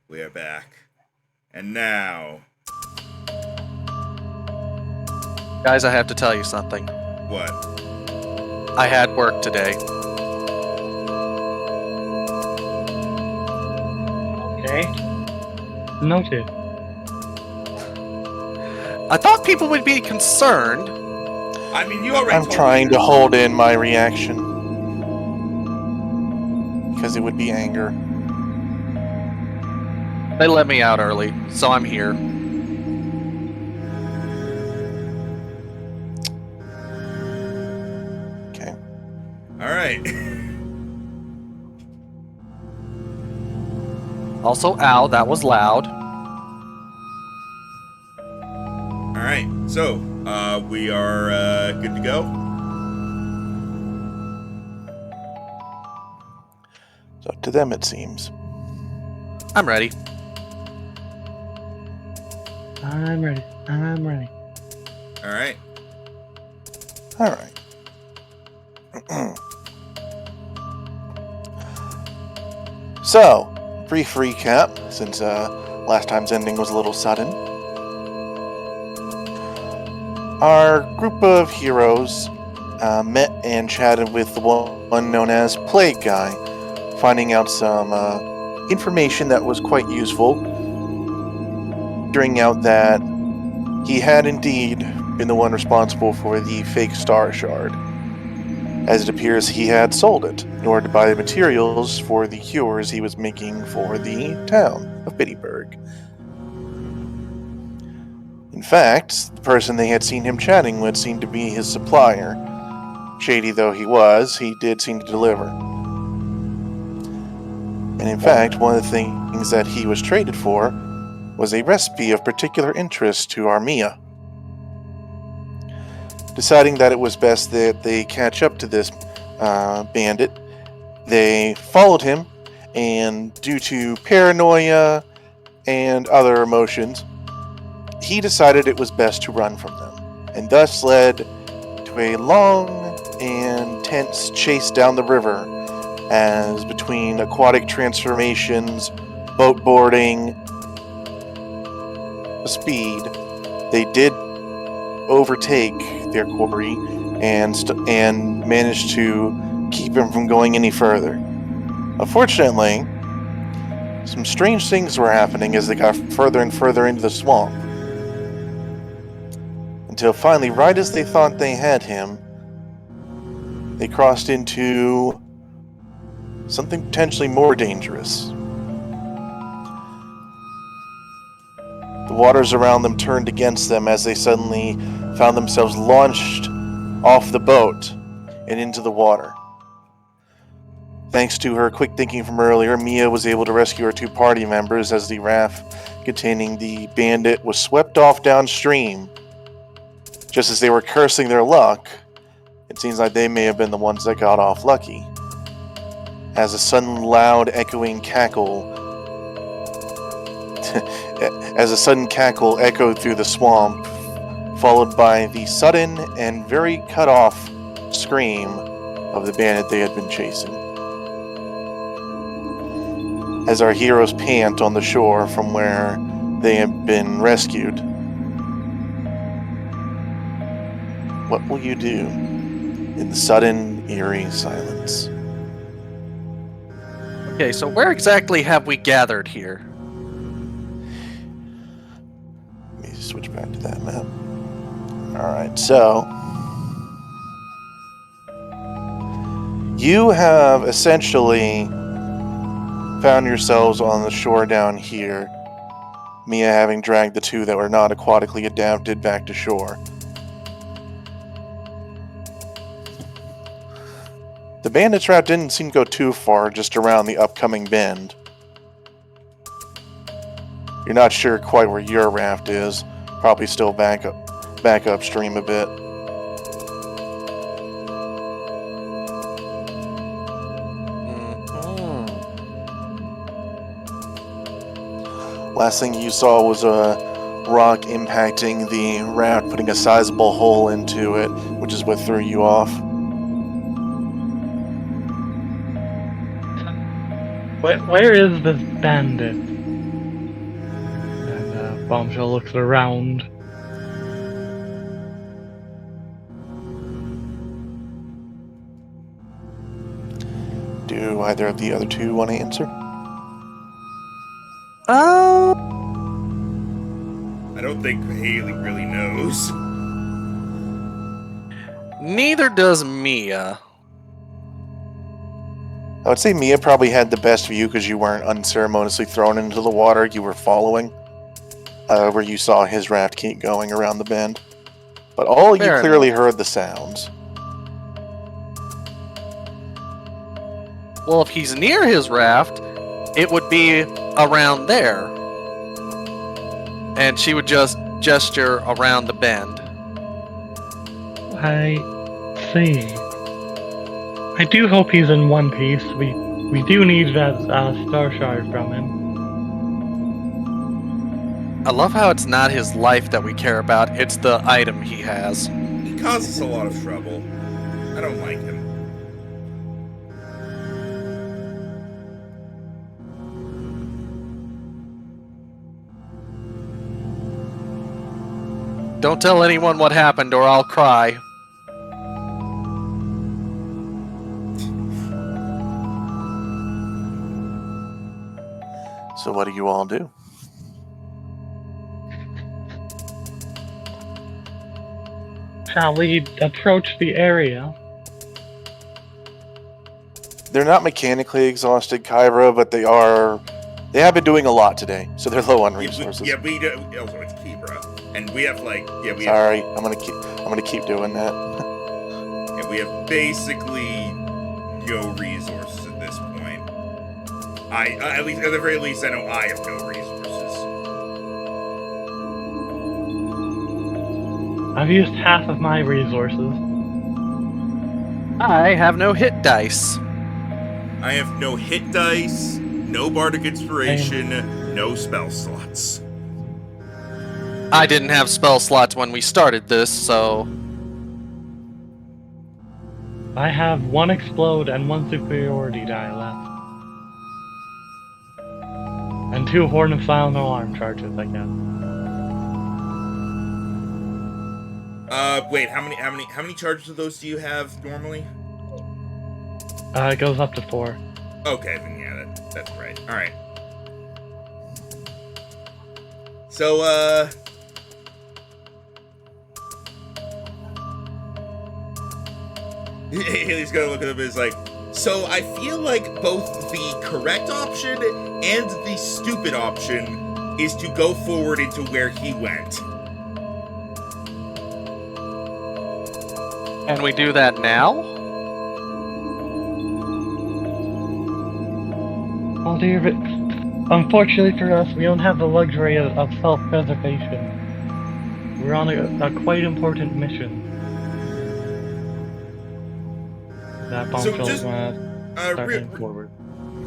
We are back. And now, Guys, I have to tell you something. what? I had work today. Okay. Noted. I thought people would be concerned. I mean, you already I'm told me trying to that. hold in my reaction. Because it would be anger. They let me out early, so I'm here. Okay. All right. Also, ow, that was loud. All right. So, we are good to go. So to them it seems. I'm ready. I'm ready. I'm ready. All right. Alright. So, brief recap, since last time's ending was a little sudden. Our group of heroes met and chatted with the one known as Plague Guy, finding out some information that was quite useful, figuring out that he had indeed been the one responsible for the fake star shard, as it appears he had sold it in order to buy the materials for the cures he was making for the town of Bittyburg. In fact, the person they had seen him chatting with seemed to be his supplier. Shady though he was, he did seem to deliver. And in fact, one of the things that he was traded for was a recipe of particular interest to Armia. Deciding that it was best that they catch up to this bandit, they followed him, and due to paranoia and other emotions, he decided it was best to run from them, and thus led to a long and tense chase down the river, as between aquatic transformations, boat boarding, speed, they did overtake their quarry and managed to keep him from going any further. Unfortunately, some strange things were happening as they got further and further into the swamp. Until finally, right as they thought they had him, they crossed into something potentially more dangerous. The waters around them turned against them as they suddenly found themselves launched off the boat and into the water. Thanks to her quick thinking from earlier, Mia was able to rescue her two party members as the raft containing the bandit was swept off downstream. Just as they were cursing their luck, it seems like they may have been the ones that got off lucky, as a sudden loud echoing cackle echoed through the swamp, followed by the sudden and very cut off scream of the bandit they had been chasing. As our heroes pant on the shore from where they have been rescued, what will you do in the sudden, eerie silence? Okay, so where exactly have we gathered here? Let me switch back to that map. Alright, so you have essentially found yourselves on the shore down here, Mia having dragged the two that were not aquatically adapted back to shore. The bandits' route didn't seem to go too far, just around the upcoming bend. You're not sure quite where your raft is, probably still back upstream a bit. Last thing you saw was a rock impacting the raft, putting a sizable hole into it, which is what threw you off. Where is this bandit? Bombshell looks around. Do either of the other two want to answer? Oh, I don't think Haley really knows. neither does Mia. I would say Mia probably had the best view because you weren't unceremoniously thrown into the water. You were following, where you saw his raft keep going around the bend. But all Fair you clearly enough. heard the sounds. Well, if he's near his raft, it would be around there. And she would just gesture around the bend. I see. I do hope he's in one piece. We do need that star shard from him. I love how it's not his life that we care about, it's the item he has. He causes a lot of trouble. I don't like him. Don't tell anyone what happened or I'll cry. So what do you all do? Shall we approach the area? They're not mechanically exhausted, Kyra, but they have been doing a lot today, so they're low on resources. Yeah, we do. Also, it's Kibra, and we have like, we Sorry, I'm gonna keep doing that. we have basically no resources at this point. At least, at the very least, I know I have no resources. I've used half of my resources. I have no hit dice. I have no hit dice, no bardic inspiration, no spell slots. I didn't have spell slots when we started this, so... I have one explode and one superiority die left. And 2 Horn of Silent Alarm charges, I guess. Wait, how many charges of those do you have normally? It goes up to 4. Okay, then yeah, that's right. All right. So, Haley's gonna look at him and is like, so I feel like both the correct option and the stupid option is to go forward into where he went. And we do that now? Well, dear, but unfortunately for us, we don't have the luxury of self-preservation. We're on a quite important mission. That bombshell is start heading forward.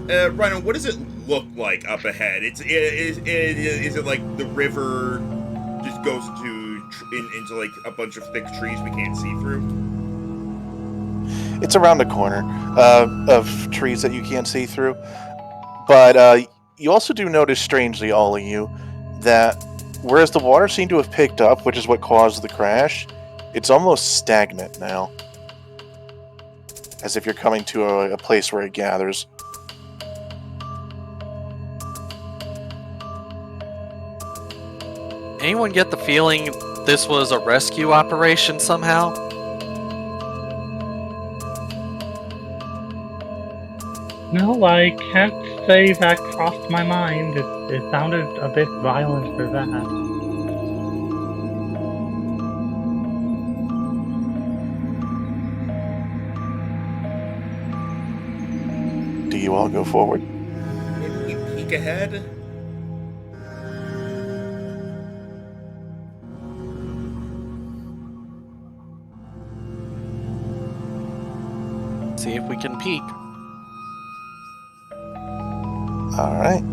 Rhino, what does it look like up ahead? Is it like the river just goes into like a bunch of thick trees we can't see through? It's around the corner of trees that you can't see through. But you also do notice, strangely, all of you, that whereas the water seemed to have picked up, which is what caused the crash, it's almost stagnant now. As if you're coming to a place where it gathers. Anyone get the feeling this was a rescue operation somehow? No, I can't say that crossed my mind. It sounded a bit violent for that. Do you all go forward? Maybe we peek ahead? See if we can peek. Alright.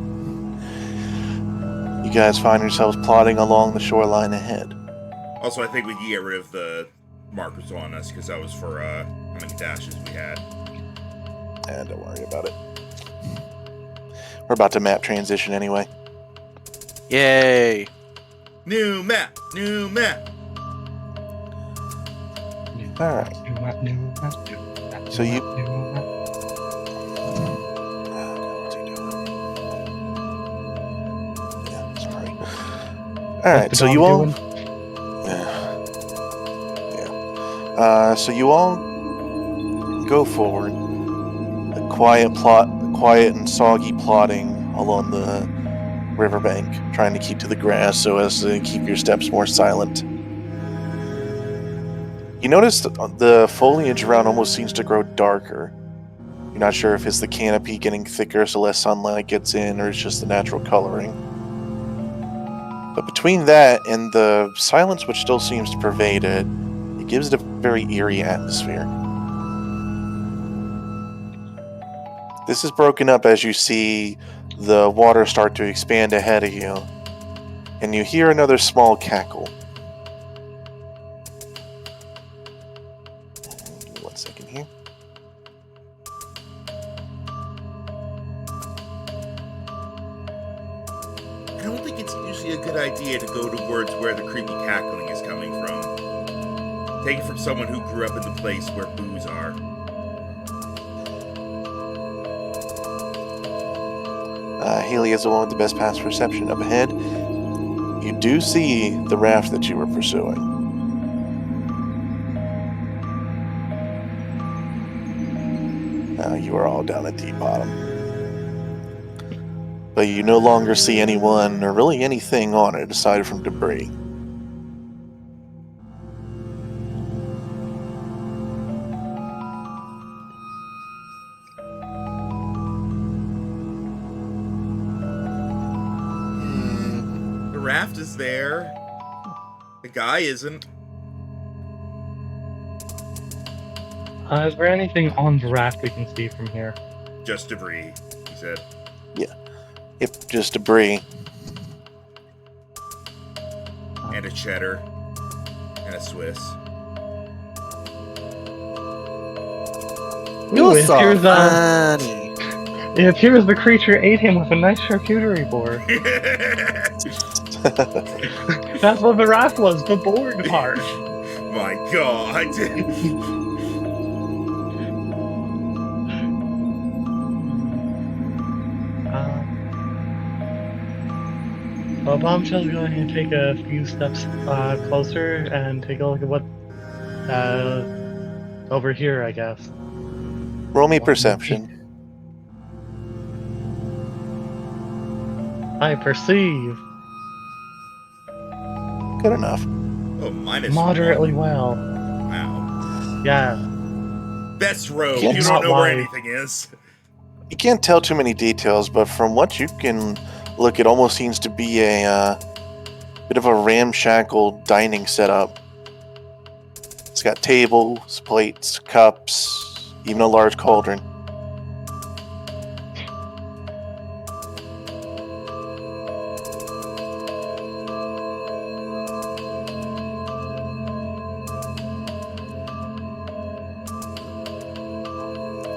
You guys find yourselves plodding along the shoreline ahead. Also, I think we can get rid of the markers on us, because that was for how many dashes we had. Don't worry about it. We're about to map transition anyway. Yay! New map. New map. Alright. So you- What's he doing? Yeah, sorry. Alright, so you all... Yeah. So you all go forward. A quiet and soggy plodding along the riverbank, trying to keep to the grass so as to keep your steps more silent. You notice the foliage around almost seems to grow darker. You're not sure if it's the canopy getting thicker so less sunlight gets in, or it's just the natural coloring. But between that and the silence which still seems to pervade it, it gives it a very eerie atmosphere. This is broken up as you see the water start to expand ahead of you, and you hear another small cackle. Give me 1 second here. I don't think it's usually a good idea to go towards where the creepy cackling is coming from. Take it from someone who grew up in the place where boos are. Haley is the one with the best past perception. Up ahead, you do see the raft that you were pursuing. You are all down at the bottom. But you no longer see anyone or really anything on it aside from debris. The raft is there. The guy isn't. Is there anything on the raft we can see from here? Just debris, he said. Yep, just debris. And a cheddar. And a Swiss. Ooh, it so appears, funny. it appears the creature ate him with a nice charcuterie board. That's what the raft was, the board part. My god. Well, Bombshell's going to take a few steps closer and take a look at what over here, I guess. Roll me perception. I perceive Good enough. Oh, moderately -1. well. Wow. Yeah. Best rogue. Yeah, You it's don't know not where wide. anything is. You can't tell too many details, but from what you can look, it almost seems to be a bit of a ramshackle dining setup. It's got tables, plates, cups, even a large cauldron.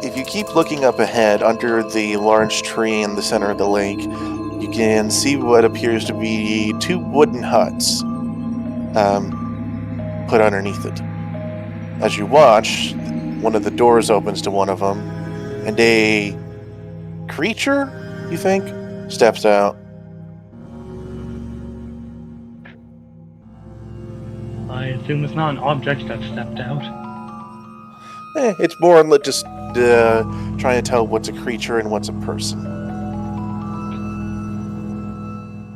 If you keep looking up ahead under the large tree in the center of the lake, you can see what appears to be 2 wooden huts put underneath it. As you watch, one of the doors opens to one of them, and a creature, you think, steps out. I assume it's not an object that stepped out. It's more on just trying to tell what's a creature and what's a person.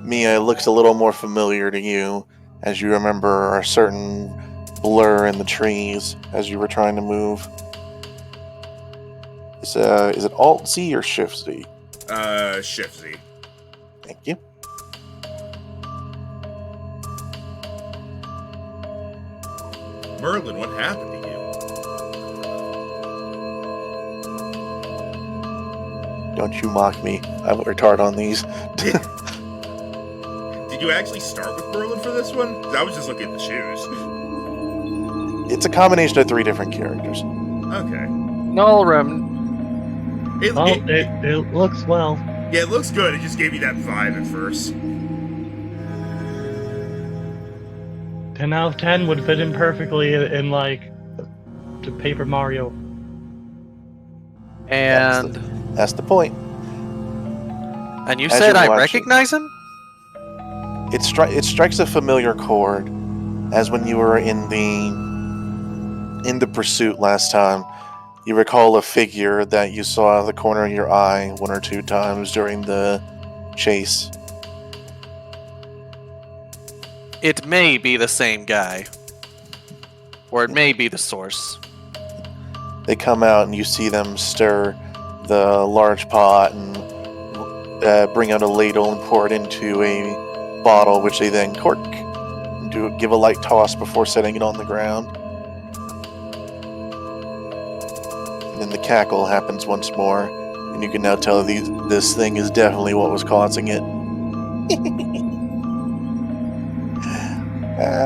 Mia, it looks a little more familiar to you as you remember a certain blur in the trees as you were trying to move. Is it Alt Z or Shift Z? Shift Z. Thank you. Merlin, what happened to you? Don't you mock me. I worked hard on these. Did you actually start with Merlin for this one? 'Cause I was just looking at the shoes. It's a combination of 3 different characters. Okay. Nolrim. It, Oh, it, it looks well. yeah, it looks good. It just gave me that vibe at first. 10 out of 10 would fit in perfectly in like to Paper Mario. And That's the point. you As said you're I watching- recognize him? It strikes a familiar chord, as when you were in the pursuit last time. You recall a figure that you saw out of the corner of your eye 1 or 2 times during the chase. It may be the same guy. Or it may be the source. They come out and you see them stir the large pot and bring out a ladle and pour it into a bottle, which they then cork and give a light toss before setting it on the ground. And then the cackle happens once more, and you can now tell this thing is definitely what was causing it.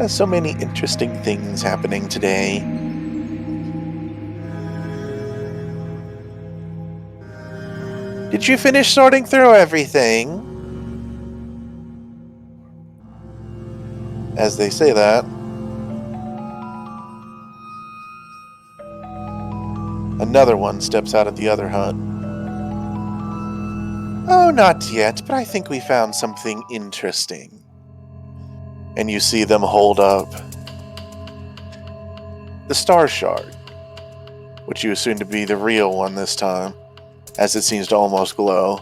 So many interesting things happening today. Did you finish sorting through everything? As they say that, another one steps out of the other hut. Oh, not yet, but I think we found something interesting. And you see them hold up the Star Shard, which you assume to be the real one this time, as it seems to almost glow.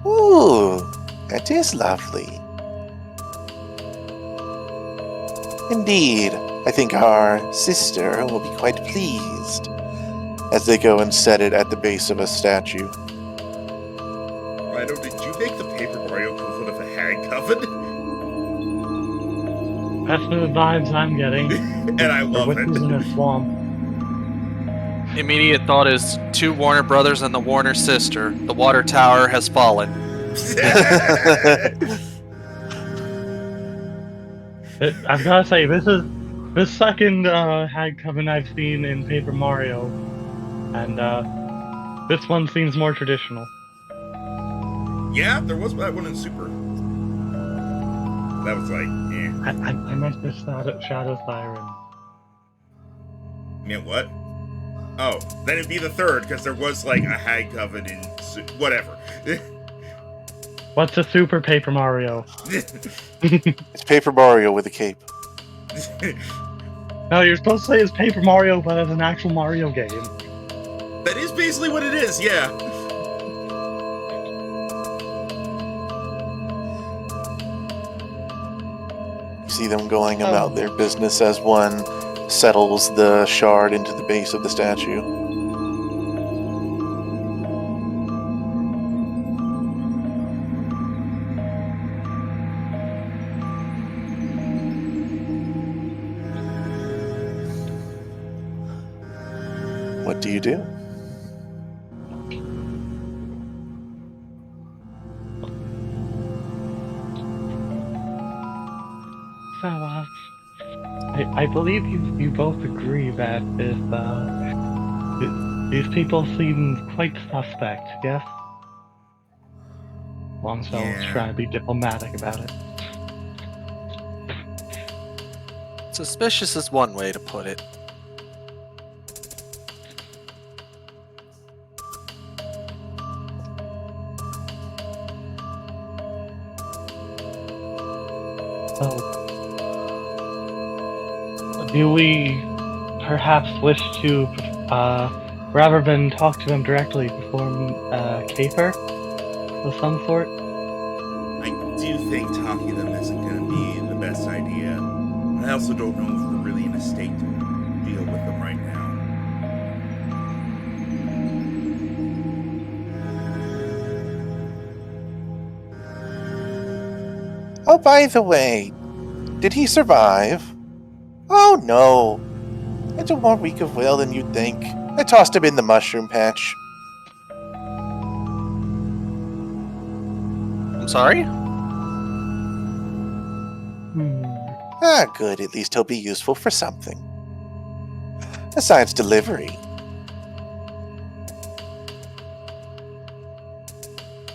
Ooh, that is lovely. Indeed, I think our sister will be quite pleased, as they go and set it at the base of a statue. Rhino, did you make the Paper Mario equivalent of a hag coven? That's the vibes I'm getting. And I love it. Witches in a swamp. Immediate thought is 2 Warner Brothers and the Warner sister. The water tower has fallen. I've gotta say, this is the second hag coven I've seen in Paper Mario, and this one seems more traditional. Yeah, there was that one in Super. That was like, eh. I meant the Shadow Siren. You know what? Oh, then it'd be the third, because there was like a hag coven in whatever. What's a Super Paper Mario? It's Paper Mario with a cape. No, you're supposed to say it's Paper Mario, but as an actual Mario game. That is basically what it is, yeah. You see them going about their business as one settles the shard into the base of the statue. What do you do? So, I believe you both agree that these people seem quite suspect, yes? Longshell's trying to be diplomatic about it. Suspicious is one way to put it. So, do we perhaps wish to, rather than talk to them directly, perform a caper of some sort? I do think talking to them isn't going to be the best idea. I also don't know if we're really in a state to deal with them right now. Oh, by the way, did he survive? Oh, no. It's a more weak of will than you'd think. I tossed him in the mushroom patch. I'm sorry? Ah, good. At least he'll be useful for something. Besides delivery.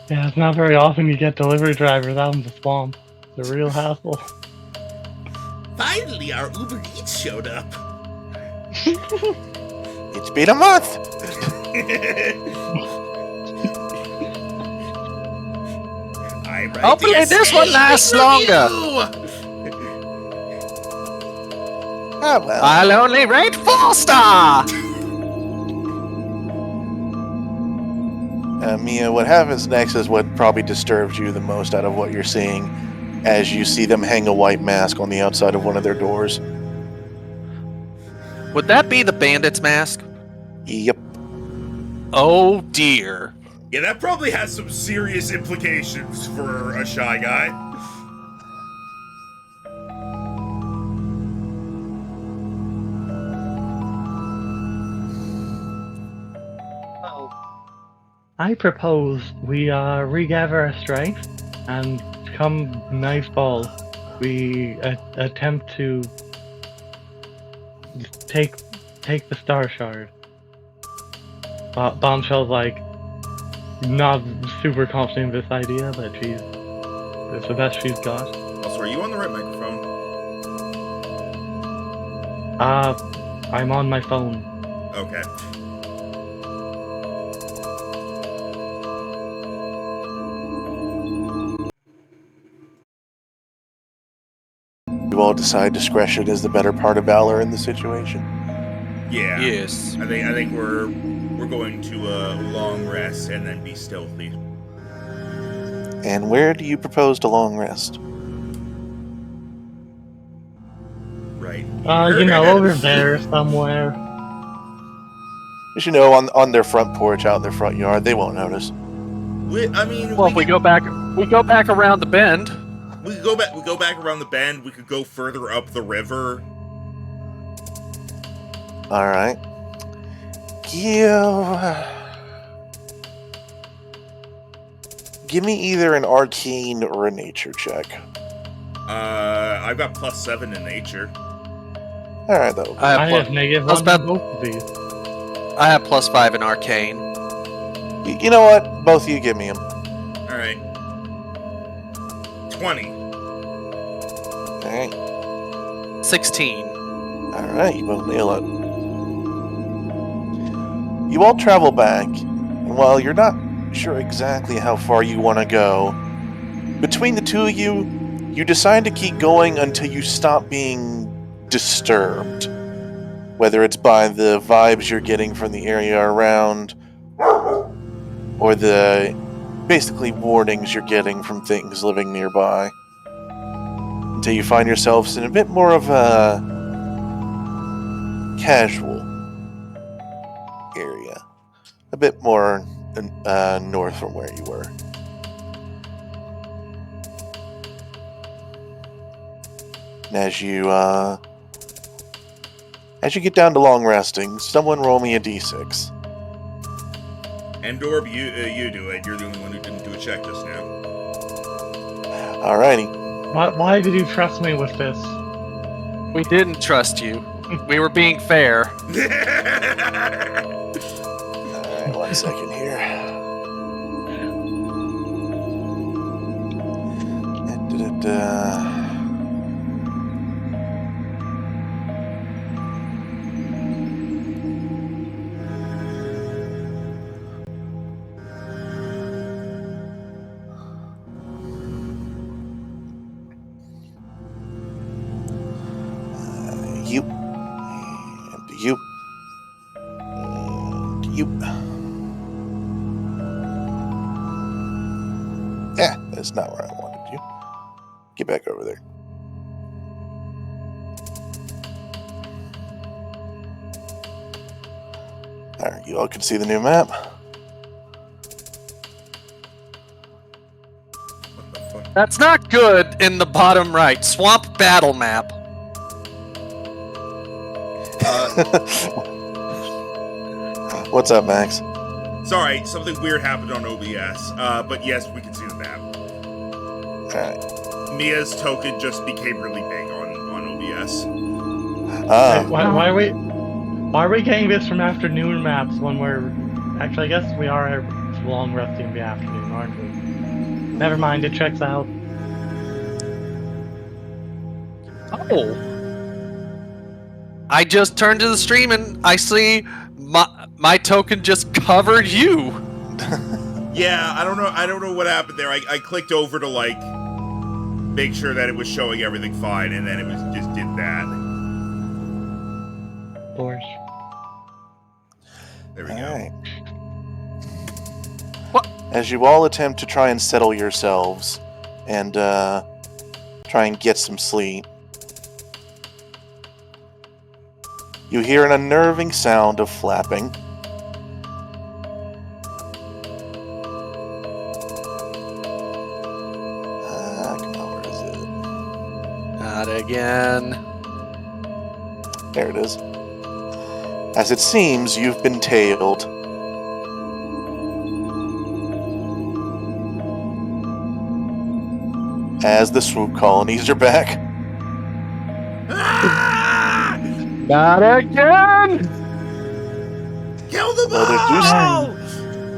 Yeah, it's not very often you get delivery drivers out in the swamp. It's a real hassle. Finally, our Uber Eats showed up. It's been a month. Hopefully this one lasts longer. Ah, well. I'll only rate 4-star. Mia, what happens next is what probably disturbs you the most out of what you're seeing as you see them hang a white mask on the outside of one of their doors. Would that be the bandit's mask? Yep. Oh dear. Yeah, that probably has some serious implications for a Shy Guy. I propose we regather our strength, and come nightfall, we attempt to take the Star Shard. Bombshell's like not super confident in this idea, but it's the best she's got. Also, are you on the right microphone? I'm on my phone. Okay. You all decide discretion is the better part of valor in the situation. Yeah. Yes. I think we're going to a long rest and then be stealthy. And where do you propose to long rest? Right. Over there somewhere. As you know, on their front porch, out in their front yard, they won't notice. Well, if we go back around the bend. We could go back around the bend. We could go further up the river. All right. Give me either an arcane or a nature check. I've got +7 in nature. All right, that'll do. I have negative That's on about- both of these. I have +5 in arcane. You know what? Both of you give me them. All right. 20. All right. 16. All right, you both nail it. You all travel back, and while you're not sure exactly how far you want to go, between the two of you, you decide to keep going until you stop being disturbed. Whether it's by the vibes you're getting from the area around, or the basically warnings you're getting from things living nearby. Until you find yourselves in a bit more of a casual area. A bit more north from where you were. And as you get down to long resting, someone roll me a d6. And Dorb, you do it. You're the only one who didn't do a check just now. Alrighty. Why did you trust me with this? We didn't trust you. We were being fair. Alright, 1 second here. You. And you. And you. Yeah, that's not where I wanted you. Get back over there. Alright, you all can see the new map. What the fuck? That's not good in the bottom right. Swamp battle map. What's up, Max? Sorry, something weird happened on OBS. But yes, we can see the map. Alright. Mia's token just became really big on OBS. Why are we getting this from afternoon maps when we're... Actually, I guess we are long resting in the afternoon, aren't we? Never mind, it checks out. Oh. I just turned to the stream and I see my token just covered you. Yeah, I don't know what happened there. I clicked over to like make sure that it was showing everything fine, and then it was just did that. Of course. There we go. Alright. What? As you all attempt to try and settle yourselves and try and get some sleep, you hear an unnerving sound of flapping. Come on, where is it? Not again. There it is. As it seems, you've been tailed. As the swoop colonies are back. Ah! Not again! Kill them Well, all!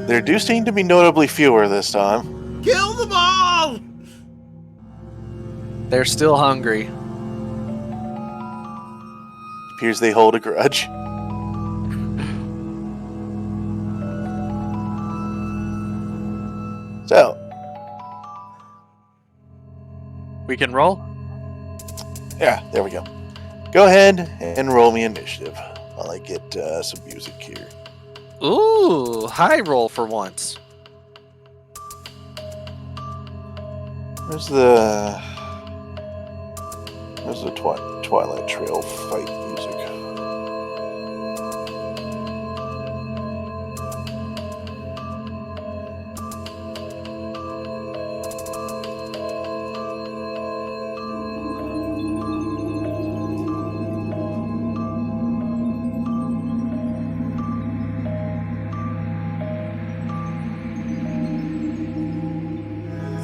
There do seem to be notably fewer this time. Kill them all! They're still hungry. Appears they hold a grudge. So, We can roll? yeah, there we go. Go ahead and roll me initiative while I get some music here. Ooh, high roll for once. Where's the Twilight Trail fight music?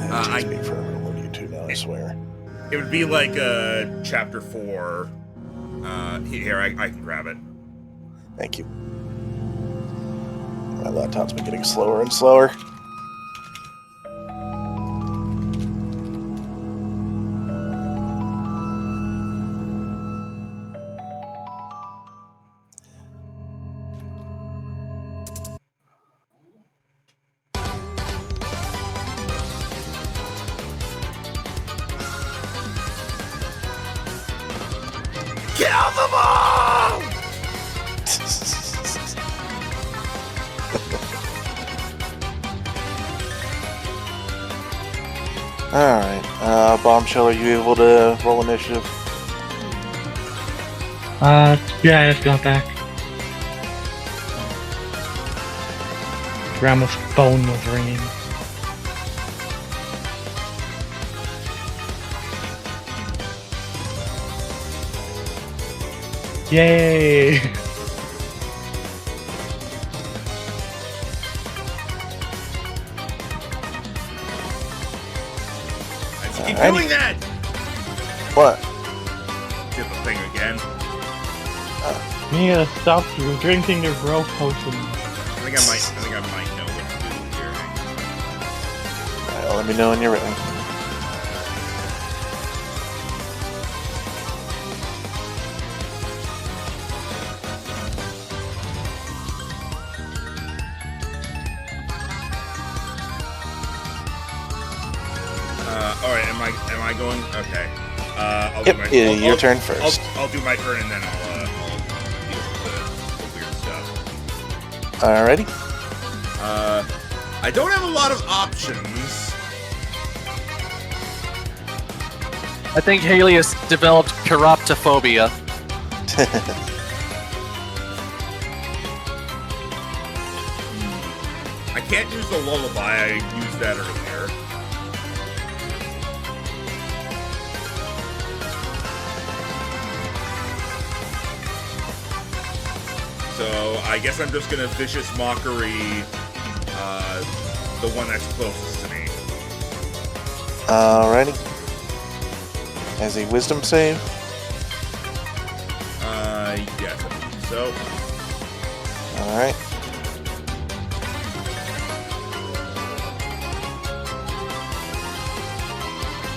That takes me forever to load YouTube now, I swear. It would be like chapter 4. Here, I can grab it. Thank you. My laptop's been getting slower and slower. Kill them all! Alright, Bombshell, are you able to roll initiative? Yeah, I just got back. Grandma's phone was ringing. Yay! Let's keep Alrighty. doing that! What? Get the thing again. Mia, stop drinking your growth potion. I think I might know what to do here. Alright, let me know when you're ready. Alright, am I going? Okay. I'll Yep, do my, yeah, I'll- your I'll- turn first. I'll do my turn and then I'll deal with the weird stuff. Alrighty. I don't have a lot of options. I think Haley has developed chiroptophobia. I can't use the lullaby. I used that earlier. So I guess I'm just gonna vicious mockery the one that's closest to me. Alrighty. As a wisdom save. Yes, I believe so. Alright.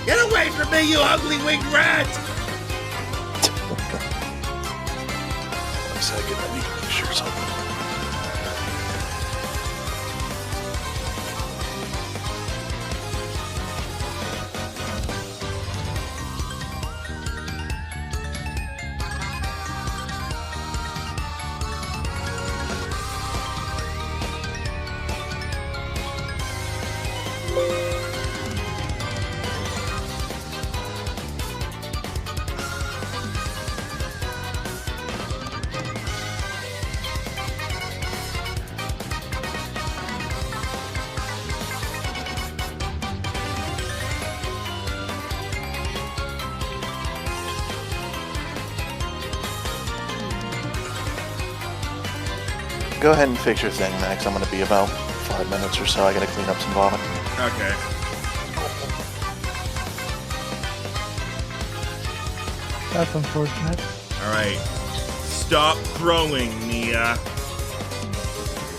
Get away from me, you ugly winged rat! second. I need to make sure something. Go ahead and fix your thing, Max. I'm going to be about 5 minutes or so. I got to clean up some vomit. Okay. That's unfortunate. Alright. Stop growing, Nia.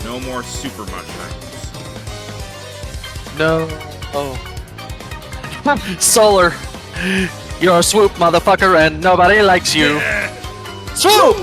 No more super mushrooms. No. Oh. Solar. You're a swoop, motherfucker, and nobody likes you. Swoop!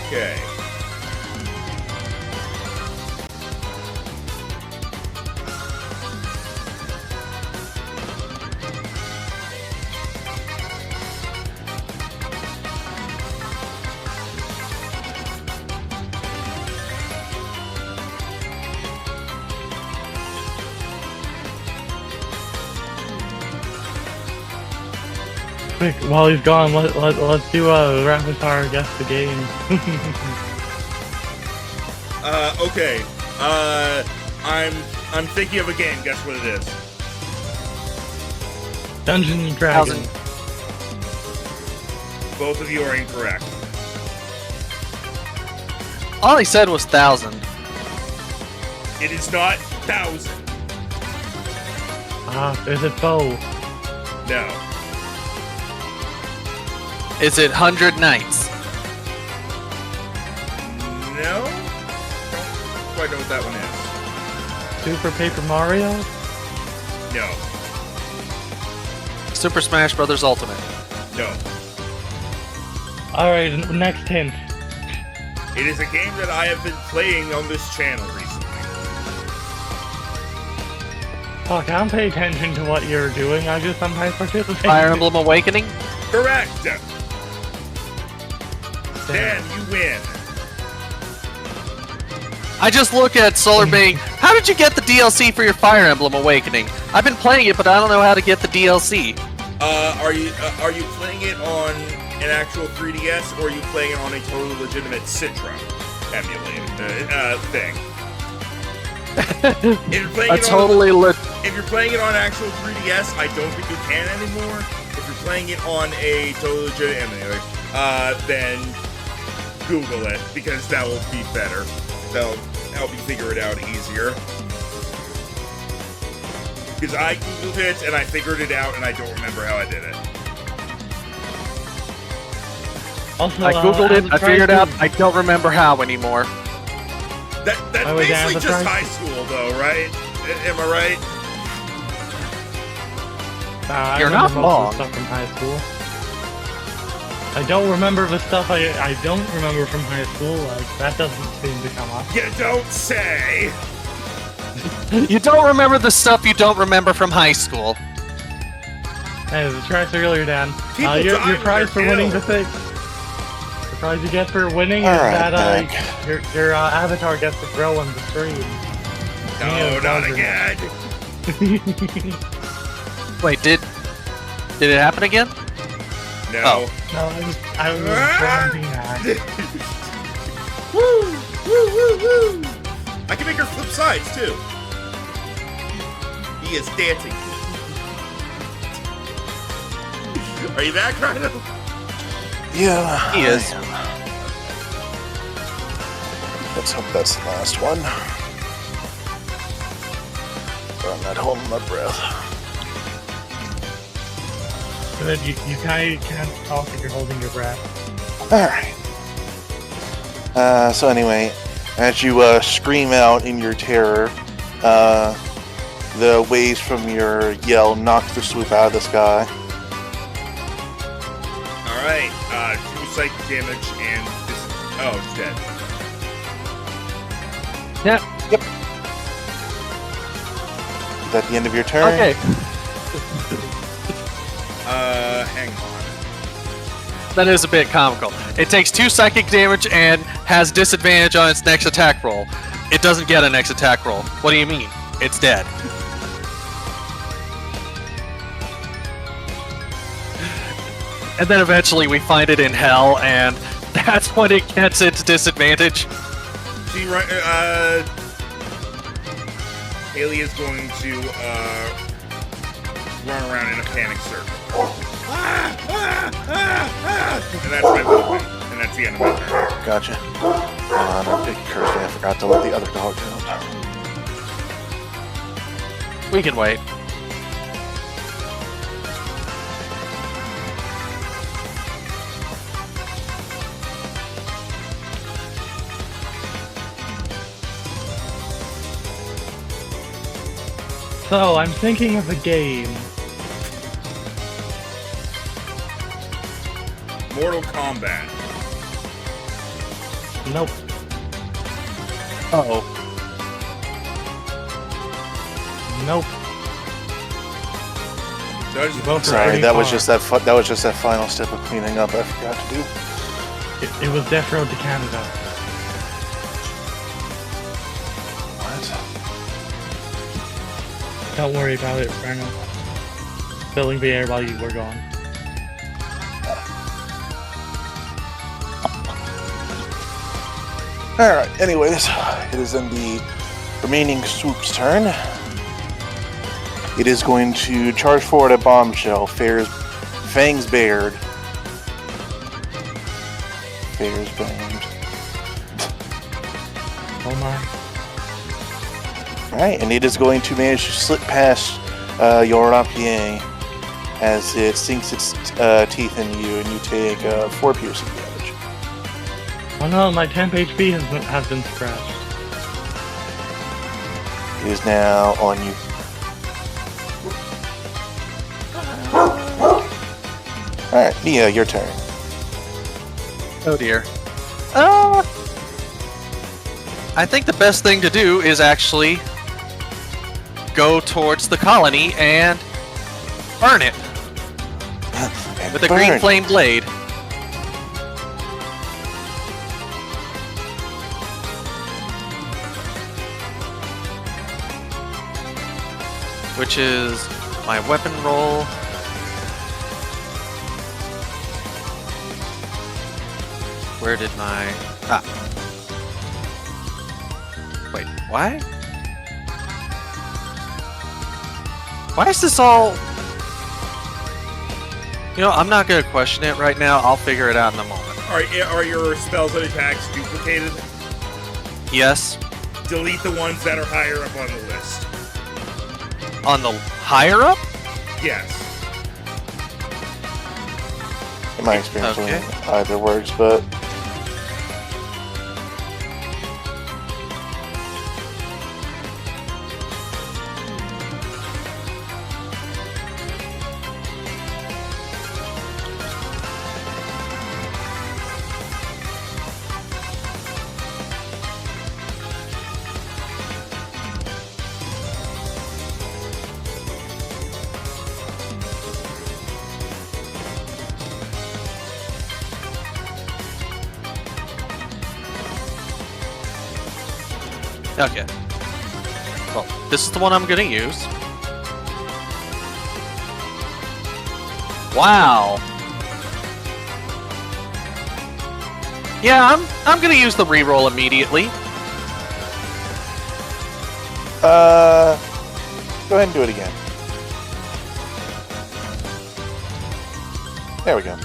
Okay. Quick, while he's gone, let's do a rapid fire guess the game. Okay. I'm thinking of a game. Guess what it is. Dungeons and Dragons. Both of you are incorrect. All he said was 1,000. It is not 1,000. Is it Bow? No. Is it 100 Nights? No? Don't quite know what that one is. Super Paper Mario? No. Super Smash Bros. Ultimate. No. Alright, next hint. It is a game that I have been playing on this channel recently. Fuck, I don't pay attention to what you're doing, I just sometimes participate. Fire Emblem Awakening? Correct! Dan, you win. I just look at Solar being, how did you get the DLC for your Fire Emblem Awakening? I've been playing it, but I don't know how to get the DLC. Are you playing it on an actual 3DS, or are you playing it on a totally legitimate Citra emulated thing? If you're playing if you're playing it on actual 3DS, I don't think you can anymore. If you're playing it on a totally legitimate emulator, then Google it, because that will be better. That'll help you figure it out easier. Because I Googled it, and I figured it out, and I don't remember how I did it. Also, I googled it, I figured out, I don't remember how anymore. That's basically just high school, though, right? Am I right? You're not wrong. Stuff from high school. I don't remember the stuff I don't remember from high school. Like, that doesn't seem to come up. You don't say. You don't remember the stuff you don't remember from high school. Hey, the try earlier, Dan. People Your die prize for when they're winning the killed. thing. The prize you get for winning is Alright, that your avatar gets to grow on the screen. No, not again. Wait, did it happen again? No. Oh. No, I was wrong that. Woo! Woo! Woo! Woo! I can make her flip sides too. He is dancing. Are you back, Rhino? Yeah. He is. let's hope that's the last one. I'm not holding my breath. Good, you kind of can't talk if you're holding your breath. Alright. So anyway, as you scream out in your terror, the waves from your yell knock the swoop out of the sky. Alright, 2 psychic damage and this. Oh, it's dead. Yep. Is that the end of your turn? Okay. Hang on. That is a bit comical. It takes 2 psychic damage and has disadvantage on its next attack roll. It doesn't get a next attack roll. What do you mean? It's dead. And then eventually we find it in hell, and that's when it gets its disadvantage. See, right, Haley is going to, run around in a panic circle. And that's my movement. And that's the end of my turn. Gotcha. I'm picking cursing. I forgot to let the other dog out. We can wait. So, I'm thinking of a game. Mortal Kombat. Nope. Uh-oh. Nope. Both are Sorry, pretty that was far. just that was just that final step of cleaning up I forgot to do. It was Death Road to Canada. What? Don't worry about it, Bruno. Filling the air while you were gone. Alright, anyways, it is in the remaining swoop's turn. It is going to charge forward at Bombshell. Fangs bared. Fares banged. Oh my. Alright, and it is going to manage to slip past your rapier as it sinks its teeth in you, and you take 4 piercing damage. Oh no, my temp HP has been scratched. It is now on you. Alright, Mia, your turn. Oh dear. I think the best thing to do is actually go towards the colony and burn it And with a burn. green flame blade. Which is my weapon roll. Where did my... Ah. Wait, why? Why is this all... You know, I'm not gonna question it right now. I'll figure it out in a moment. Are your spells and attacks duplicated? Yes. Delete the ones that are higher up on the list. On the higher up? Yes. In my experience, Okay. either works, but Okay. Well, this is the one I'm gonna use. Wow. Yeah, I'm gonna use the reroll immediately. go ahead and do it again. There we go.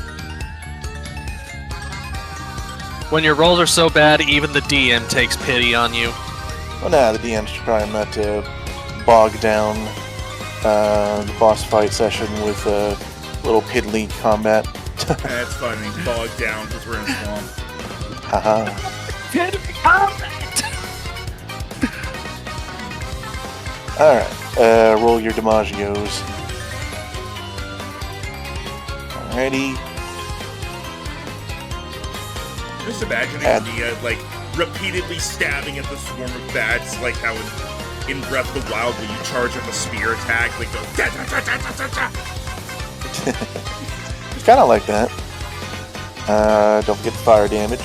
When your rolls are so bad, even the DM takes pity on you. Well, nah, the DM's trying not to bog down the boss fight session with a little piddly combat. That's funny. Bogged down because we're in a swamp. Haha. Piddly combat! Alright, roll your DiMaggios. Alrighty. Just imagining Nia, like, repeatedly stabbing at the swarm of bats, like how in Breath of the Wild when you charge up a spear attack, like go da da da da da da da. It's kind of like that. Don't forget the fire damage.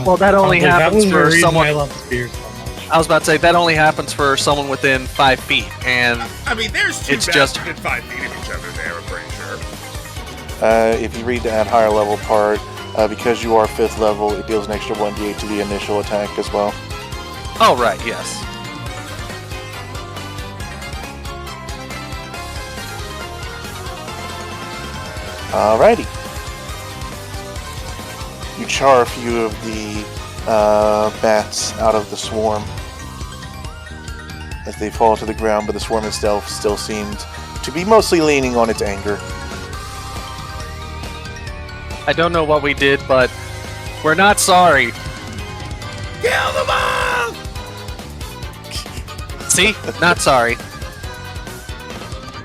Well, that only happens for someone. I love spears so much. I was about to say that only happens for someone within 5 feet, and I mean, there's two It's bats just- within 5 feet of each other there, I'm pretty sure. If you read that higher level part, because you are 5th level, it deals an extra 1d8 to the initial attack as well. oh right, yes. Alrighty. You char a few of the bats out of the swarm as they fall to the ground, but the swarm itself still seemed to be mostly leaning on its anger. I don't know what we did, but we're not sorry. Kill them all! See? Not sorry.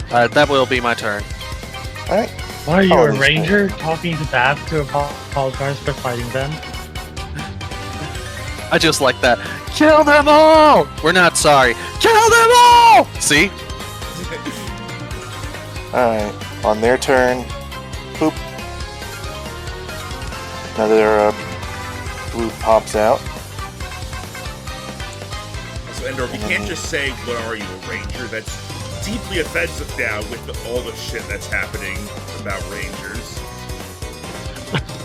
That will be my turn. Alright. Why are you Oh, a these ranger talking to bats to apologize for fighting them? I just like that. Kill them all! We're not sorry. Kill them all! See? Alright. On their turn, boop. Another blue pops out. So, Endor, you can't just say, what are you, a ranger? That's deeply offensive now with all the shit that's happening about rangers.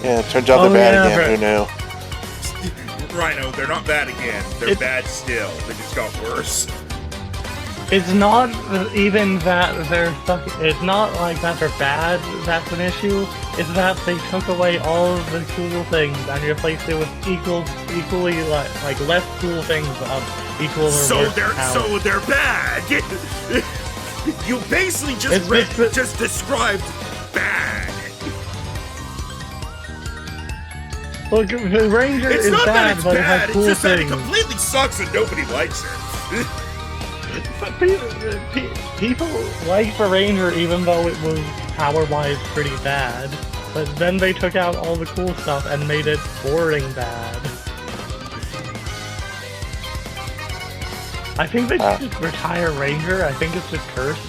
Yeah, it turns out they're bad yeah, again. right. Who knew? Rhino, they're not bad again. They're bad still. They just got worse. It's not even that they're stuck. It's not like that they're bad. That's an issue. It's that they took away all of the cool things and replaced it with equally like less cool things of equal or So worse they're power. bad. You basically just described bad. Look, the ranger It's is not that bad, it's but it bad. has It's cool just that it things. completely sucks and nobody likes it. But people like the ranger even though it was power-wise pretty bad. But then they took out all the cool stuff and made it boring bad. I think they should just retire Ranger. I think it's just cursed.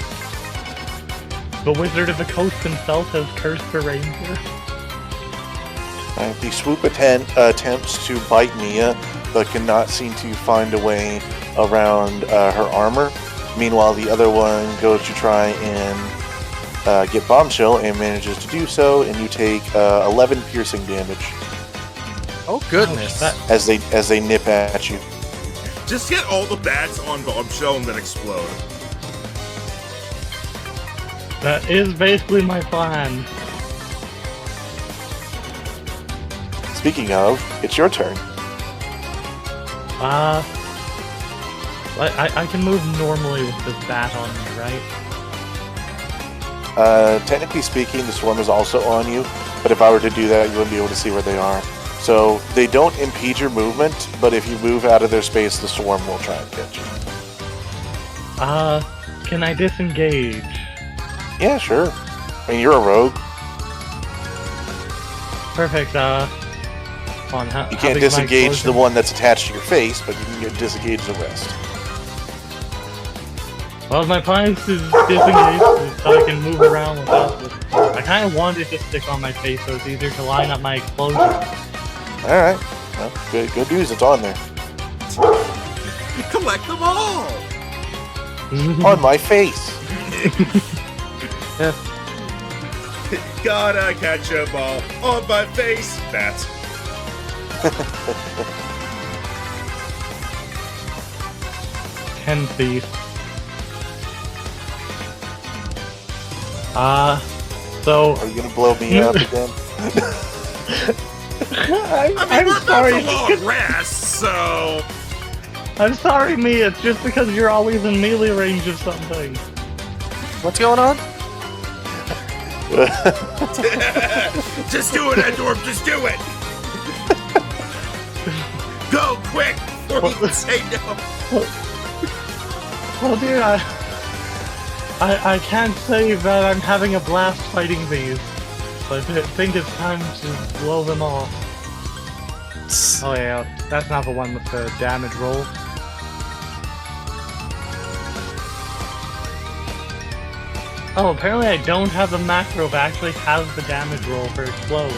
The Wizard of the Coast himself has cursed the Ranger. The swoop attempts to bite Mia, but cannot seem to find a way around her armor. Meanwhile, the other one goes to try and get Bombshell and manages to do so, and you take 11 piercing damage Oh goodness. as they nip at you. Just get all the bats on Bombshell and then explode. That is basically my plan. Speaking of, it's your turn. I can move normally with this bat on me, right? Technically speaking, the swarm is also on you, but if I were to do that, you wouldn't be able to see where they are. So they don't impede your movement, but if you move out of their space, the swarm will try and get you. Can I disengage? Yeah, sure. I mean, you're a rogue. Perfect, You can't disengage the one that's attached to your face, but you can disengage the rest. Well, my plan is to disengage so I can move around without this. I kind of wanted to stick on my face so it's easier to line up my explosion. Alright. Well, good news, it's on there. Collect them all! On my face! Gotta catch a ball on my face. Bats. Ten feet. So Are you gonna blow me up again? I'm we're sorry. about to long rest, so... I'm sorry, Mia. It's just because you're always in melee range of something. What's going on? Just do it, Endorf, just do it! Go, quick, before you can say no! Well, dude, I can't say that I'm having a blast fighting these. But I think it's time to blow them off. Oh yeah, that's not the one with the damage roll. Oh, apparently I don't have the macro that actually has the damage roll for Explode.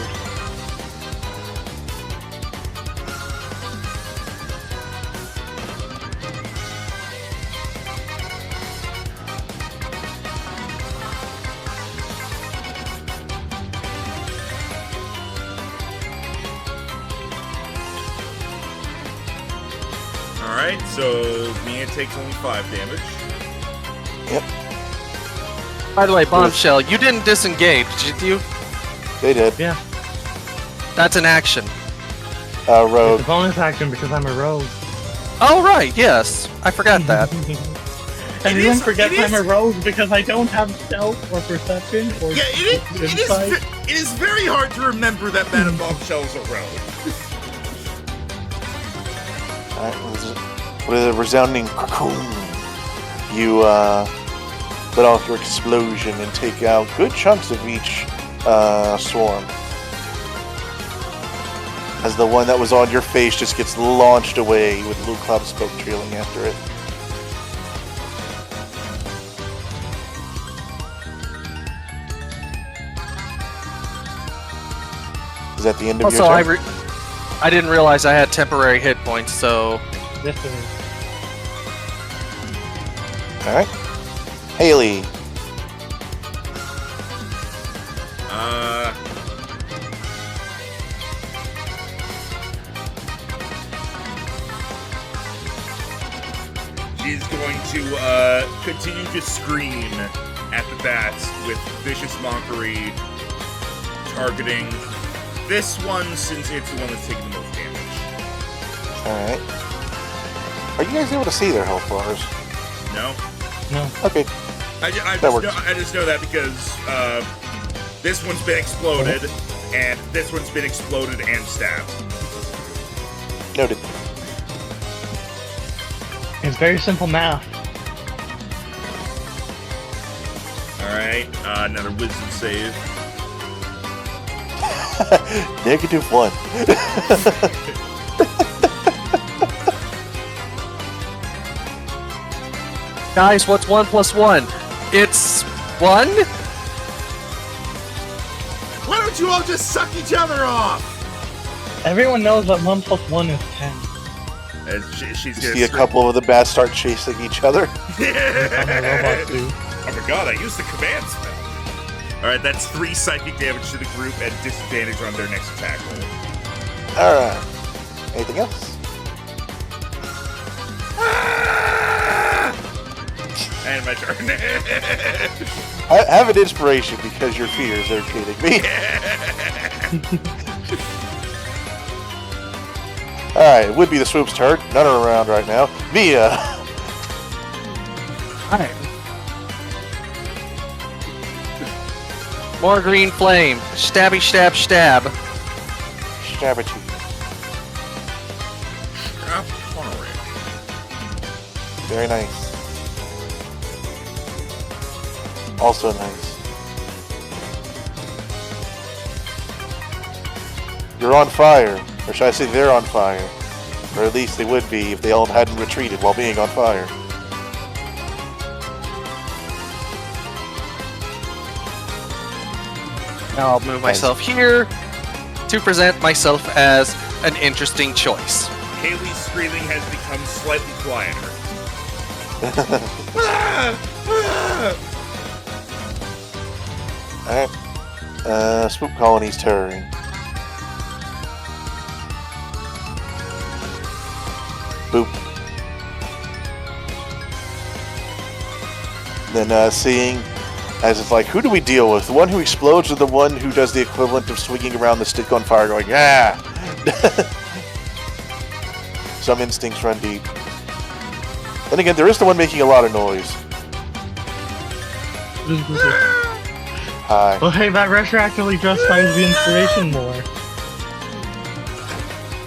Alright, so Mia takes only 5 damage. Yep, By the way, Bombshell, you didn't disengage, did you? they did. Yeah, That's an action. Rogue. it's a bonus action because I'm a rogue. Oh, right, yes. I forgot that. And It you is- don't forget it I'm is- a rogue because I don't have stealth or perception or Yeah, insight. it is very hard to remember that Madame Bombshell's a rogue. Alright, with a resounding cocoon, you let off your explosion and take out good chunks of each swarm. As the one that was on your face just gets launched away with a little cloud of smoke trailing after it. Is that the end of Also, your turn? I didn't realize I had temporary hit points, so... This is Alright. Haley. She's going to continue to scream at the bats with vicious mockery, targeting this one since it's the one that's taking the most damage. Alright. Are you guys able to see their health bars? No? no. Okay. I just know that because this one's been exploded, and this one's been exploded and stabbed. Noted. It's very simple math. Alright, another wisdom save. -1. Guys, what's 1 plus 1? It's 1? Why don't you all just suck each other off? Everyone knows that 1 plus 1 is 10. As she's You gonna see a couple of the bats start chasing each other. I'm a robot too. Oh my god, I used the command spell. Alright, that's 3 psychic damage to the group and disadvantage on their next attack roll. Alright. Anything else? And my turn. I have an inspiration because your fear is irritating me. Alright, it would be the swoop's turn. None are around right now. Mia! Alright. More green flame. Stabby, stab, stab. Stab at you. Very nice. Also nice. You're on fire. Or should I say they're on fire? Or at least they would be if they all hadn't retreated while being on fire. Now I'll move myself here to present myself as an interesting choice. Haley's screaming has become slightly quieter. Alright. Swoop Colony's turn. Boop. Then seeing As it's like, who do we deal with? The one who explodes or the one who does the equivalent of swinging around the stick on fire going, ah! Some instincts run deep. Then again, there is the one making a lot of noise. Hi. Well, hey, that retroactively justifies the inspiration more.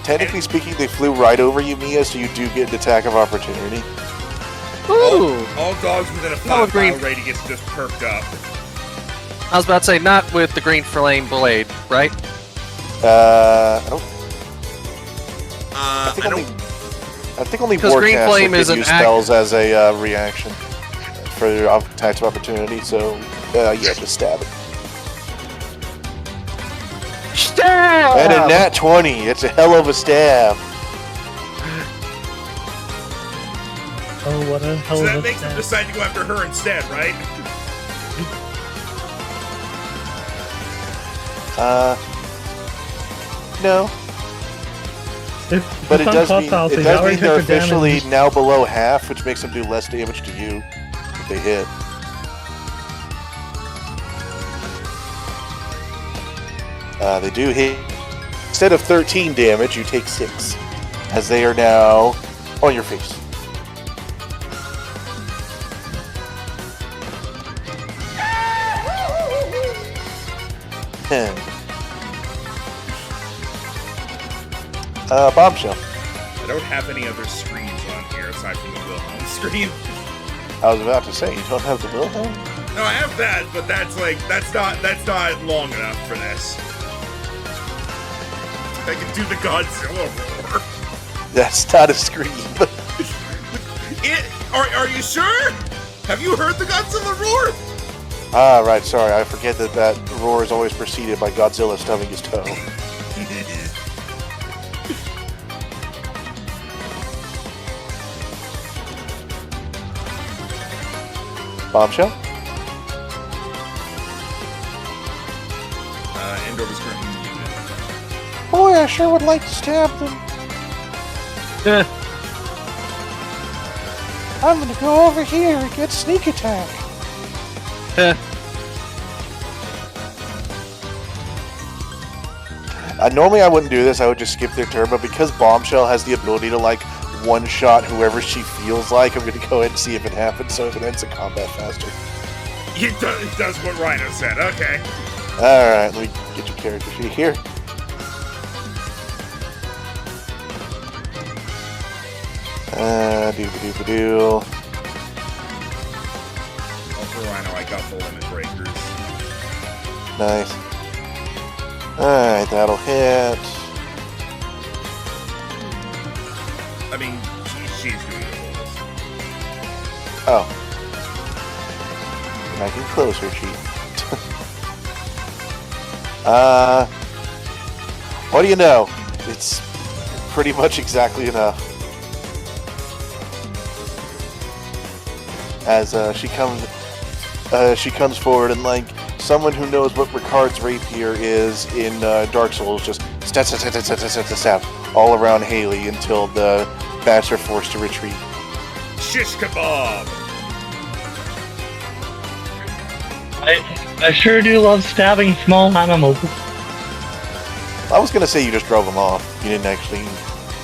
Technically speaking, they flew right over you, Mia, so you do get an attack of opportunity. Ooh! All dogs within a No, 5 green. mile radius just perked up. I was about to say, not with the green flame blade, right? I don't. I don't. I think only Because green Warcaster flame can is an use spells as a reaction for attacks of opportunity. So yeah, just stab it. Stab! And a nat 20. It's a hell of a stab. Oh, what a hell So of that a makes them stab. decide to go after her instead, right? No. But it does mean they're officially now below half, which makes them do less damage to you if they hit. They do hit. Instead of 13 damage, you take 6, as they are now on your face. Bombshell. I don't have any other screens on here aside from the Wilhelm screen. I was about to say, you don't have the Wilhelm? No, I have that, but that's not long enough for this. I can do the Godzilla roar. That's not a scream. Are you sure? Have you heard the Godzilla roar? Ah, right, sorry. I forget that roar is always preceded by Godzilla stubbing his toe. Bombshell? Endor was currently muted. Boy, I sure would like to stab them. I'm gonna go over here and get sneak attack. Normally I wouldn't do this, I would just skip their turn, but because Bombshell has the ability to, like, one-shot whoever she feels like, I'm gonna go ahead and see if it happens, so if it ends the combat faster. It does what Rhino said, okay. Alright, let me get your character sheet here. Doo-ba-doo-ba-doo. Also, Rhino, I got the limit breakers. Nice. Alright, that'll hit. I mean, she's doing the rolls. Oh. I can close her sheet. What do you know? It's pretty much exactly enough. As she comes forward and, like, someone who knows what Ricard's rapier is in Dark Souls, just stab all around Haley until the bats are forced to retreat. Shish kebab! I sure do love stabbing small animals. I was gonna say you just drove them off. You didn't actually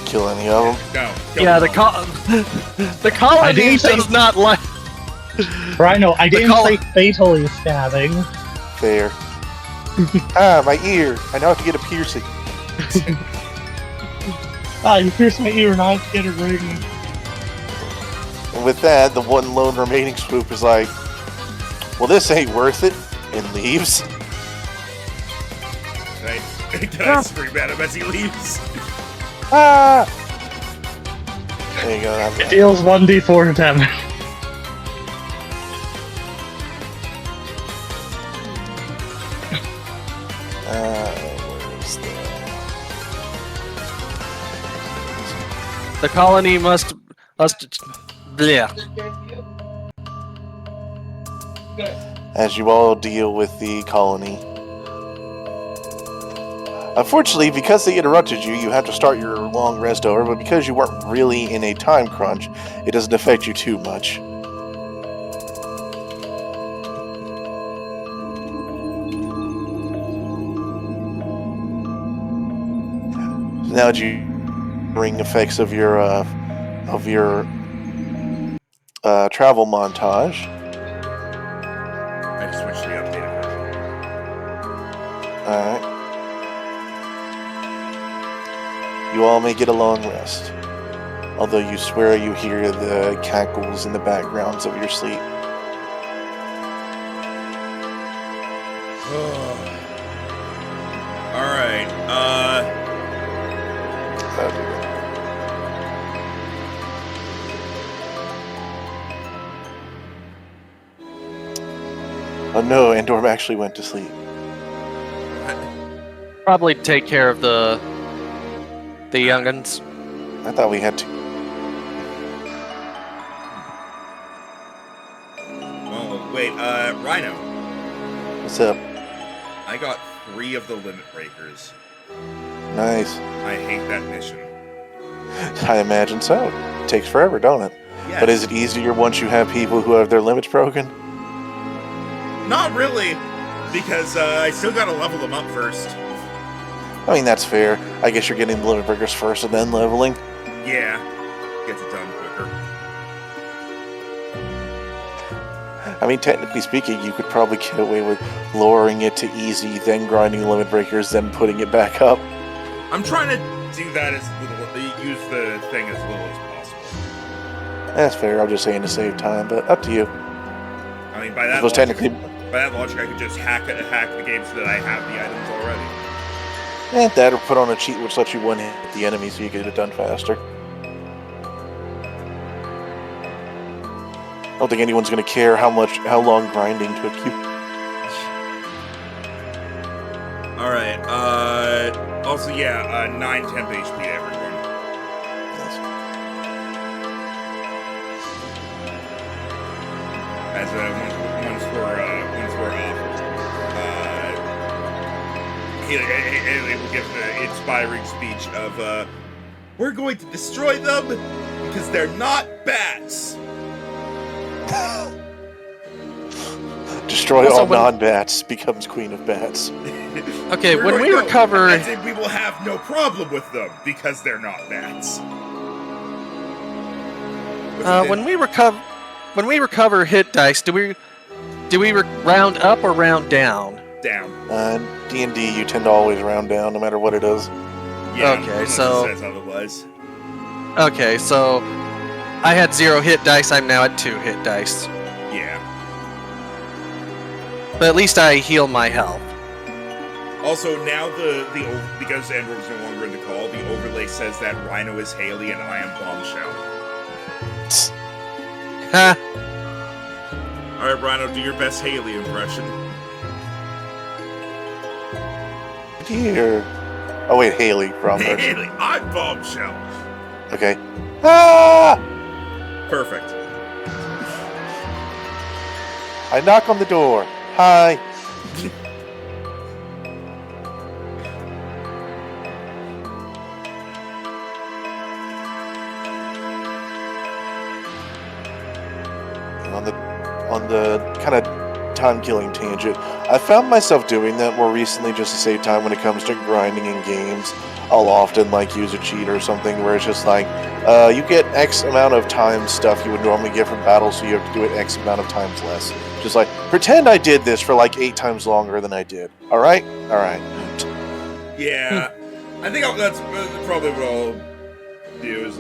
kill any of them. No. Yeah, the colony didn't say- does not like. Rhino, I didn't say color- fatally stabbing. Fair. Ah, my ear. I now have to get a piercing. Ah, you pierced my ear and I have to get a ring. And with that, the one lone remaining swoop is like, well, this ain't worth it, and leaves. Right? Can I scream at him as he leaves? Ah! There you go. Have It that. deals 1d4 damage. Where's The colony must. Yeah. As you all deal with the colony. Unfortunately, because they interrupted you, you have to start your long rest over, but because you weren't really in a time crunch, it doesn't affect you too much. Now do you ring effects of your travel montage. I just switched to the updated version. Alright. You all may get a long rest. Although you swear you hear the cackles in the backgrounds of your sleep. Alright, Oh no, Andorm actually went to sleep. Probably take care of the young'uns. I thought we had to. well, wait, Rhino. What's up? I got 3 of the limit breakers. Nice. I hate that mission. I imagine so. It takes forever, don't it? Yes. But is it easier once you have people who have their limits broken? Not really, because I still gotta level them up first. I mean, that's fair. I guess you're getting the limit breakers first and then leveling. Yeah, gets it done quicker. I mean, technically speaking, you could probably get away with lowering it to easy, then grinding limit breakers, then putting it back up. I'm trying to do that as little, use the thing as little as possible. That's fair. I'm just saying to save time, but up to you. I mean, by that Because logic, technically, I could just hack the game so that I have the items already. that or put on a cheat which lets you one hit the enemy so you get it done faster. I don't think anyone's going to care how long grinding took you. Alright, also, yeah, 9 temp HP to everyone. Yes. As once we're off, Haley will give the inspiring speech of, we're going to destroy them because they're not bats. Destroy Also, all non-bats becomes queen of bats. Okay, when we recover... I think we will have no problem with them because they're not bats. When we recover hit dice, do we round up or round down? Down. D&D, you tend to always round down no matter what it is. Yeah, Okay, unless so- it says otherwise. Okay, so I had 0 hit dice. I'm now at 2 hit dice. Yeah. But at least I heal my health. Also, now because Andrew's no longer in the call, the overlay says that Rhino is Haley and I am Bombshell. Ha! Alright, Rhino, do your best Haley impression. Dear. Oh wait, Haley from Hey, Haley, I'm Bombshell. Okay. Ah! Perfect. I knock on the door. Hi. On the kind of time-killing tangent, I found myself doing that more recently just to save time when it comes to grinding in games. I'll often use a cheat or something where it's just like, you get X amount of time stuff you would normally get from battles, so you have to do it X amount of times less. Just like, pretend I did this for 8 times longer than I did. Alright? Alright. Yeah. I think that's probably what I'll do is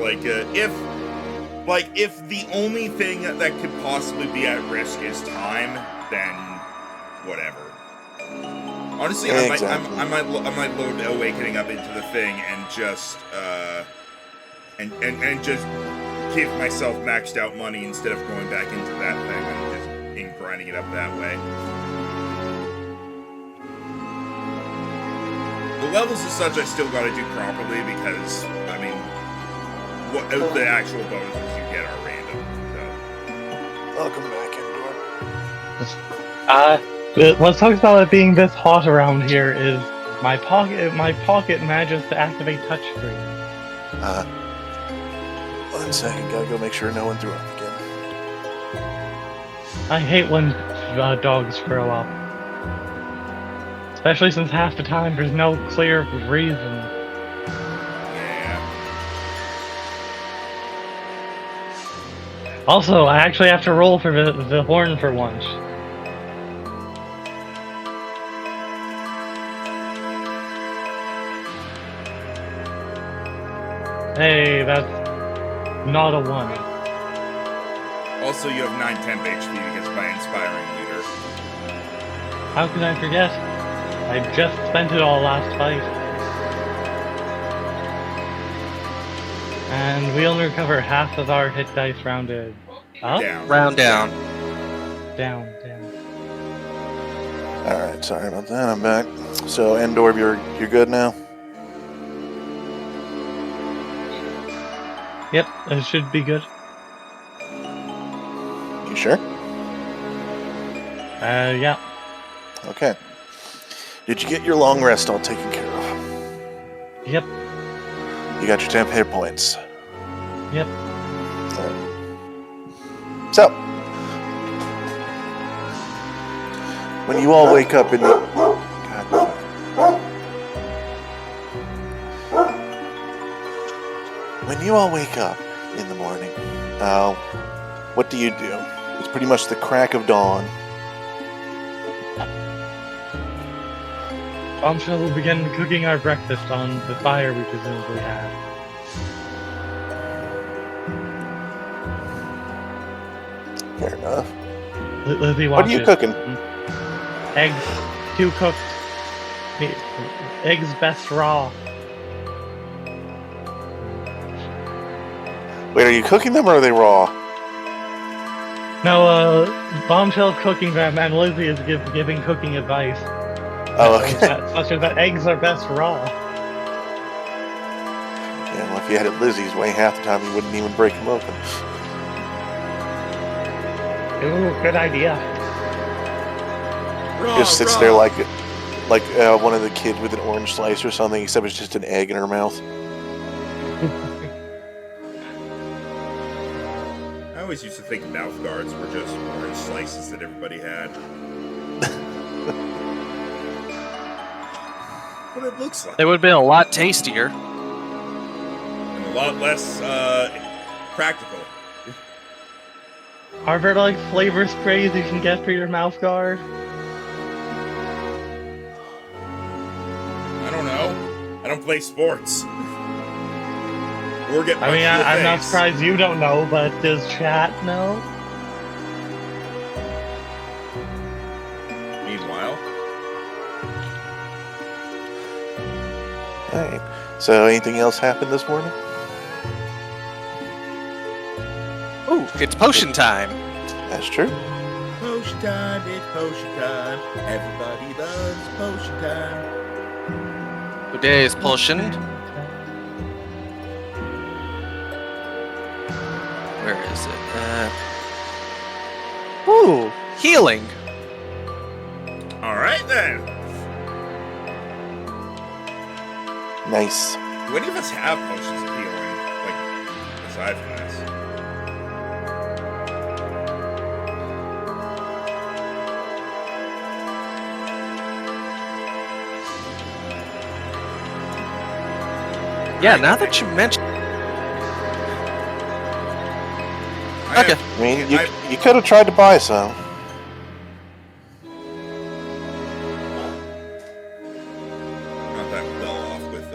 if the only thing that could possibly be at risk is time, then whatever. Honestly, Exactly. I might load Awakening up into the thing and just and just give myself maxed out money instead of going back into that thing and just grinding it up that way. The levels as such I still gotta do properly because I mean what the actual bonuses you get are random. So. Welcome back, Endor. What sucks about it being this hot around here is my pocket manages to activate touchscreen. 1 second, gotta go make sure no one threw up again. I hate when dogs throw up. Especially since half the time there's no clear reason. Also, I actually have to roll for the horn for once. Hey, that's not a 1. Also, you have 9 temp HP because by inspiring leader. How could I forget? I just spent it all last fight. And we only recover half of our hit dice rounded up? Down. Round down. Down. Alright, sorry about that. I'm back. So, Endor, you're good now? Yep, it should be good. You sure? Yeah. Okay. Did you get your long rest all taken care of? Yep. You got your 10 hit points. Yep. So, when you all wake up in the... God. When you all wake up in the morning, what do? It's pretty much the crack of dawn. Bombshell will begin cooking our breakfast on the fire we presumably had. Fair enough. Lizzie What are watches. you cooking? Eggs, 2 cooked. Eggs best raw. Wait, are you cooking them or are they raw? No, Bombshell's cooking them, and Lizzie is giving cooking advice. Oh, okay. Such as that eggs are best raw. Yeah, well, if you had it Lizzie's way, half the time you wouldn't even break them open. Ooh, good idea. Just sits there like one of the kids with an orange slice or something, except it's just an egg in her mouth. I always used to think mouth guards were just orange slices that everybody had. What it looks like. They would have been a lot tastier. And a lot less practical. Are there like flavor sprays you can get for your mouth guard? I don't know. I don't play sports. Or get I mean, punched in the I'm not face. surprised you don't know, but does chat know? Meanwhile, Alright. So, anything else happened this morning? Ooh, it's potion time. That's true. potion time, it's potion time. Everybody loves potion time. Today is potion. Where is it? Ooh, healing. Alright then. Nice. Do any of us have potions of healing? Like, aside from this? Yeah, now that you mention. Okay. I mean, you could have tried to buy some. Not that well off with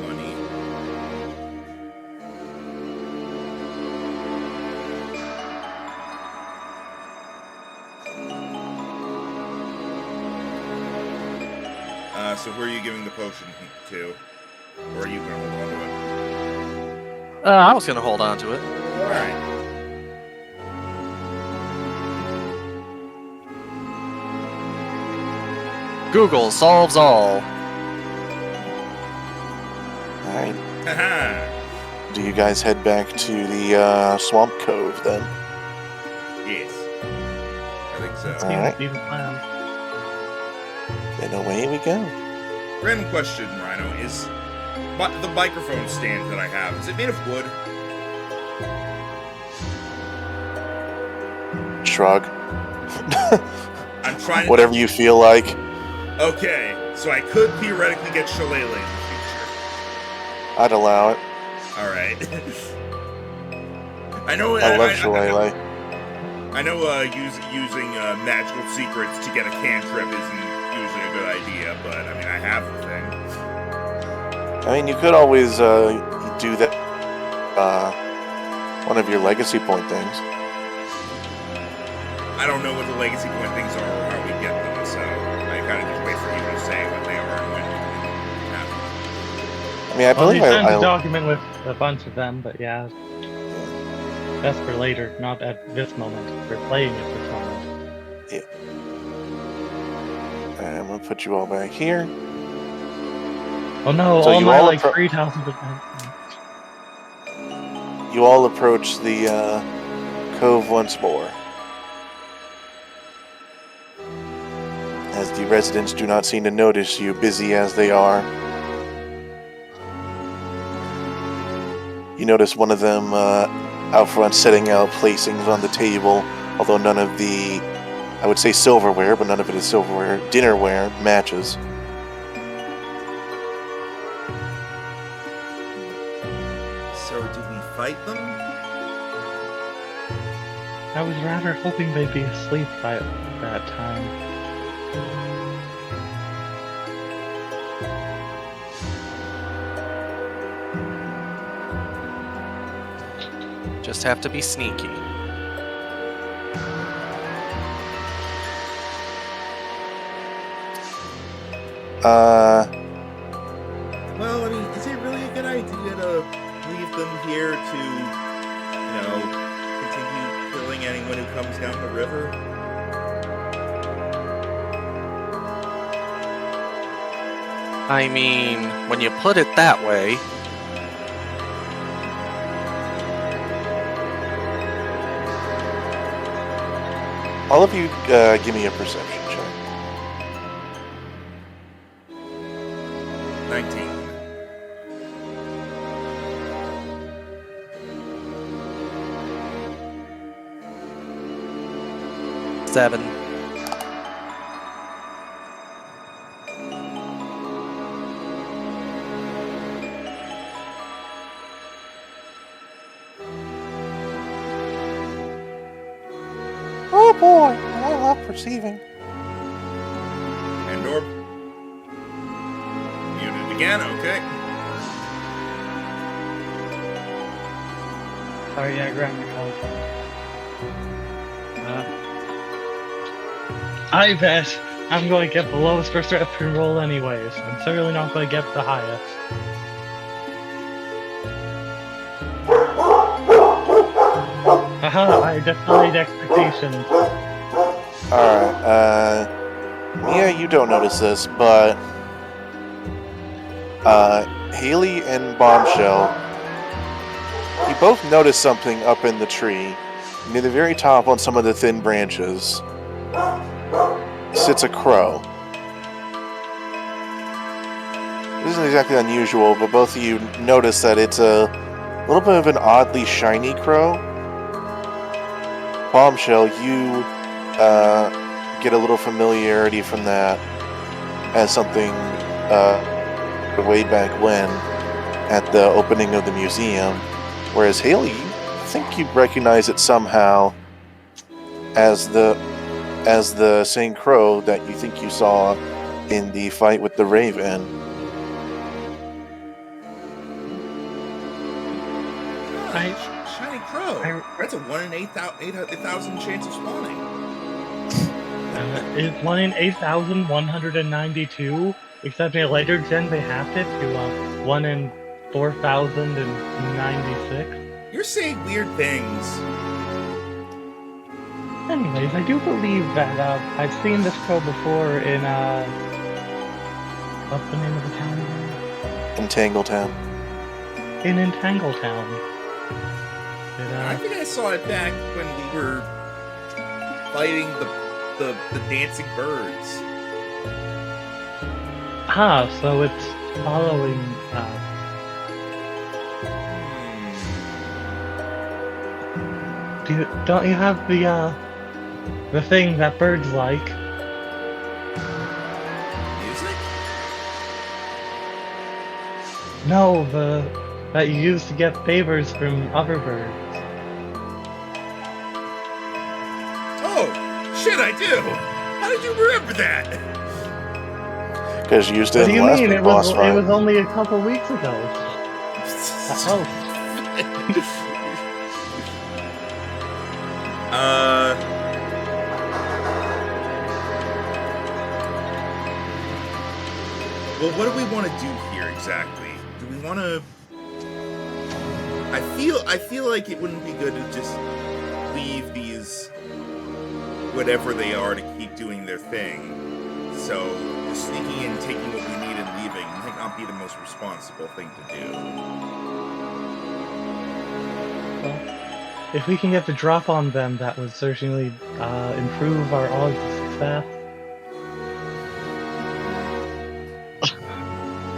money. So who are you giving the potion to? Or are you going to hold on to it? I was gonna hold on to it. Alright. Google solves all. Alright. Haha. Do you guys head back to the Swamp Cove then? Yes. I think so. Alright. Seems to be the plan. Then away we go. Random question, Rhino, is the microphone stand that I have, is it made of wood? Shrug. I'm trying to... Whatever you feel like. Okay, so I could theoretically get Shillelagh in the future. I'd allow it. Alright. I know. I love Shillelagh. I know using magical secrets to get a cantrip isn't usually a good idea, but I mean, I have the thing. I mean, you could always do that. One of your legacy point things. I don't know what the legacy point things are or how we get them, so I kind of just wait for you to say what they are and when we can have them. I mean, I believe Well, I a document with a bunch of them, but yeah. That's for later, not at this moment. We're playing at this moment. Yeah. And I'm gonna put you all back here. Oh no, So all you my all like appro- 3,000. You all approach the cove once more. As the residents do not seem to notice you, busy as they are. You notice one of them out front setting out placings on the table, although none of the, I would say silverware, but none of it is silverware, dinnerware matches. So, do we fight them? I was rather hoping they'd be asleep by that time. Just have to be sneaky. Well, I mean, is it really a good idea to leave them here to, continue killing anyone who comes down the river? I mean, when you put it that way, All of you give me a perception check. 19. seven. Oh boy, I love perceiving. Andor? Muted again, okay. Sorry, I grabbed my telephone. I bet I'm going to get the lowest perception roll anyways. I'm certainly not going to get the highest. Haha, I defied expectations. Alright, Mia, you don't notice this, but Haley and Bombshell, you both notice something up in the tree. Near the very top on some of the thin branches sits a crow. This isn't exactly unusual, but both of you notice that it's a little bit of an oddly shiny crow. Bombshell, you get a little familiarity from that as something way back when at the opening of the museum, whereas Haley, I think you'd recognize it somehow as the same crow that you think you saw in the fight with the Raven. Shiny crow. That's a 1 in 8,000 chance of spawning. It's 1 in 8,192, except in a later gen they halved it to 1 in 4,096. You're saying weird things. Anyways, I do believe that I've seen this crow before in what's the name of the town again? Entangletown. In Entangletown. I think I saw it back when we were fighting the dancing birds. So it's following. Don't you have the thing that birds like? Music? No, that you use to get favors from other birds. Oh, shit, I do. How did you remember that? Because you used it What do in you the last mean? big It boss was fight. only a couple weeks ago. Oh, Well, what do we want to do here exactly? Do we want to? I feel like it wouldn't be good to just leave these, whatever they are, to keep doing their thing. So sneaking in, taking what we need, and leaving might not be the most responsible thing to do. well, if we can get the drop on them, that would certainly improve our odds of success.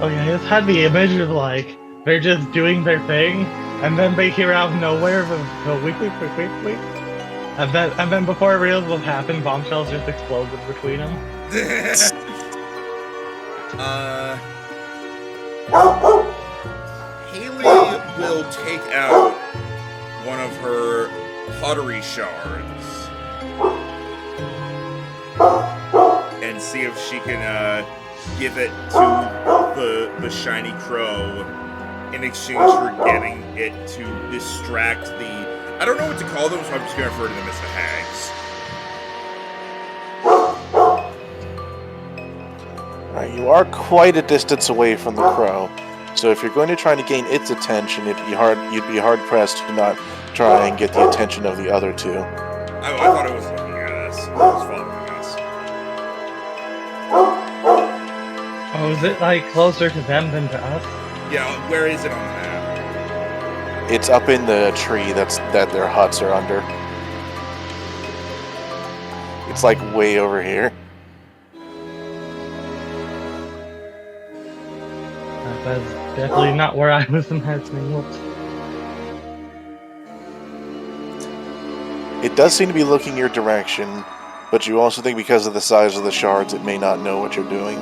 Oh yeah, it's had the image of like they're just doing their thing, and then they hear out of nowhere the wait, and then before it realizes what happened, bombshells just exploded between them. Haley will take out one of her pottery shards and see if she can give it to the shiny crow in exchange for getting it to distract the... I don't know what to call them, so I'm just going to refer to them as the hags. Alright, you are quite a distance away from the crow, so if you're going to try to gain its attention, you'd be hard pressed to not try and get the attention of the other two. I thought it was looking at us. It was following us. Oh, is it like closer to them than to us? Yeah, where is it on the map? It's up in the tree that their huts are under. It's like way over here. That's definitely not where I was imagining. Whoops. It does seem to be looking your direction, but you also think because of the size of the shards, it may not know what you're doing.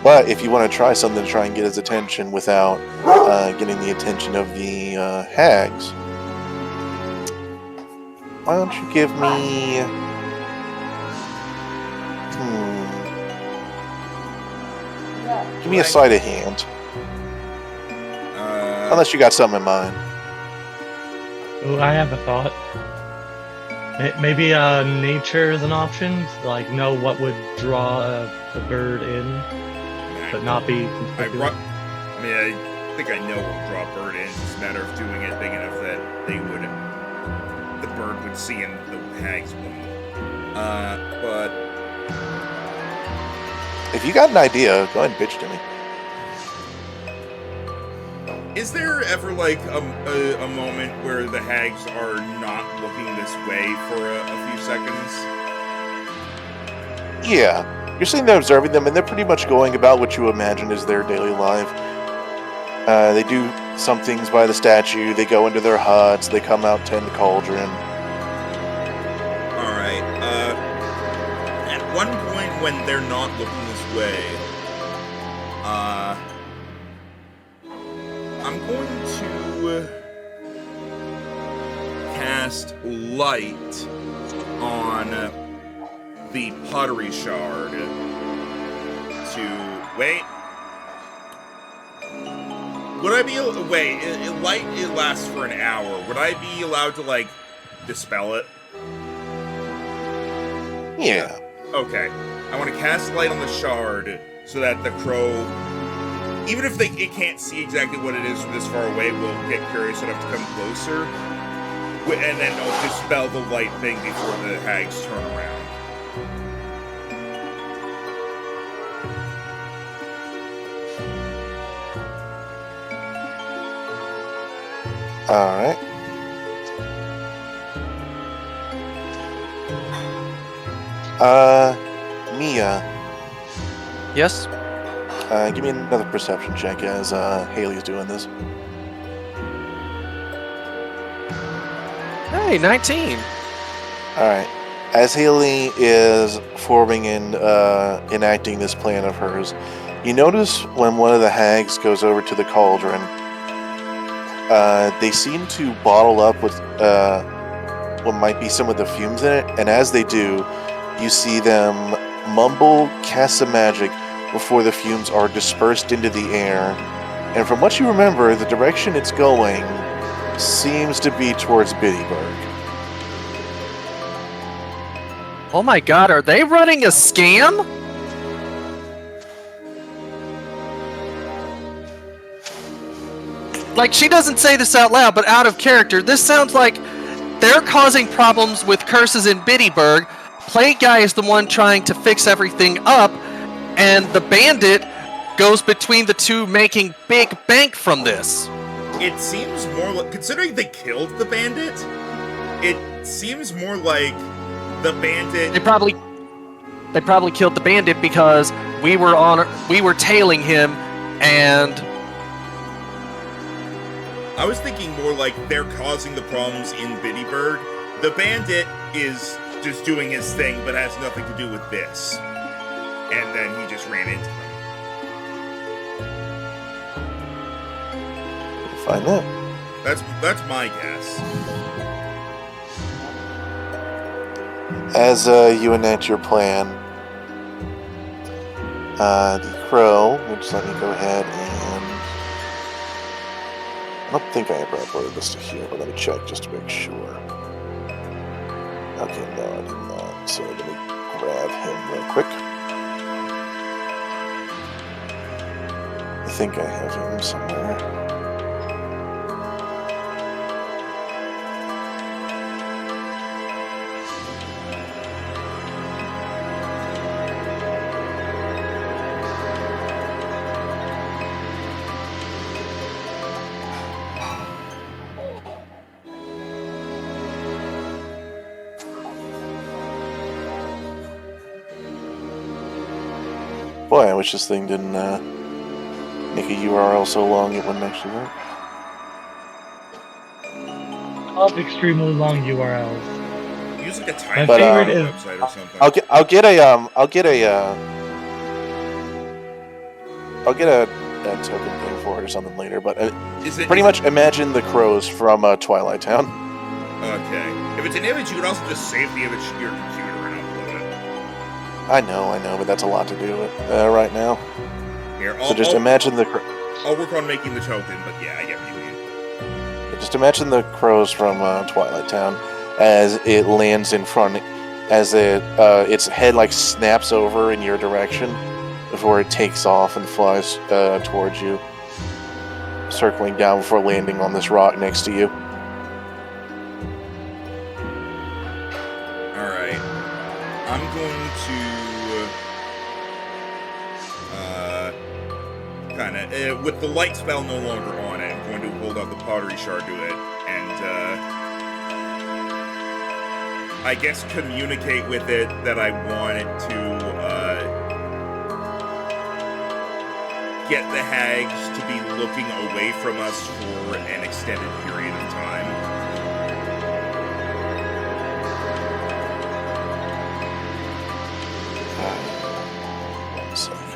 But if you want to try something to try and get his attention without getting the attention of the hags, why don't you give me... Give me a sleight of hand. Unless you got something in mind. Ooh, I have a thought. Maybe nature is an option. Like, know what would draw a bird in, but not be conspicuous. I think I know what would draw a bird in. It's just a matter of doing it big enough that the bird would see and the hags wouldn't. But if you got an idea, go ahead and pitch to me. is there ever like a moment where the hags are not looking this way for a few seconds? Yeah. You're sitting there observing them, and they're pretty much going about what you imagine is their daily life. They do some things by the statue, they go into their huts, they come out, tend the cauldron. Alright, at one point when they're not looking this way, I'm going to cast light on the pottery shard to... Wait. Would I be... Wait, light, it lasts for an hour. Would I be allowed to, like, dispel it? Yeah. Okay. I want to cast light on the shard so that the crow... Even if it can't see exactly what it is from this far away, will get curious enough to come closer. And then I'll dispel the light thing before the hags turn around. Alright. Mia, Yes? give me another perception check as Haley's doing this. Hey, 19. Alright. As Haley is forming and enacting this plan of hers, you notice when one of the hags goes over to the cauldron, they seem to bottle up with what might be some of the fumes in it, and as they do, you see them mumble, cast some magic before the fumes are dispersed into the air. And from what you remember, the direction it's going seems to be towards Biddyburg. Oh my god, are they running a scam? Like, she doesn't say this out loud, but out of character, this sounds like they're causing problems with curses in Biddyburg. Plague Guy is the one trying to fix everything up, and the bandit goes between the two, making big bank from this. It seems more like, considering they killed the bandit, it seems more like the bandit. They probably killed the bandit because we were tailing him, and I was thinking more like they're causing the problems in Biddyburg. The bandit is just doing his thing, but has nothing to do with this. And then he just ran into them. Find out. That's my guess. As you enact your plan, the crow, which let me go ahead and... I don't think I ever uploaded this to here, but let me check just to make sure. Okay, no, I did not. So let me grab him real quick. I think I have him somewhere. Boy, I wish this thing didn't make a URL so long it wouldn't actually work. Of extremely long URLs. Use like a tiny favorite is website or something. I'll get a token thing for it or something later. But pretty much imagine the crows from Twilight Town. Okay. If it's an image, you could also just save the image to your computer and upload it. I know, but that's a lot to do right now. Here, so just imagine the. I'll work on making the token, but yeah, I get what you mean. Just imagine the crows from Twilight Town as it lands in front, as its head like snaps over in your direction before it takes off and flies towards you, circling down before landing on this rock next to you. Alright. I'm going to with the light spell no longer on it, I'm going to hold out the pottery shard to it and I guess communicate with it that I want it to get the hags to be looking away from us for an extended period of time. One second.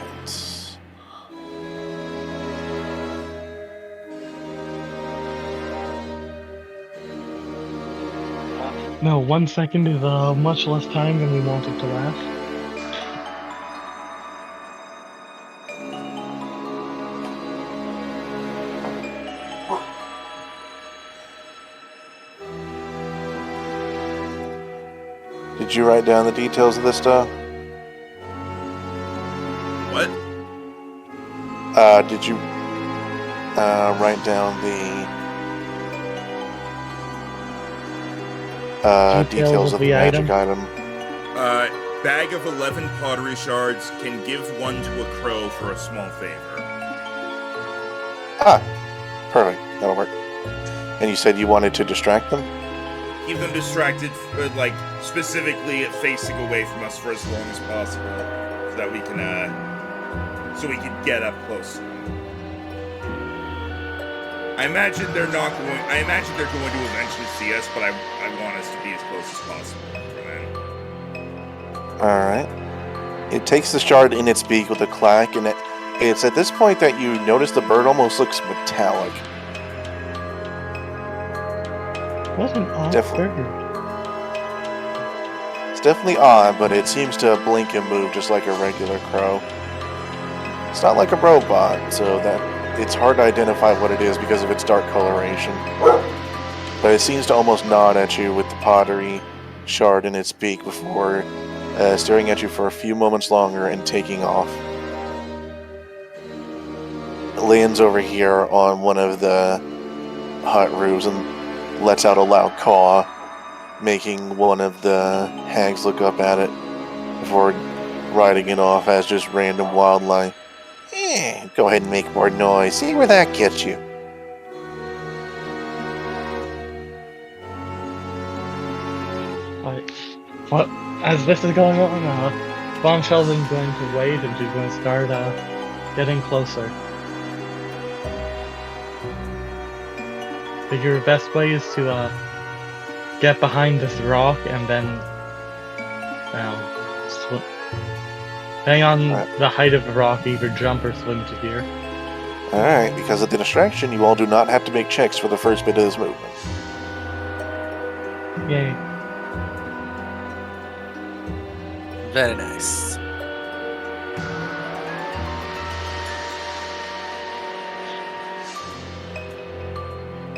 No, 1 second is much less time than we want it to last. Did you write down the details of this stuff? What? Did you write down the details of the magic item? Bag of 11 pottery shards, can give one to a crow for a small favor. Ah, perfect. That'll work. And you said you wanted to distract them? Keep them distracted, like, specifically facing away from us for as long as possible, so that we can get up close to them. I imagine they're going to eventually see us, but I want us to be as close as possible for them. Alright. It takes the shard in its beak with a clack, and it's at this point that you notice the bird almost looks metallic. What an odd Definitely. bird. It's definitely odd, but it seems to blink and move just like a regular crow. It's not like a robot, so that it's hard to identify what it is because of its dark coloration. But it seems to almost nod at you with the pottery shard in its beak before staring at you for a few moments longer and taking off. It lands over here on one of the hut roofs and lets out a loud caw, making one of the hags look up at it before riding it off as just random wildlife. Go ahead and make more noise. See where that gets you. What? As this is going on, Bombshell's going to wait and she's going to start getting closer. Figure the best way is to get behind this rock and then swim. Depending on the height of the rock, either jump or swim to here. Alright, because of the distraction, you all do not have to make checks for the first bit of this movement. Yay. Very nice.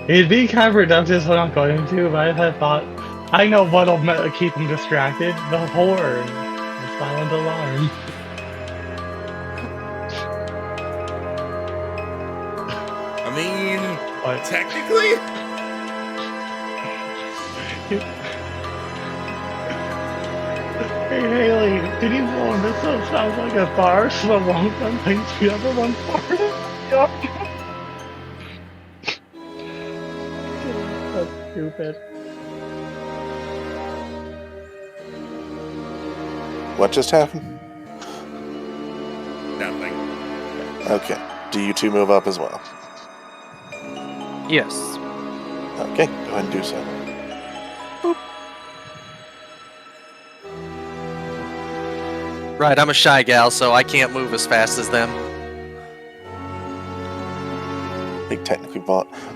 It'd be kind of redundant what I'm going to, but I thought, I know what'll keep them distracted. The horn. The silent alarm. I mean, What? technically, Hey Haley, did you know this sounds like a bar so long time things we ever run party? That's stupid. What just happened? nothing. Okay. Do you two move up as well? Yes. Okay, go ahead and do so. Right, I'm a shy gal, so I can't move as fast as them. I think technically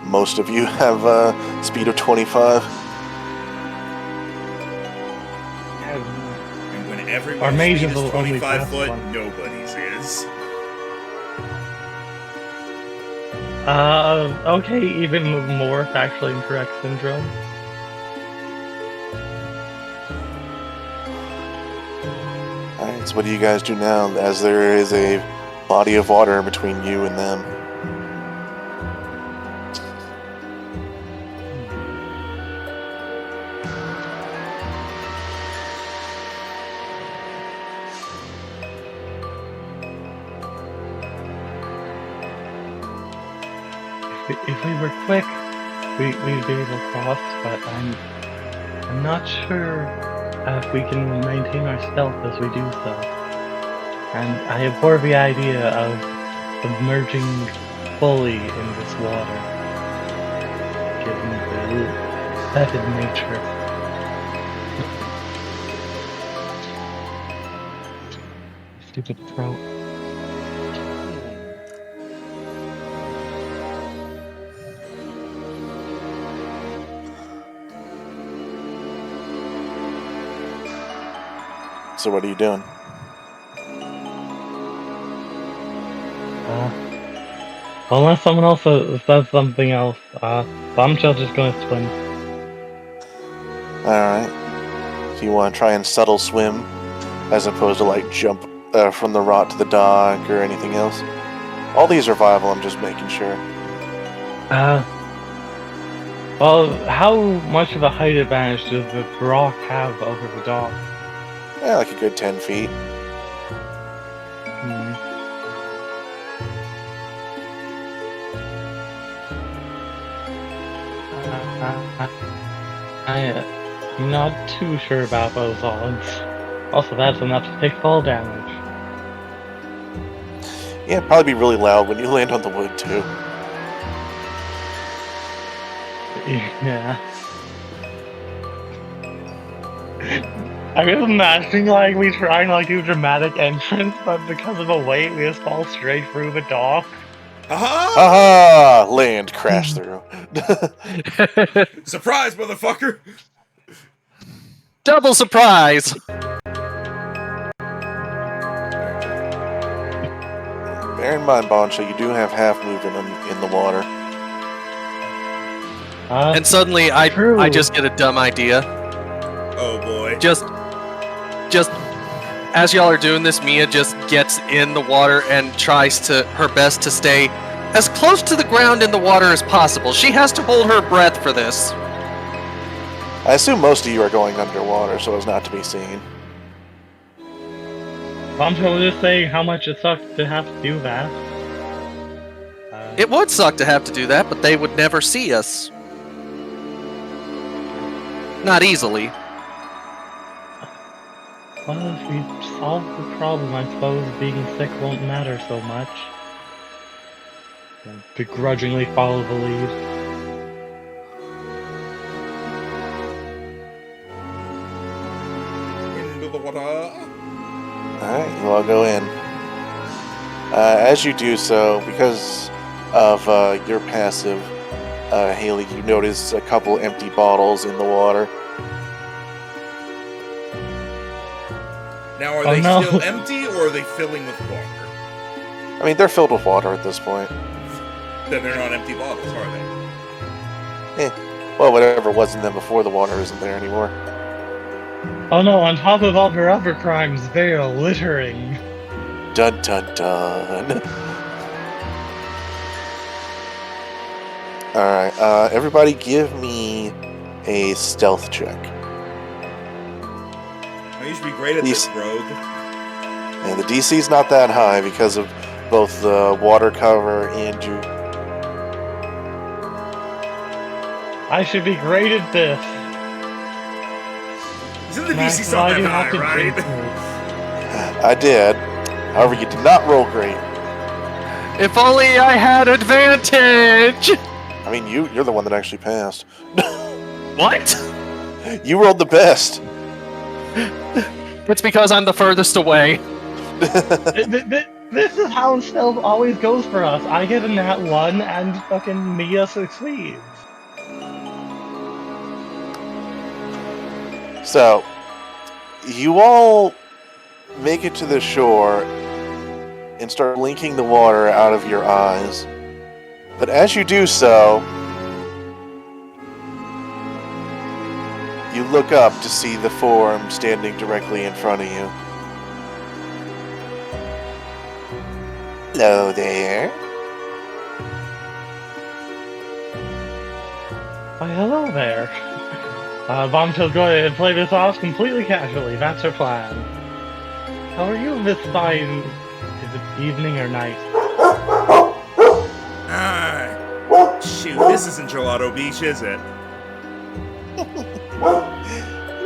most of you have a speed of 25. And when Our everyone's mage speed is is the only 25 fast foot, one. nobody's is. Okay, even more factually incorrect syndrome. Alright, so what do you guys do now as there is a body of water between you and them? If we were quick, we'd be able to cross, but I'm not sure if we can maintain our stealth as we do so. And I abhor the idea of submerging fully in this water, given the fetid nature. Stupid throat. So what are you doing? Unless someone else says something else, Bombshell's just gonna swim. Alright. So you want to try and subtle swim as opposed to like jump from the rock to the dock or anything else? All these are viable, I'm just making sure. Well, how much of a height advantage does the rock have over the dock? Yeah, like a good 10 feet. I'm not too sure about those odds. Also, that's enough to take fall damage. Yeah, it'd probably be really loud when you land on the wood too. Yeah. I was imagining like we try and like do dramatic entrance, but because of the weight, we just fall straight through the dock. Aha! Aha! Land crash through. Surprise, motherfucker! Double surprise! Bear in mind, Boncha, you do have half movement in the water. And suddenly I just get a dumb idea. Oh boy. Just as y'all are doing this, Mia just gets in the water and tries her best to stay as close to the ground in the water as possible. She has to hold her breath for this. I assume most of you are going underwater so as not to be seen. I'm just saying how much it sucks to have to do that. It would suck to have to do that, but they would never see us. Not easily. Well, if we solve the problem, I suppose being sick won't matter so much. And begrudgingly follow the lead. Into the water. Alright, you all go in. As you do so, because of your passive, Haley, you notice a couple empty bottles in the water. Now, are they still empty, or are they filling with water? I mean, they're filled with water at this point. Then they're not empty bottles, are they? Well, whatever was in them before the water isn't there anymore. Oh no, on top of all her other crimes, they are littering. Dun dun dun. Alright, everybody give me a stealth check. I used to be great at this, rogue. And the DC's not that high because of both the water cover and you. I should be great at this. Isn't the DC not that high, right? I did. However, you did not roll great. If only I had advantage! I mean, you're the one that actually passed. What? You rolled the best. It's because I'm the furthest away. This is how stealth always goes for us. I get a nat 1 and fucking Mia succeeds. So, you all make it to the shore and start blinking the water out of your eyes. But as you do so, you look up to see the form standing directly in front of you. Hello there. Why, hello there. Bombshell's go ahead and play this off completely casually. That's her plan. How are you this fine? Is it evening or night? Shoot, this isn't Gelato Beach, is it?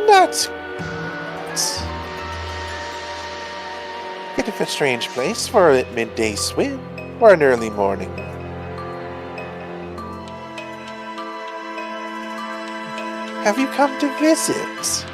Not. Bit of a strange place for a midday swim or an early morning. Have you come to visit?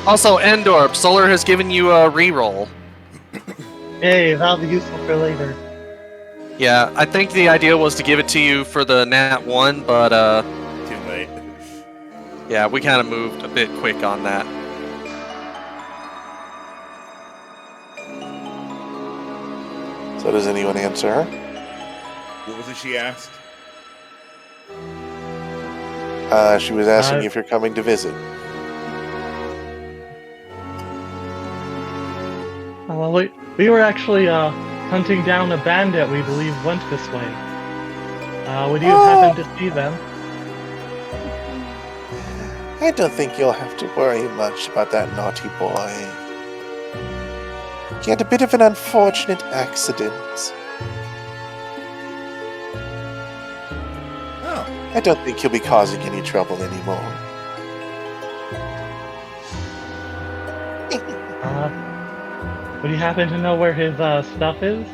Also, Endorp, Solar has given you a reroll. Hey, that'll be useful for later. Yeah, I think the idea was to give it to you for the Nat 1, but Too late. yeah, we kind of moved a bit quick on that. So does anyone answer her? What was it she asked? She was asking if you're coming to visit. Well, we were actually hunting down a bandit we believe went this way. Would you happen to see them? I don't think you'll have to worry much about that naughty boy. He had a bit of an unfortunate accident. Oh. I don't think he'll be causing any trouble anymore. Would you happen to know where his stuff is?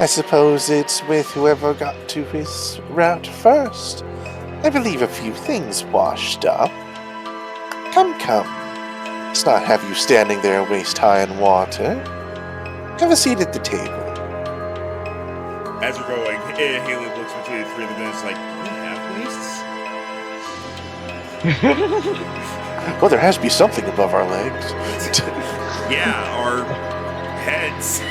I suppose it's with whoever got to his route first. I believe a few things washed up. Come. Let's not have you standing there waist-high in water. Have a seat at the table. As we're going, Haley looks between the three of them and is like, "Do we have waists?" Well, there has to be something above our legs. Yeah, our heads.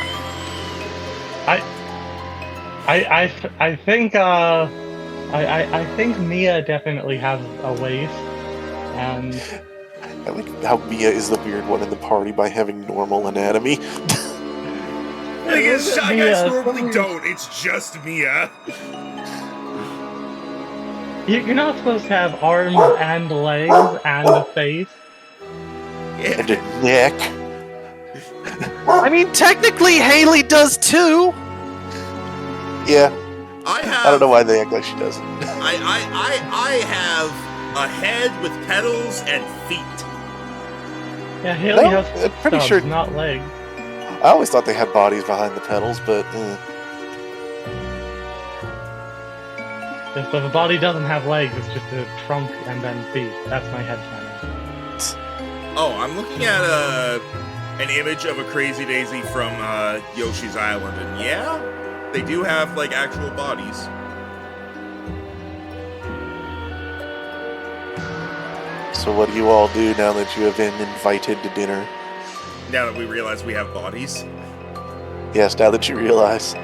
I think Mia definitely has a waist, and I like how Mia is the weird one in the party by having normal anatomy. I guess Shy Mia, Guys normally something- don't. It's just Mia. you're not supposed to have arms and legs and a face. And a neck. I mean, technically, Haley does too. Yeah, I I don't know why they act like she doesn't. I have a head with petals and feet. Yeah, Haley No, has I'm pretty stubs, sure- not legs. I always thought they had bodies behind the pedals, but If the body doesn't have legs, it's just a trunk and then feet. That's my headcanon. Oh, I'm looking at an image of a Crazy Daisy from Yoshi's Island, and yeah, they do have like actual bodies. So what do you all do now that you have been invited to dinner? Now that we realize we have bodies. Yes, now that you realize.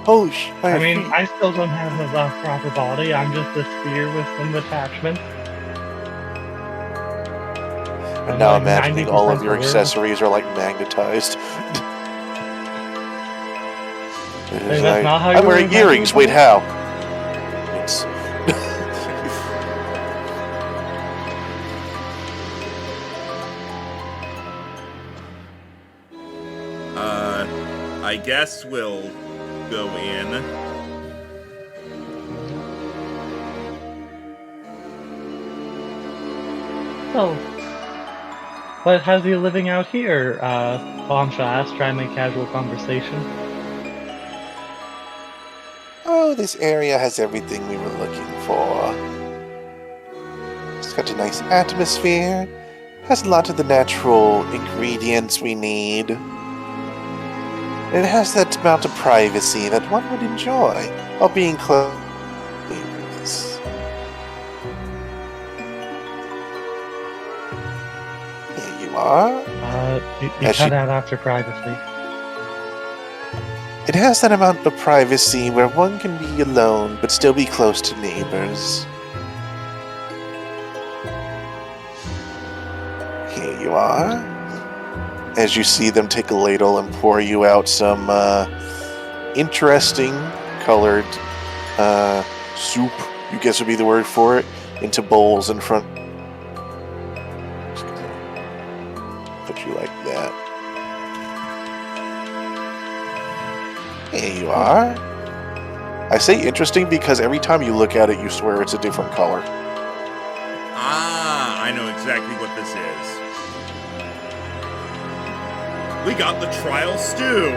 Holy sh! I mean, I still don't have a proper body. I'm just a sphere with some attachments. I'm now like imagining all of 90% your blur. accessories are like magnetized. It is That's like, not how I'm you wearing were imagining earrings. Wait, it? how? It's I guess we'll go in. So, what has you living out here? Bombshell asked, trying to make casual conversation. oh, this area has everything we were looking for. It's got a nice atmosphere. Has a lot of the natural ingredients we need. It has that amount of privacy that one would enjoy while being close. Here you are. You Has cut she- out after privacy. It has that amount of privacy where one can be alone but still be close to neighbors. Here you are. As you see them take a ladle and pour you out some interesting colored soup, you guess would be the word for it, into bowls in front. Just gonna put you like that. Here you are. I say interesting because every time you look at it, you swear it's a different color. Ah, I know exactly what this is. We got the trial stew.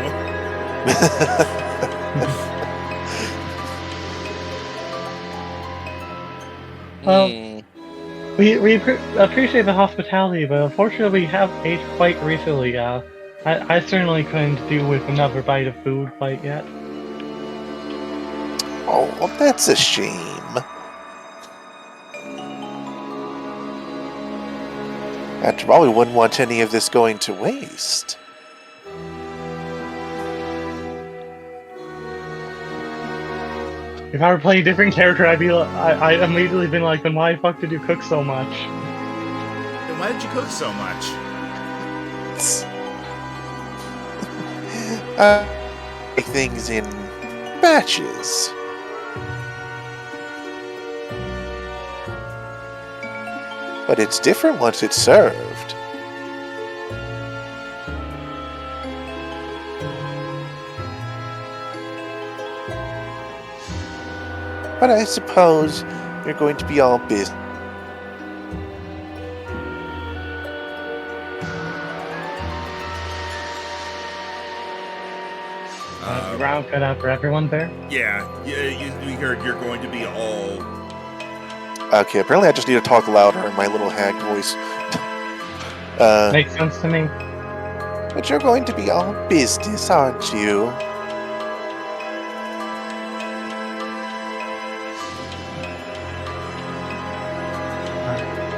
We appreciate the hospitality, but unfortunately we have ate quite recently. I certainly couldn't do with another bite of food quite yet. Oh, that's a shame. After all, we wouldn't want any of this going to waste. If I were playing a different character, I'd immediately been like, then why the fuck did you cook so much? Then why did you cook so much? Make things in batches. But it's different once it's served. But I suppose you're going to be all busy. Round cut out for everyone there. Yeah, we heard you're going to be all. Okay, apparently I just need to talk louder in my little hag voice. Makes sense to me. But you're going to be all business, aren't you?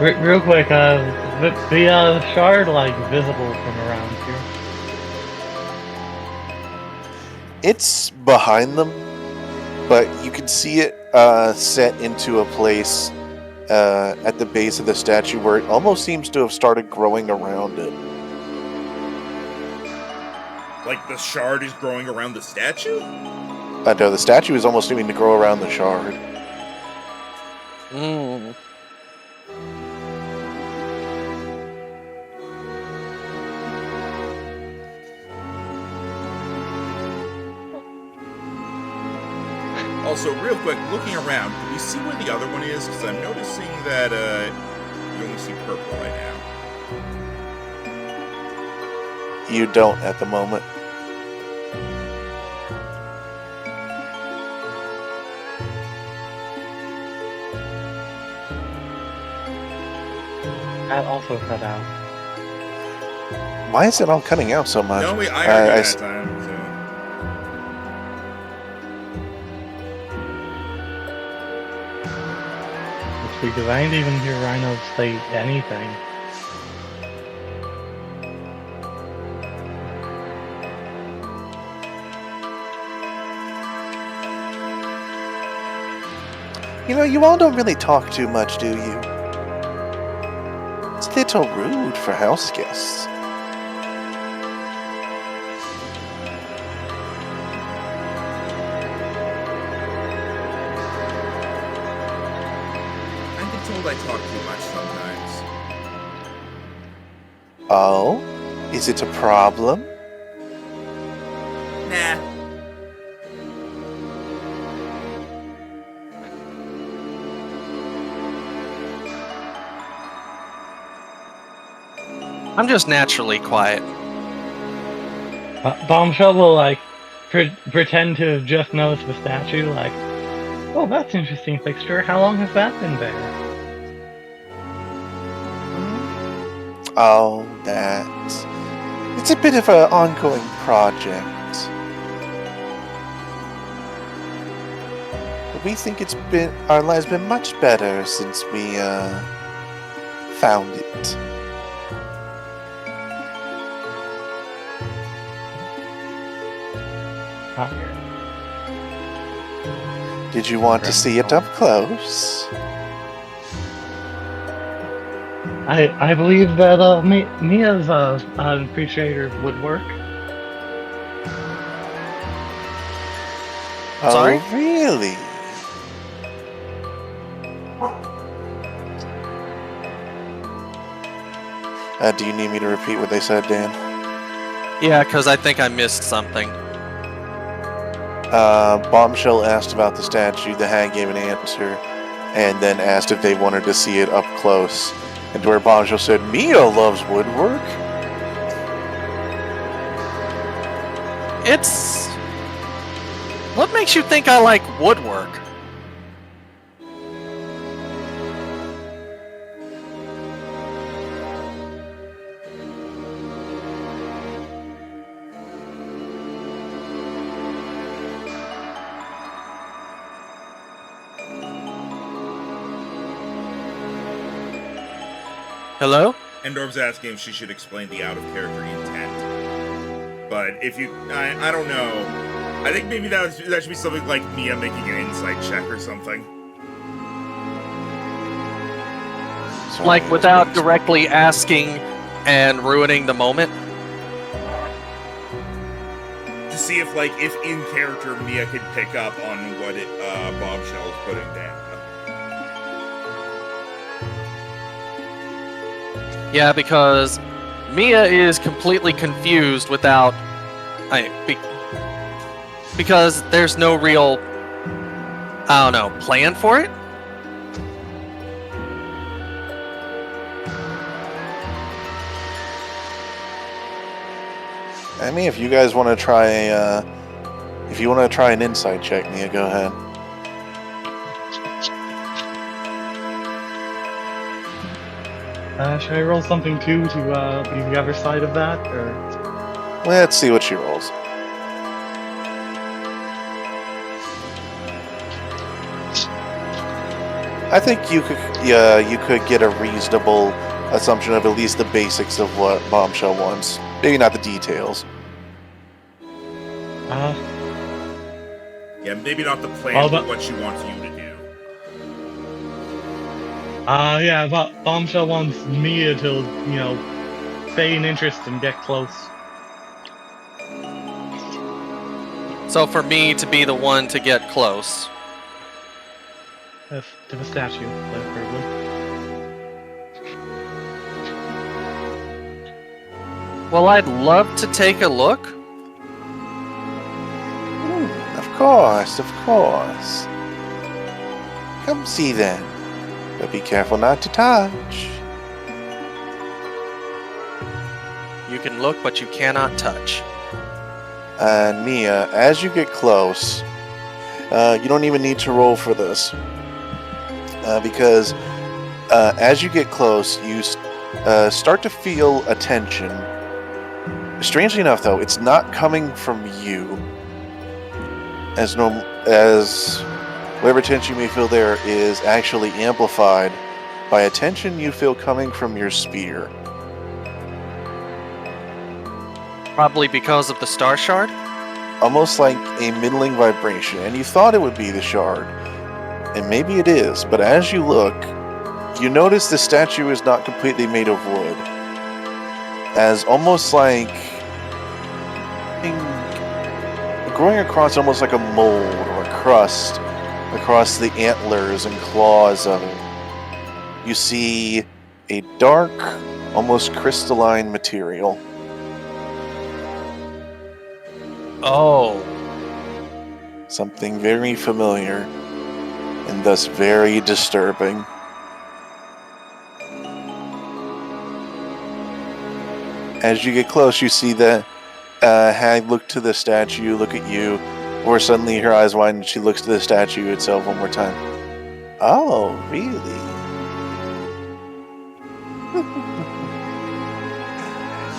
Real quick, the shard like visible from around here. It's behind them, but you can see it set into a place at the base of the statue where it almost seems to have started growing around it. Like the shard is growing around the statue? No, the statue is almost seeming to grow around the shard. Also, real quick, looking around, can we see where the other one is? Because I'm noticing that you only see purple right now. You don't at the moment. That also cut out. Why is it all cutting out so much? No, I heard that time. So. It's because I didn't even hear Rhino say anything. You know, you all don't really talk too much, do you? It's a little rude for house guests. I've been told I talk too much sometimes. Oh? Is it a problem? Nah. I'm just naturally quiet. Bombshell will like pretend to have just noticed the statue. Like, oh, that's an interesting fixture. How long has that been there? Oh, that. It's a bit of an ongoing project. But we think our lives been much better since we found it. Did you want to see it up close? I believe that Mia's an appreciator of woodwork. Sorry? Oh, really? Do you need me to repeat what they said, Dan? Yeah, because I think I missed something. Bombshell asked about the statue, the hag gave an answer, and then asked if they wanted to see it up close. And to where Bombshell said, Mia loves woodwork. It's... What makes you think I like woodwork? Hello? Endorf's asking if she should explain the out-of-character intent. But if you... I don't know. I think maybe that should be something like Mia making an insight check or something. Like, without directly asking and ruining the moment? To see if, like, if in character Mia could pick up on what Bombshell's putting down. Yeah, because Mia is completely confused without... because there's no real... I don't know, plan for it? I mean, if you guys want to try If you want to try an insight check, Mia, go ahead. Should I roll something too to be the other side of that, or? Let's see what she rolls. I think you could get a reasonable assumption of at least the basics of what Bombshell wants. Maybe not the details. Yeah, maybe not the plan, but what she wants you to do. Yeah, but Bombshell wants Mia to, stay in interest and get close. So for me to be the one to get close. To the statue, preferably. Well, I'd love to take a look. Of course, of course. Come see then. But be careful not to touch. You can look, but you cannot touch. And Mia, as you get close, you don't even need to roll for this. Because as you get close, you start to feel a tension. Strangely enough, though, it's not coming from you. As whatever tension you may feel there is actually amplified by a tension you feel coming from your spear. Probably because of the star shard? Almost like a middling vibration, and you thought it would be the shard. And maybe it is, but as you look, you notice the statue is not completely made of wood. As almost like growing across almost like a mold or a crust across the antlers and claws of it. You see a dark, almost crystalline material. Oh. Something very familiar and thus very disturbing. As you get close, you see that hag look to the statue, look at you, or suddenly her eyes widen and she looks to the statue itself one more time. Oh, really?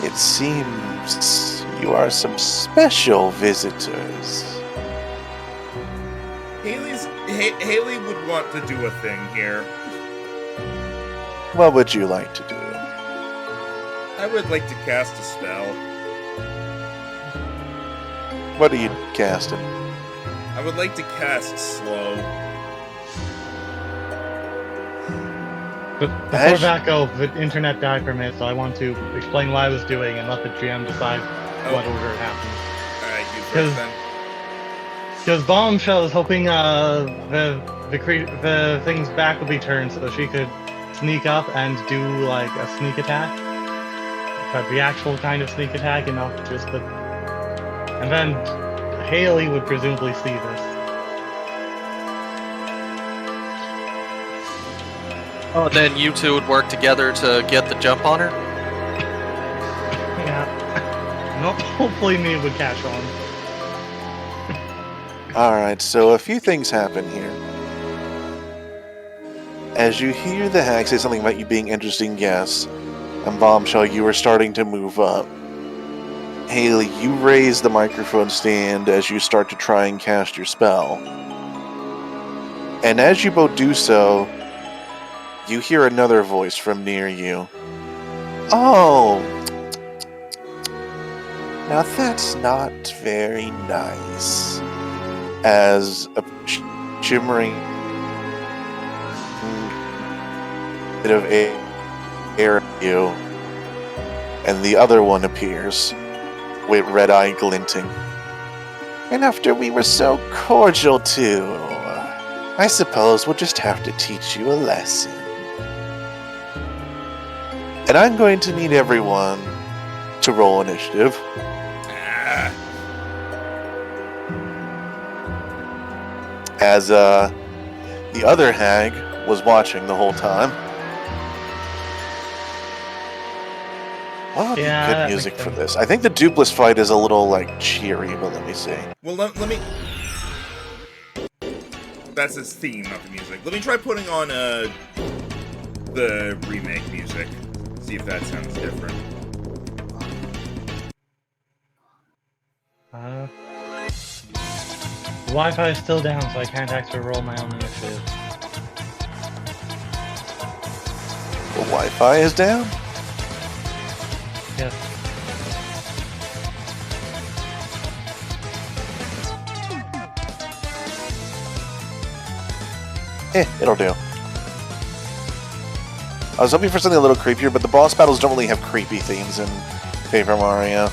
It seems you are some special visitors. Haley would want to do a thing here. What would you like to do? I would like to cast a spell. What are you casting? I would like to cast slow. But before that goes, the internet died for a minute, so I want to explain what I was doing and let the GM decide what order it happened. Alright, you first then. Because Bombshell is hoping the thing's back will be turned so she could sneak up and do like a sneak attack. But the actual kind of sneak attack, and not just the... And then Haley would presumably see this. Oh, then you two would work together to get the jump on her? Yeah. No, hopefully me would catch on. Alright, so a few things happen here. As you hear the hag say something about you being interesting guests, and Bombshell, you are starting to move up. Haley, you raise the microphone stand as you start to try and cast your spell. And as you both do so, you hear another voice from near you. Oh! Now that's not very nice. As a shimmering bit of air at you, and the other one appears, with red eye glinting. And after we were so cordial too, I suppose we'll just have to teach you a lesson. And I'm going to need everyone to roll initiative. As the other hag was watching the whole time. What would Yeah, be that good music makes for sense. this? I think the Dupless fight is a little, like, cheery, but let me see. Well, let me... That's his theme, not the music. Let me try putting on, the remake music. See if that sounds different. Wi-Fi is still down, so I can't actually roll my own initiative. The Wi-Fi is down? Yes. It'll do. I was hoping for something a little creepier, but the boss battles don't really have creepy themes in Paper Mario.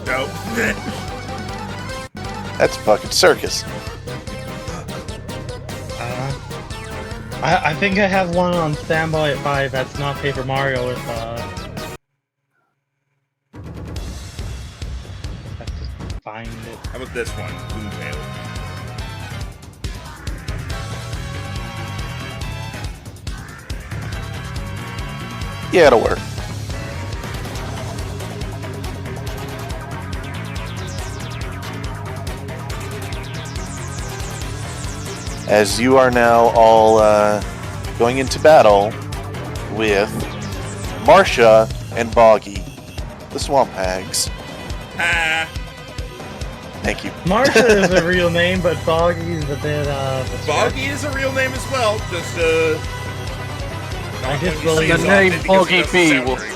No. That's fucking circus. I think I have one on standby at 5 that's not Paper Mario with, I have to find it. How about this one? Boomtail. Yeah, it'll work. As you are now all going into battle with Marsha and Boggy, the Swamp Hags. Ah. Thank you. Marsha is a real name, but Boggy's a bit, Boggy is a real name as well. Just, I not just when you see believe it the often name because it Boggy doesn't B sound will- very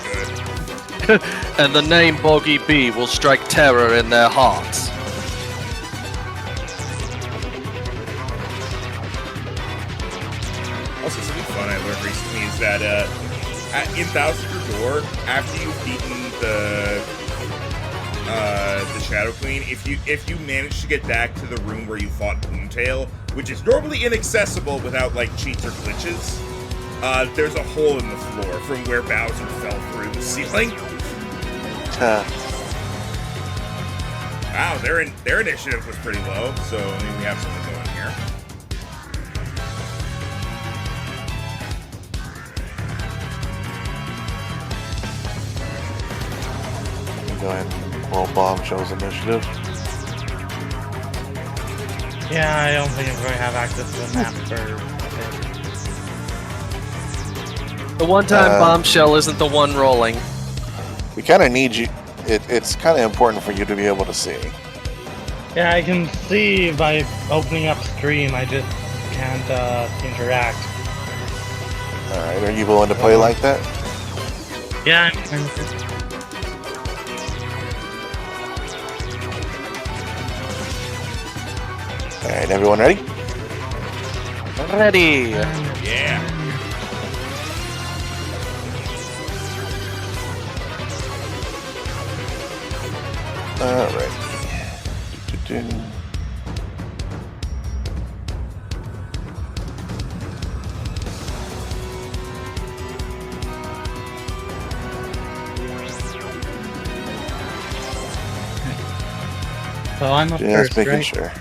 good. And the name Boggy B will strike terror in their hearts. Also, something fun I learned recently is that in Thousand Year Door, after you've beaten the Shadow Queen, if you manage to get back to the room where you fought Boomtail, which is normally inaccessible without like cheats or glitches, there's a hole in the floor from where Bowser fell through the ceiling. Wow, their initiative was pretty low, so I mean we have something going here. Go ahead and roll Bombshell's initiative. Yeah, I don't think I'm going to have access to the map for... The one-time bombshell isn't the one rolling. We kind of need you. It's kind of important for you to be able to see. Yeah, I can see by opening up stream, I just can't interact. Alright, are you willing to play like that? Yeah, Alright, everyone ready? Ready. Yeah. Alright. So I'm up Just first, making right? sure.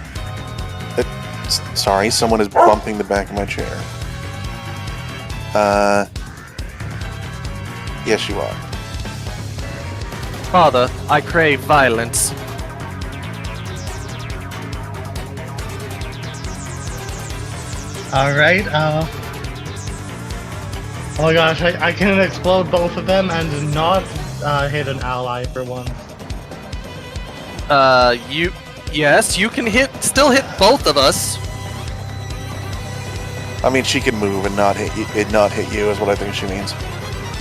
Sorry, someone is bumping the back of my chair. Yes, you are. Father, I crave violence. Alright, oh gosh, I can explode both of them and not hit an ally for once. Yes, you can still hit both of us. I mean, she can move and not hit you, is what I think she means.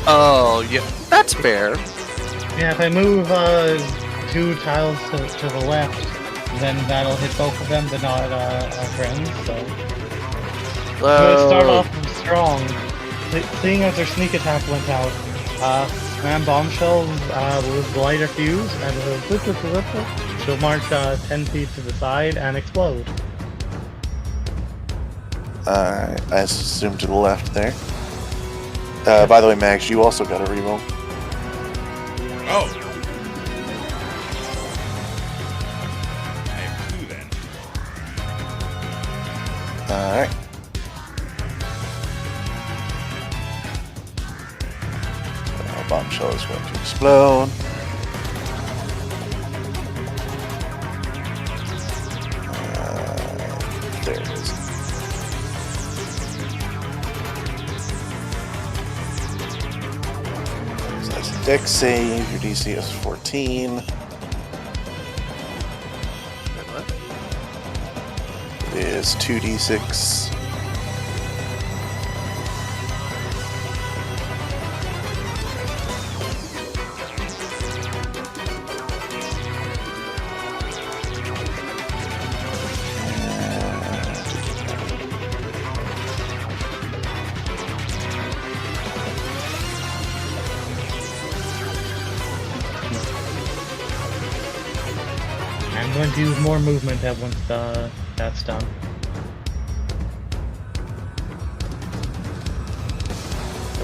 Oh, yeah, that's fair. Yeah, if I move 2 tiles to the left, then that'll hit both of them, but not our friends, so... We'll start off strong. Seeing as their sneak attack went out, Man Bombshell will light a fuse, and she'll march 10 feet to the side and explode. I assume to the left there. By the way, Max, you also got a reroll. Oh. I have 2 then. Alright. explode. There it is. So that's a dex save. Your DC is 14. It is 2d6. I'm going to use more movement once that's done.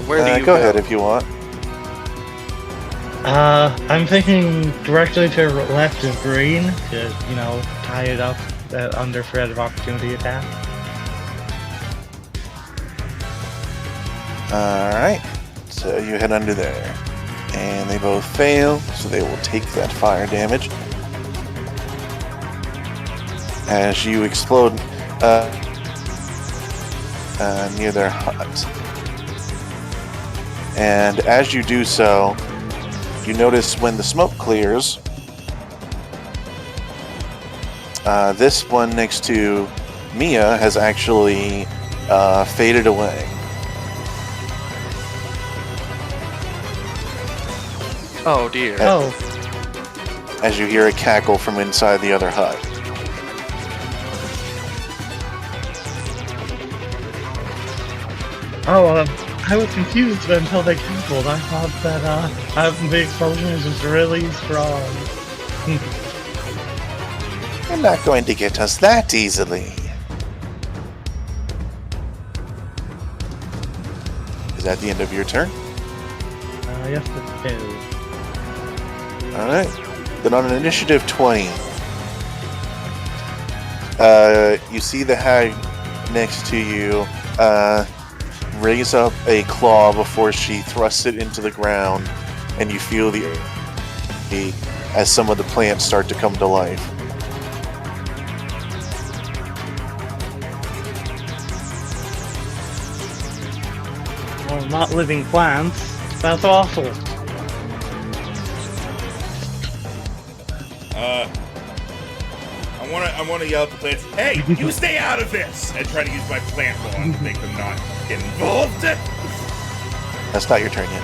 Where do you go ahead if you want. I'm thinking directly to left of green to, you know, tie it up under threat of opportunity attack. Alright, so you head under there. And they both fail, so they will take that fire damage. As you explode near their hut. And as you do so, you notice when the smoke clears, this one next to Mia has actually faded away. Oh dear. Oh, As you hear a cackle from inside the other hut. I was confused until they cackled. I thought that the explosion was just really strong. You're not going to get us that easily. Is that the end of your turn? Yes, it is. Alright. Then on an initiative 20, you see the hag next to you raise up a claw before she thrusts it into the ground, and you feel the as some of the plants start to come to life. Well, not living plants. That's awful. I want to yell at the plants, hey, you stay out of this! And try to use my plant wand to make them not get involved. That's not your turn yet.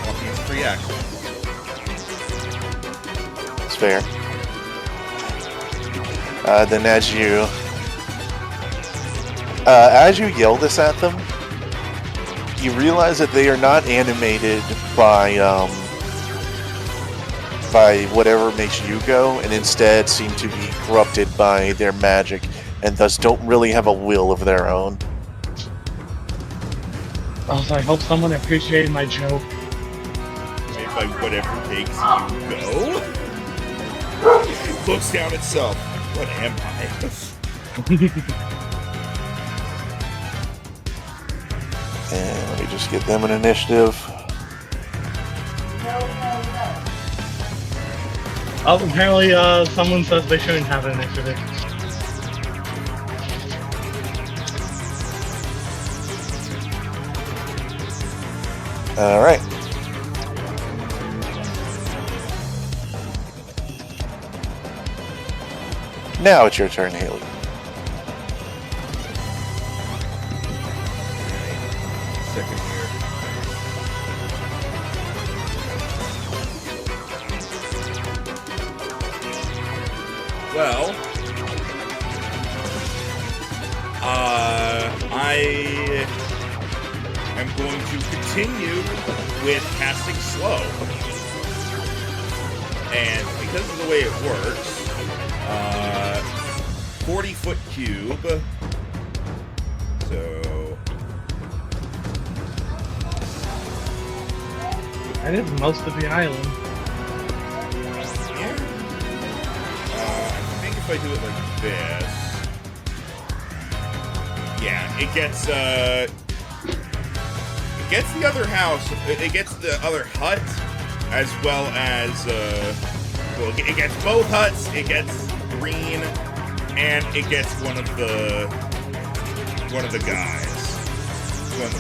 Walking is a free action. It's fair. Then as you yell this at them, you realize that they are not animated by whatever makes you go, and instead seem to be corrupted by their magic, and thus don't really have a will of their own. Also, I hope someone appreciated my joke. Made by whatever makes you go? Looks down itself. What am I? And let me just get them an initiative. Oh, apparently, someone says they shouldn't have an initiative. Alright. Now it's your turn, Haley. Second here. Well, I am going to continue with casting slow. And because of the way it works, 40-foot cube. So That is most of the island. yeah. I think if I do it like this, yeah, it gets the other house. It gets the other hut as well as well, it gets both huts. It gets green, and it gets one of the guys.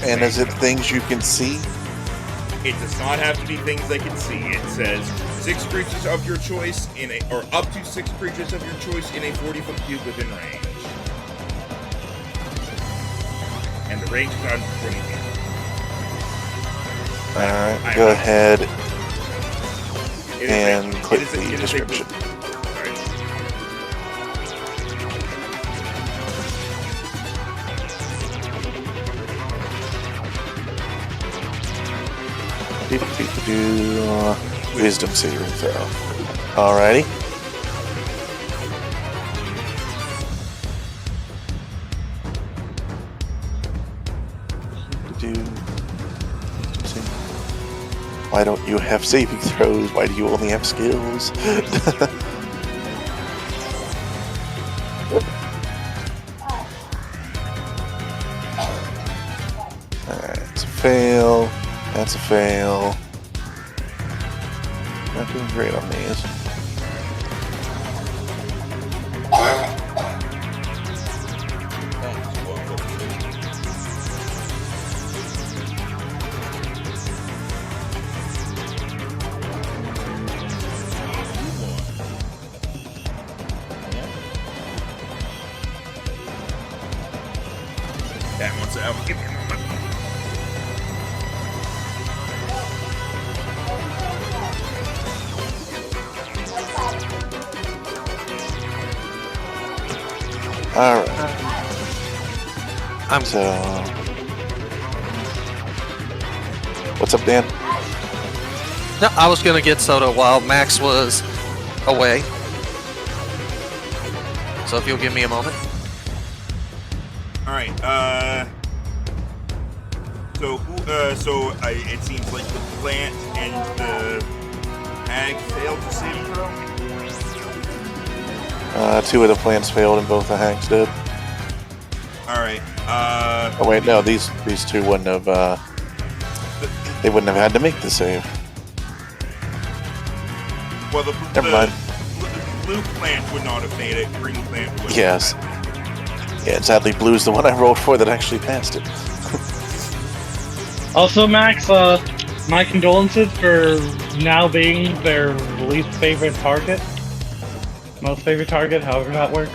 And is it things you can see? It does not have to be things they can see. It says 6 creatures of your choice or up to 6 creatures of your choice in a 40-foot cube within range. And the range is on 20 feet. Alright, go ahead and click the description. Wisdom saving throw. Alrighty. Why don't you have saving throws? Why do you only have skills? Alright, it's a fail. That's a fail. Not doing great on these. That one's out. Give me a moment. Alright. So, what's up, Dan? No, I was gonna get Soda while Max was away. So if you'll give me a moment. Alright, it seems like the plant and the hag failed to save throw. 2 of the plants failed and both the hags did. Alright, Oh wait, no, these 2 wouldn't have, they wouldn't have had to make the save. well, Never mind. Blue plant would not have made it, green plant would have. Yes. Yeah, sadly blue's the one I rolled for that actually passed it. Also, Max, my condolences for now being their least favorite target. Most favorite target, however that works.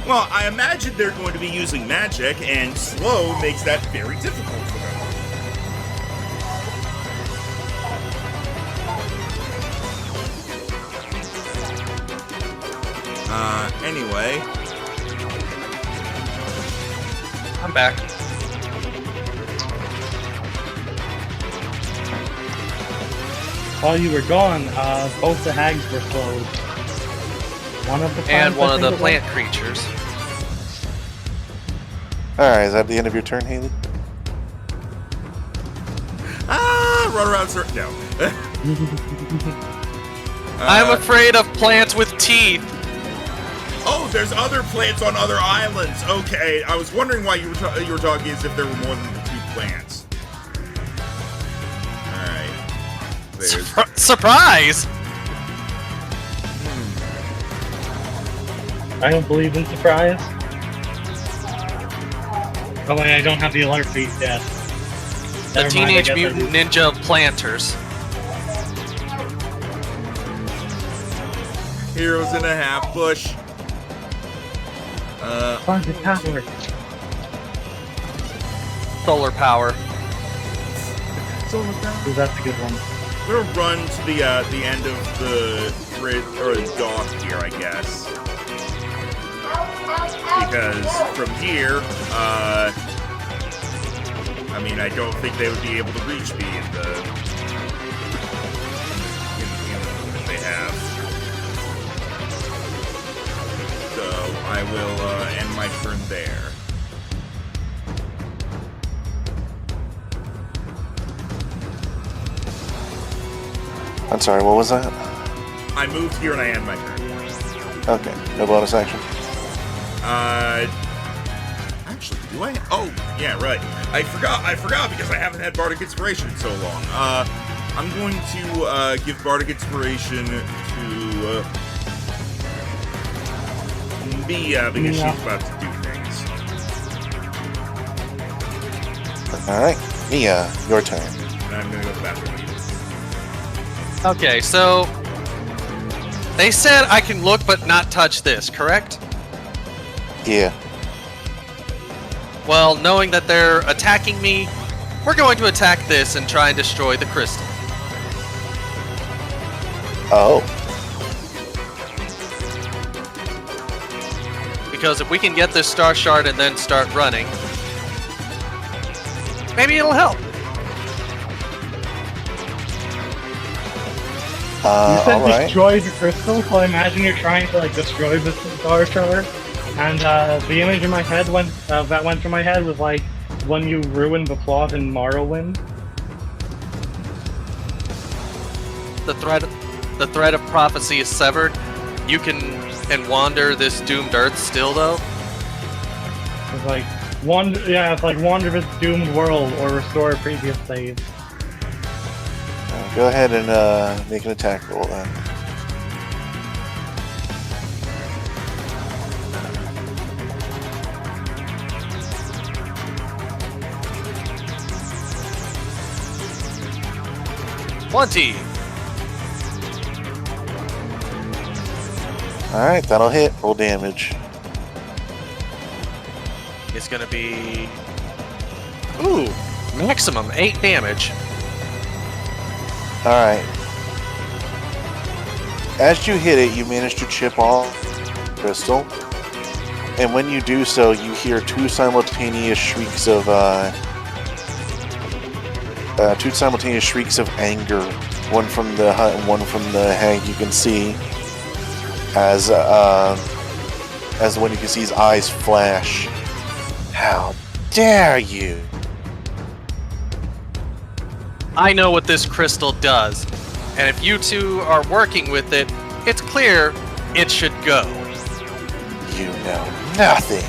Well, I imagine they're going to be using magic, and slow makes that very difficult for them. Anyway. I'm back. While you were gone, both the hags were slowed. One of the plants, And one I of think the it plant creatures. Alright, is that the end of your turn, Haley? Run around circle. No. I'm afraid of plants with teeth. Oh, there's other plants on other islands. Okay, I was wondering why you were talking as if there were more than the 2 plants. All right. There's. Surprise! I don't believe in surprise. Oh wait, I don't have the alert feed yet. The Never mind, I Teenage guess I Mutant do. Ninja Planters. Heroes in a half bush. Find the tower. Solar power. Ooh, that's a good one. We're gonna run to the end of the bridge or the dock here, I guess. Because from here, I mean, I don't think they would be able to reach me in the that they have. So I will end my turn there. I'm sorry, what was that? I moved here and I end my turn. Okay, no bonus action. Actually, do I? Oh, yeah, right. I forgot because I haven't had Bardic Inspiration in so long. I'm going to give Bardic Inspiration to Mia because she's about to do things. Alright, Mia, your turn. And I'm going to go to the bathroom. Okay, so they said I can look but not touch this, correct? Yeah. Well, knowing that they're attacking me, we're going to attack this and try and destroy the crystal. Oh. Because if we can get this star shard and then start running, maybe it'll help. You said alright. destroy the crystal, so I imagine you're trying to like destroy the star shard. And the image in my head that went through my head was like when you ruined the plot in Morrowind. The thread of prophecy is severed. You can wander this doomed earth still, though. It's like it's like wander this doomed world or restore a previous save. Go ahead and make an attack roll then. $20. Alright, that'll hit. Roll damage. It's gonna be... Ooh, maximum 8 damage. Alright. As you hit it, you manage to chip off the crystal. And when you do so, you hear two simultaneous shrieks of anger. One from the hut and one from the hag you can see. As the one you can see's eyes flash. How dare you! I know what this crystal does, and if you two are working with it, it's clear it should go. You know nothing.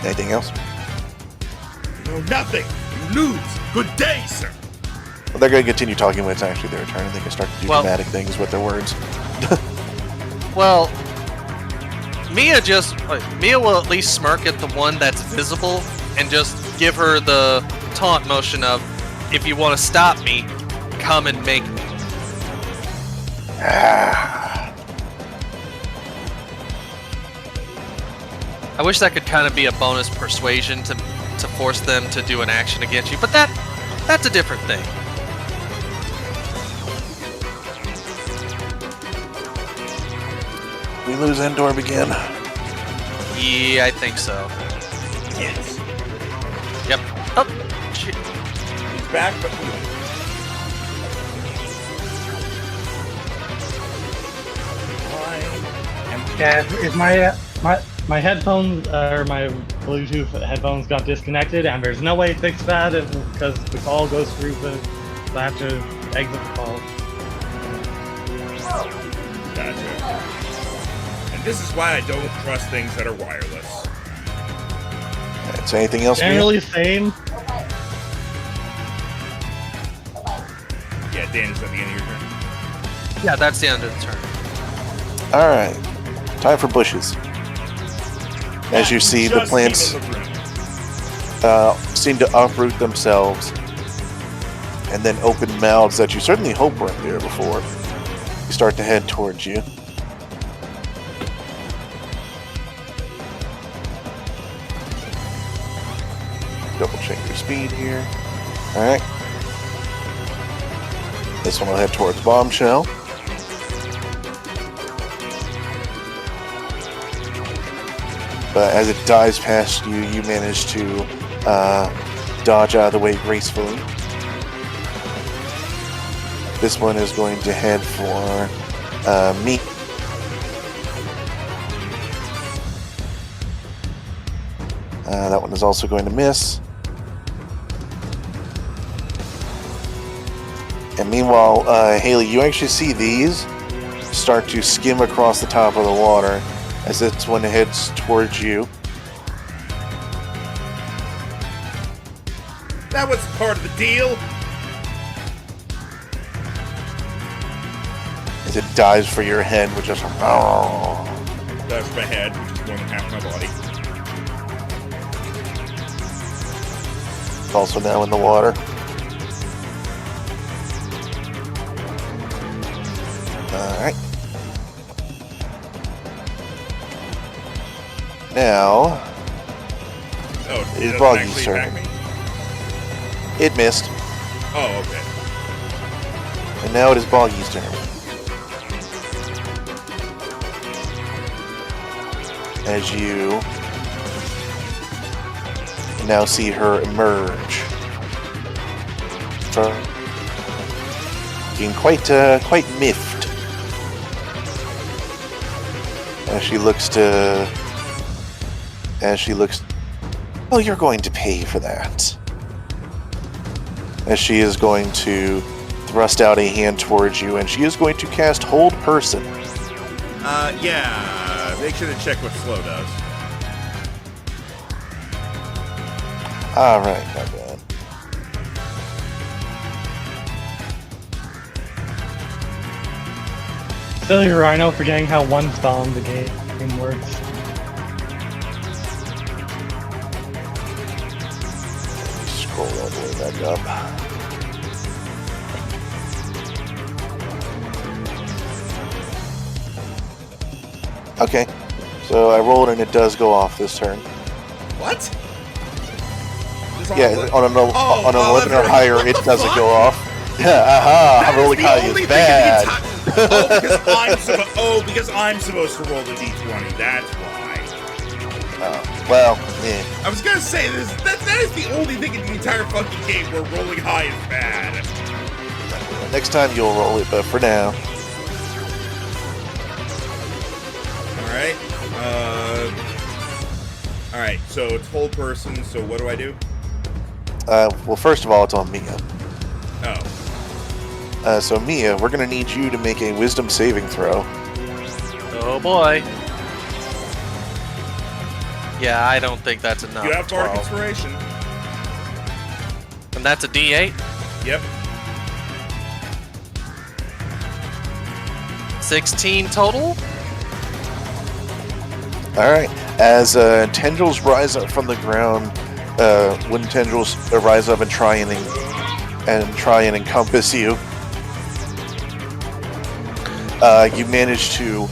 Anything else? You know nothing. You lose. Good day, sir. Well, they're going to continue talking when it's actually their turn, and they can start to do dramatic things with their words. Well, Mia will at least smirk at the one that's visible and just give her the taunt motion of, if you want to stop me, come and make me. I wish that could kind of be a bonus persuasion to force them to do an action against you, but that's a different thing. We lose Endorb again. Yeah, I think so. Yes. Yep. Oh, shit. He's back, but Yeah, if my headphones or my Bluetooth headphones got disconnected, and there's no way to fix that because the call goes through so I have to exit the call. Gotcha. And this is why I don't trust things that are wireless. Alright, so anything else? Generally same. Yeah, Dan, is that the end of your turn? Yeah, that's the end of the turn. Alright. Time for bushes. As you see, the Just plants leave in the room. seem to uproot themselves and then open mouths that you certainly hope weren't there before. You start to head towards you. Double check your speed here. Alright. This one will head towards Bombshell. But as it dives past you, you manage to dodge out of the way gracefully. This one is going to head for me. That one is also going to miss. And meanwhile, Haley, you actually see these start to skim across the top of the water as this one heads towards you. That was part of the deal. As it dives for your head, which is That's my head, which is more than half my body. also now in the water. Alright. Now Oh, it's it Boggy's actually turn. attack me? It missed. Oh, okay. And now it is Boggy's turn. As you now see her emerge from being quite miffed as she looks. Oh, you're going to pay for that. As she is going to thrust out a hand towards you, and she is going to cast Hold Person. Yeah. Make sure to check what slow does. Alright, not bad. Silly Rhino forgetting how one spell in the game works. Scroll all the way back up. Okay, so I rolled and it does go off this turn. What? Yeah, on an 11 or higher, it doesn't go off. Yeah, rolling high is bad. Because I'm supposed to roll the d20. That's why. Well, yeah. I was gonna say that is the only thing in the entire fucking game where rolling high is bad. Next time you'll roll it, but for now. Alright. Alright, so it's Hold Person, so what do I do? Well, first of all, it's on Mia. Oh. So Mia, we're gonna need you to make a Wisdom saving throw. Oh boy. Yeah, I don't think that's enough. You have Bardic 12. Inspiration. And that's a D8? Yep. 16 total? Alright. As tendrils rise up from the ground, wooden tendrils rise up and try and encompass you. You manage to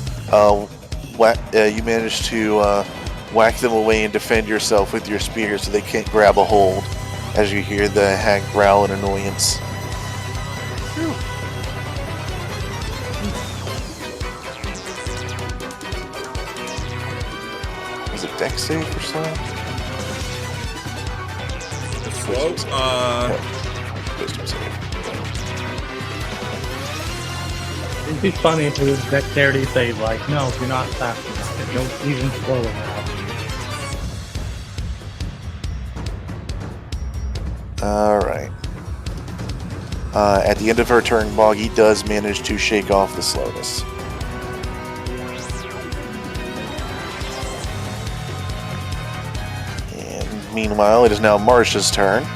whack them away and defend yourself with your spear so they can't grab a hold. As you hear the hag growl in annoyance. Is it dex save or so? Slow? Wisdom save. It'd be funny if it was dexterity save, like, no, you're not fast enough. Don't even slow enough. Alright. At the end of her turn, Boggy does manage to shake off the slowness. And meanwhile, it is now Marsha's turn.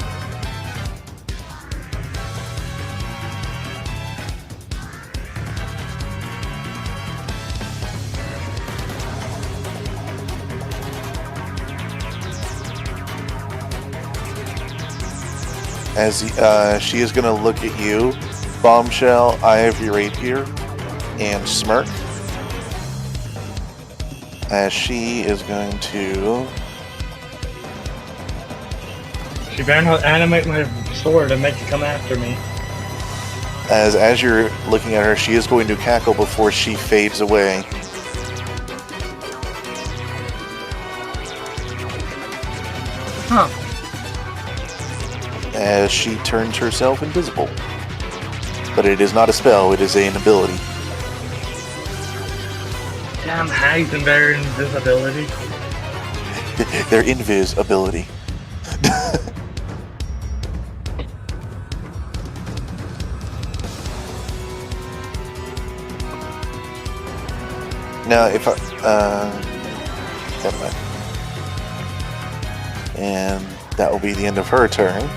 As she is going to look at you, Bombshell, I have your rapier, and smirk. As she is going to... She better not animate my sword and make it come after me. As you're looking at her, she is going to cackle before she fades away. Huh. As she turns herself invisible. But it is not a spell, it is an ability. Damn hags and their invisibility. Their invis ability. Now, if I... never mind. And that will be the end of her turn.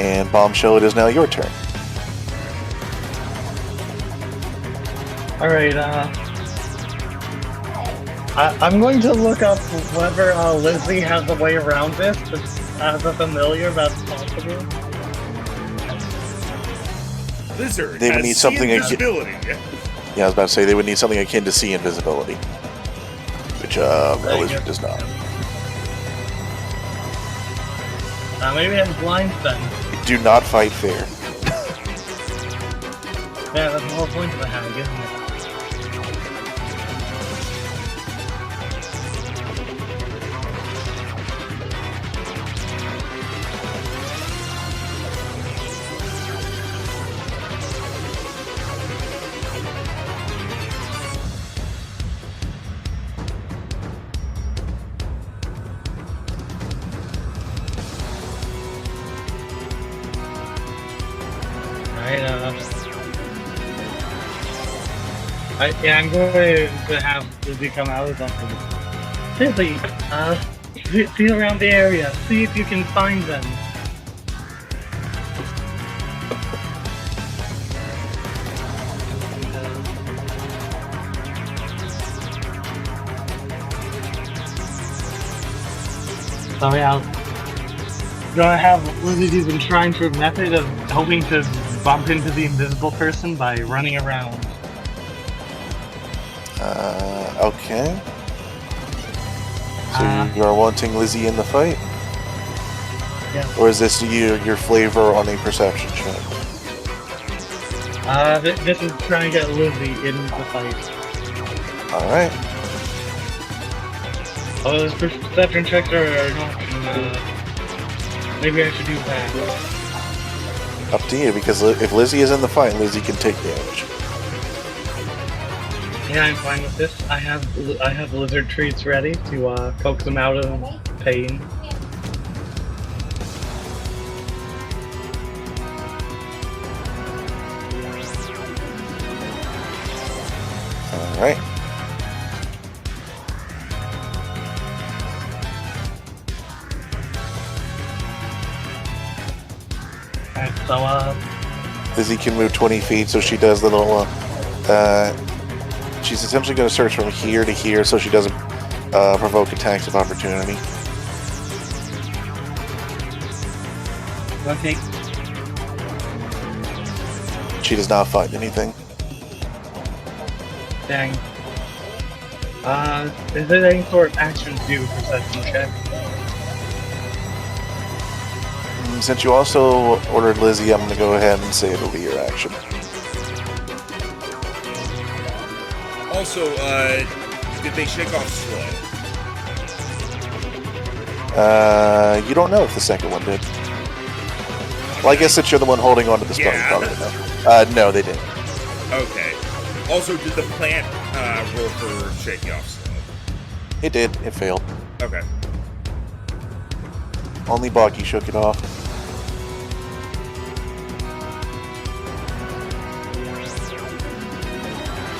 And Bombshell, it is now your turn. Alright, I'm going to look up whether Lizzie has a way around this, as a familiar that's possible. Lizard They would has need something invisibility. Yeah, I was about to say they would need something akin to sea invisibility, which a lizard does not. Maybe I'm blind then. Do not fight fair. Yeah, that's the whole point of the hag, isn't it? I'm going to have Lizzie come out of something. Lizzie, feel around the area, see if you can find them. So yeah, gonna have Lizzie do some trying to a method of hoping to bump into the invisible person by running around. Okay. So you are wanting Lizzie in the fight? Yeah. Or is this your flavor on a perception check? This is trying to get Lizzie in the fight. Alright. Oh, those perception checks are an option. Maybe I should do that. Up to you, because if Lizzie is in the fight, Lizzie can take damage. Yeah, I'm fine with this. I have lizard treats ready to poke them out of pain. Alright. Alright, so Lizzie can move 20 feet, so she does the little she's essentially going to search from here to here so she doesn't provoke attacks of opportunity. okay. She does not find anything. Dang. Is there any sort of action to do a perception check? Since you also ordered Lizzie, I'm going to go ahead and say it'll be your action. Also, did they shake off slow? You don't know if the second one did. Well, I guess since you're the one holding on to the spell, you probably don't know. No, they didn't. Okay. Also, did the plant roll for shaking off slow? It did. It failed. Okay. Only Boggy shook it off.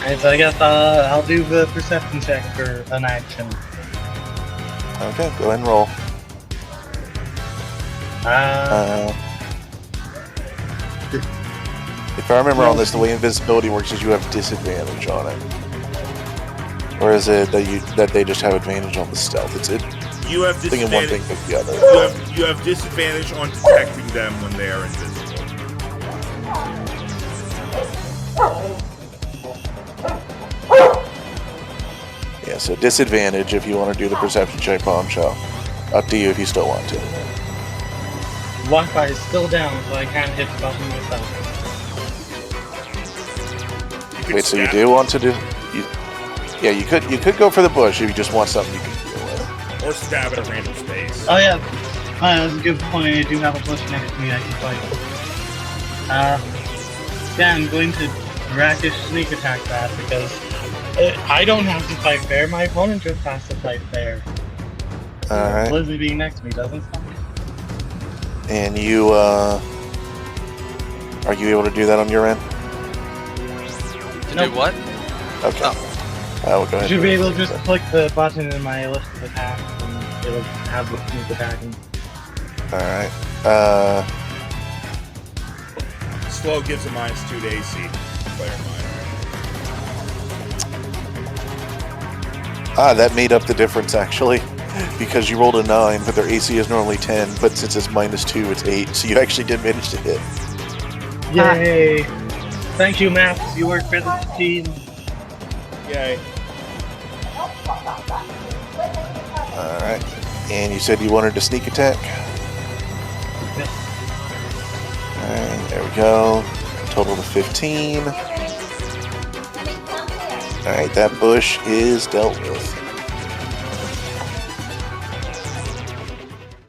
Alright, so I guess I'll do the perception check for an action. Okay, go ahead and roll. If I remember on this, the way invisibility works is you have disadvantage on it. Or is it that they just have advantage on the stealth? You have thinking one disadvantage. thing but the other. You have disadvantage on detecting them when they are invisible. Yeah, so disadvantage if you want to do the perception check, Bombshell. Up to you if you still want to. Wi-Fi is still down, so I can't hit the button myself. Wait, so you do want to do? Yeah, you could go for the bush if you just want something you can deal with. Or stab at a random space. Oh yeah, that's a good point. I do have a bush next to me I can fight. Yeah, I'm going to brackish sneak attack that because I don't have to fight fair. My opponent just has to fight fair. Alright. Lizzie being next to me doesn't suck. And you, are you able to do that on your end? To do what? Okay. Oh. We'll go ahead. Should be able to just click the button in my list of attacks and it'll have the sneak attacking. Alright. slow gives a -2 to AC. Player mind. Ah, that made up the difference, actually. Because you rolled a 9, but their AC is normally 10, but since it's -2, it's 8, so you actually did manage to hit. Yay! Thank you, Max. You work for the team. Yay. Alright. And you said you wanted to sneak attack? Yep. Alright, there we go. Total to 15. Alright, that bush is dealt with.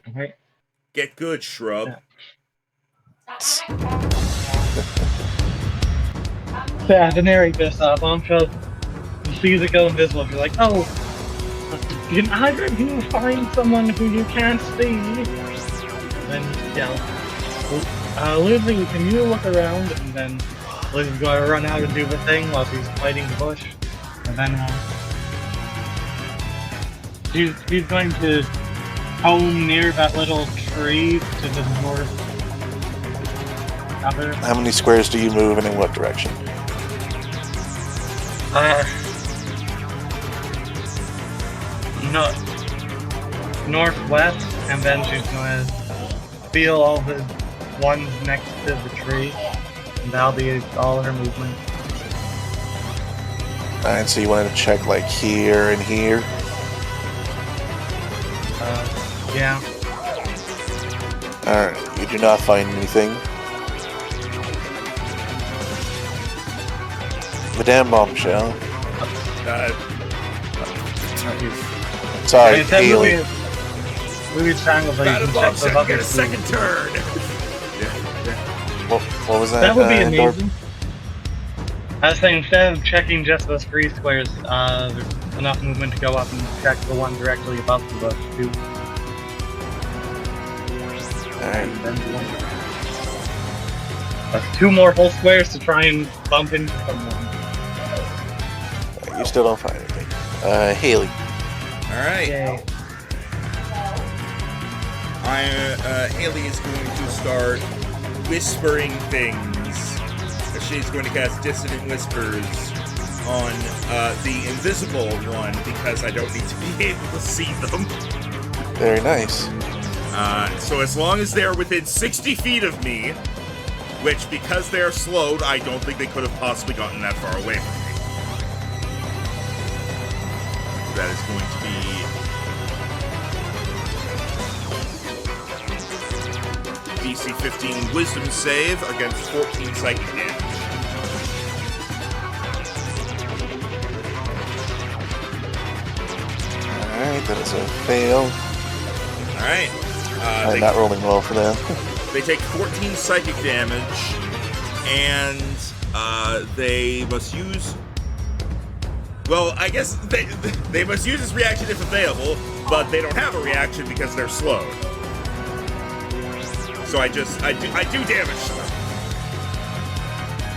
Alright. Get good, shrub. Yeah, to narrate this, Bombshell sees it go invisible. You're like, oh, can either of you find someone who you can't see? Then, yeah. Lizzie, can you look around? And then Lizzie's going to run out and do the thing while she's fighting the bush. And then, she's going to home near that little tree to the north. How many squares do you move and in what direction? No, northwest, and then she's gonna feel all the ones next to the tree, and that'll be all her movement. Alright, so you wanted to check like here and here? Yeah. Alright, you do not find anything. Madame Bombshell. Sorry, Haley. We were trying to check those other get a second turn. What was that? That would be amazing. I was saying, instead of checking just those 3 squares, there's enough movement to go up and check the one directly above the bush, too. Alright. That's 2 more whole squares to try and bump into someone. You still don't find anything. Haley. Alright. Yay. Haley is going to start whispering things. She's going to cast Dissonant Whispers on the invisible one because I don't need to be able to see them. Very nice. So as long as they're within 60 feet of me, which because they're slowed, I don't think they could have possibly gotten that far away from me. That is going to be DC 15 Wisdom save against 14 psychic damage. Alright, that is a fail. Alright. I'm not rolling well for them. They take 14 psychic damage, and they must use... Well, I guess they must use this reaction if available, but they don't have a reaction because they're slowed. So I do damage to them.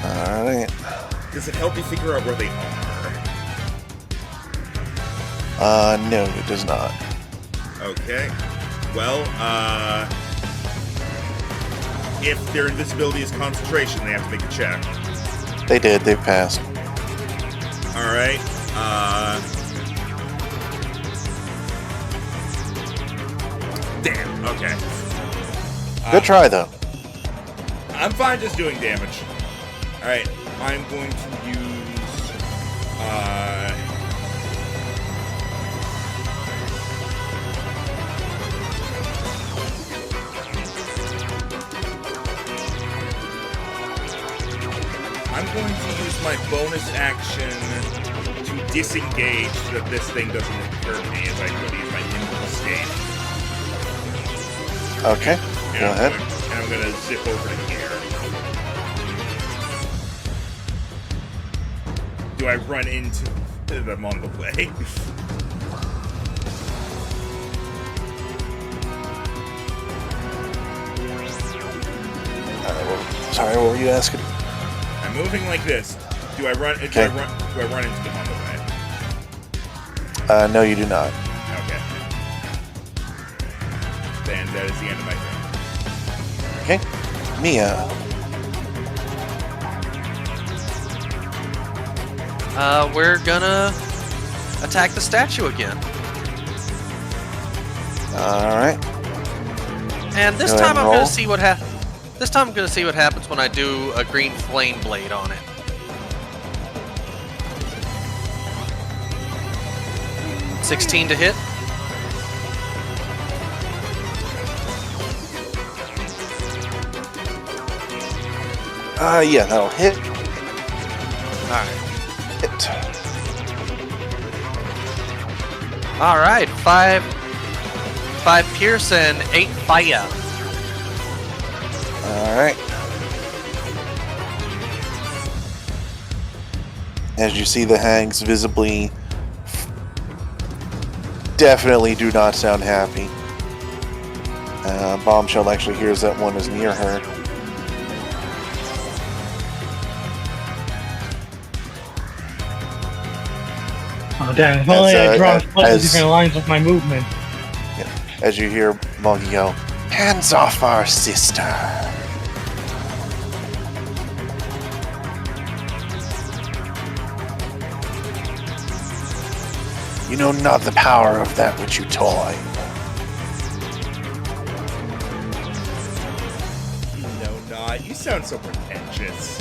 Alright. Does it help me figure out where they are? No, it does not. Okay. Well, if their invisibility is concentration, they have to make a check. They did, they passed. Alright. Damn, okay. Good try, though. I'm fine just doing damage. Alright, I'm going to use, I'm going to use my bonus action to disengage so that this thing doesn't hurt me as I go to use my nimble escape. Okay, go ahead. And I'm going to zip over to here. Do I run into them on the way? Sorry, what were you asking? I'm moving like this. Do I run? Okay. Do I run into them on the way? No, you do not. Okay. Then that is the end of my turn. Okay. Mia. we're gonna attack the statue again. Alright. And this Go ahead time and I'm roll. gonna see what This time I'm gonna see what happens when I do a green flame blade on it. $16 to hit. Yeah, that'll hit. Alright. Hit. Alright, 5 pierce and 8 fire. Alright. As you see, the hags visibly definitely do not sound happy. Bombshell actually hears that one is near her. Oh damn, if only I draw slightly as- different lines with my movement. As you hear Boggy go, "Hands off our sister!" You know not the power of that which you toy. No, not. You sound so pretentious.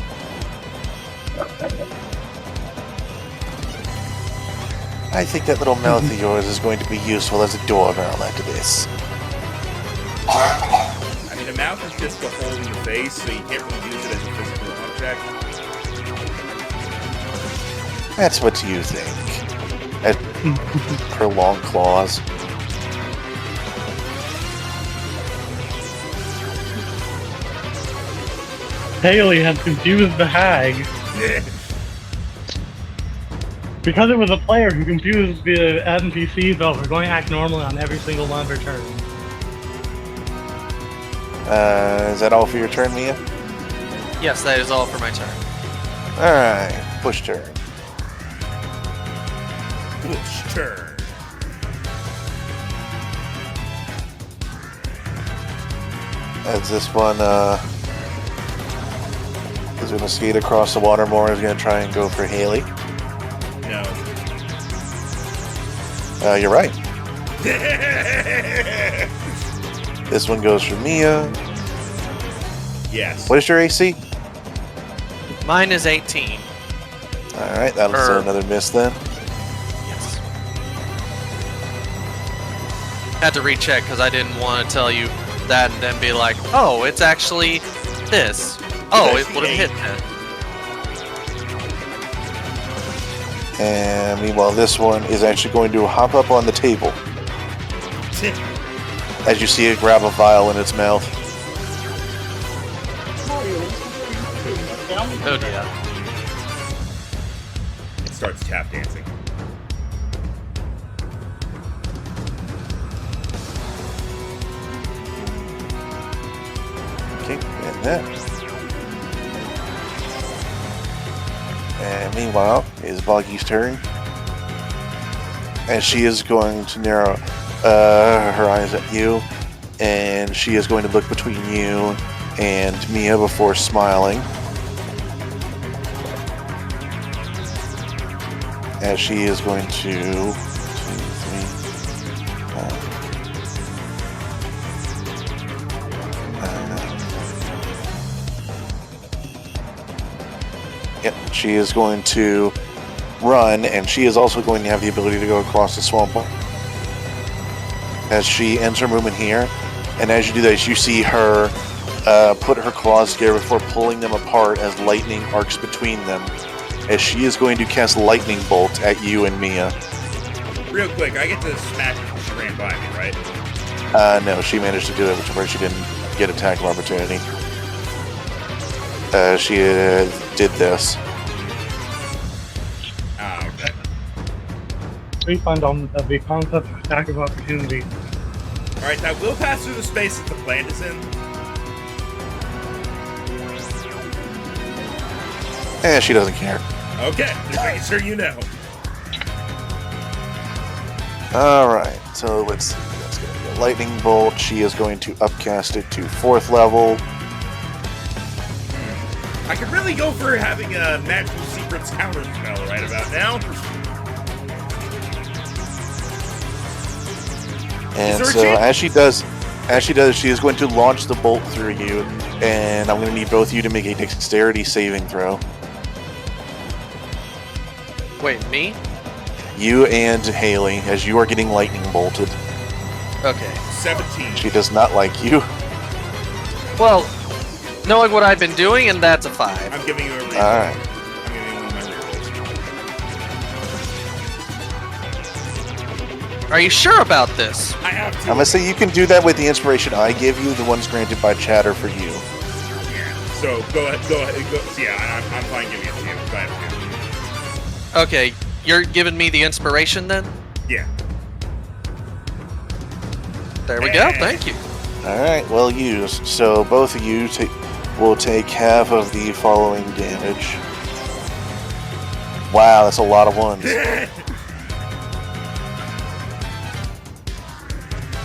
I think that little mouth of yours is going to be useful as a doorbell after this. I mean, a mouth is just a hole in the face, so you can't really use it as a physical object. That's what you think. At her long claws. Haley has confused the hag. Because it was a player who confused the NPCs over, we're going to act normally on every single one of her turns. Is that all for your turn, Mia? Yes, that is all for my turn. Alright, push turn. Push turn. As this one, is going to skate across the water more, is going to try and go for Haley. No. You're right. This one goes for Mia. Yes. What is your AC? Mine is 18. Alright, that's another miss then. Yes. Had to recheck because I didn't want to tell you that and then be like, oh, it's actually this. Oh, it would have hit that. And meanwhile, this one is actually going to hop up on the table. As you see it grab a vial in its mouth. Oh dear. It starts tap dancing. Okay, and that. And meanwhile, is Boggy's turn. And she is going to narrow her eyes at you. And she is going to look between you and Mia before smiling. As she is going to 2, 3, 5. Yep, she is going to run, and she is also going to have the ability to go across the swamp. As she ends her movement here, and as you do this, you see her put her claws together before pulling them apart as lightning arcs between them. As she is going to cast Lightning Bolt at you and Mia. Real quick, I get to smash her. She ran by me, right? No, she managed to do it, which is where she didn't get attack of opportunity. She did this. Ah, okay. Refund on the concept of attack of opportunity. Alright, that will pass through the space that the plant is in. She doesn't care. Okay, just making sure you know. Alright, so let's see. That's going to be a Lightning Bolt. She is going to upcast it to 4th level. I could really go for having a magical secret Secret's counter spell right about now. And so as she does, she is going to launch the bolt through you, and I'm going to need both of you to make a dexterity saving throw. Wait, me? You and Haley, as you are getting lightning bolted. Okay. 17. She does not like you. Well, knowing what I've been doing, and that's a 5. I'm giving you a reroll. Alright. I'm giving you one of my rerolls. Are you sure about this? I have to. I'm going to say you can do that with the inspiration I give you, the ones granted by Chatter for you. Yeah. So go ahead. So yeah, I'm fine giving it to you. Go ahead. Okay, you're giving me the inspiration then? Yeah. There we go, thank you. Alright, well used. So both of you will take half of the following damage. Wow, that's a lot of ones.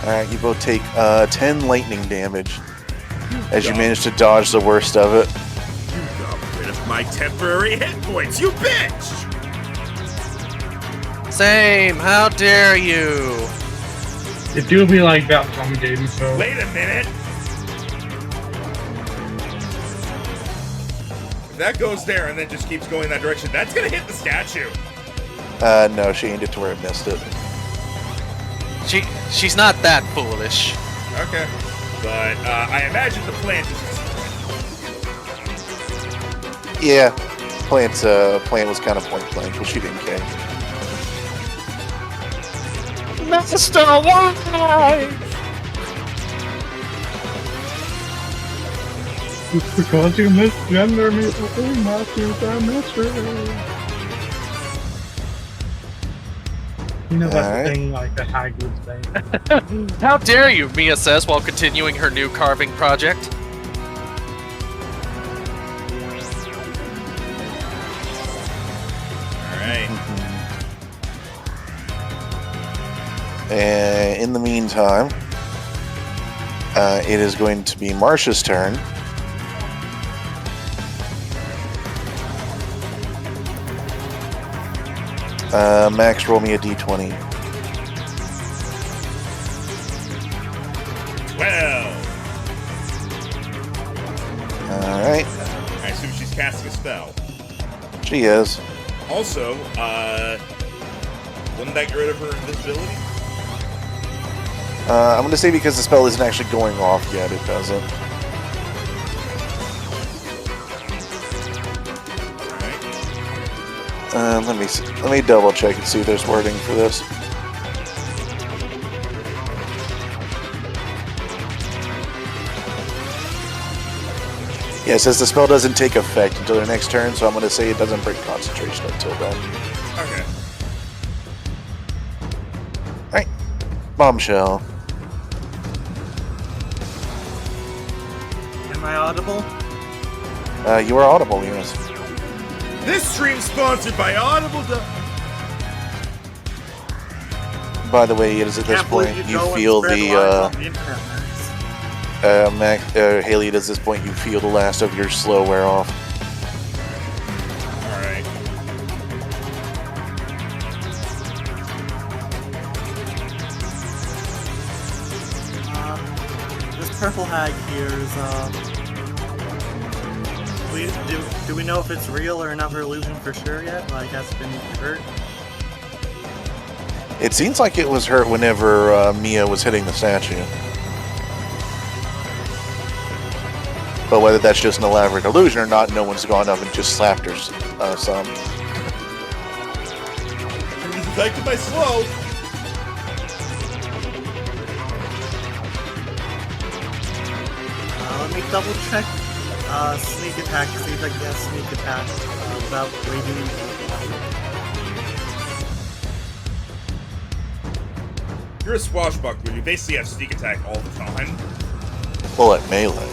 Alright, you both take 10 lightning damage as you manage to dodge the worst of it. You got rid of my temporary hit points, you bitch! Same, how dare you? It do be like that some games, so... Wait a minute! If that goes there and then just keeps going that direction, that's gonna hit the statue! No, she aimed it to where it missed it. She's not that foolish. Okay. But, I imagine the plant is... Yeah, plant was kind of point blank, but she didn't care. Master, why? It's because you misgender me, okay, Matthew, Master. You know that's the thing, like the hag would say. How dare you, Mia says while continuing her new carving project. Alright. And in the meantime, it is going to be Marsha's turn. Max, roll me a d20. 12! Alright, I assume she's casting a spell. she is. Also, wouldn't that get rid of her invisibility? I'm going to say because the spell isn't actually going off yet, it doesn't. Alright. Let me double check and see if there's wording for this. Yeah, it says the spell doesn't take effect until their next turn, so I'm going to say it doesn't break concentration until then. Okay. Alright, Bombshell. Am I audible? You are audible, yes. This stream sponsored by Audible. By the way, it is at this Can't believe point you'd you go and feel spread the lies on the internet, Max. Haley, at this point you feel the last of your slow wear off. Alright. This purple hag here is, do we know if it's real or another illusion for sure yet? Like, has it been hurt? It seems like it was hurt whenever Mia was hitting the statue. But whether that's just an elaborate illusion or not, no one's gone up and just slapped her some. She was affected by slow. Let me double check sneak attack to see if I can get sneak attack without waiting. You're a swashbuckler. You basically have sneak attack all the time. Well, at melee.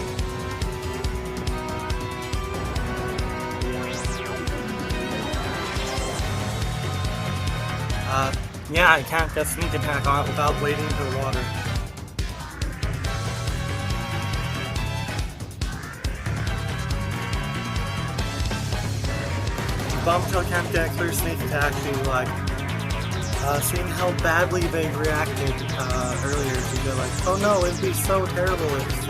Yeah, I can't get sneak attack on it without wading into the water. Bombshell can't get clear sneak attack to like seeing how badly they reacted earlier to go like, oh no, it'd be so terrible if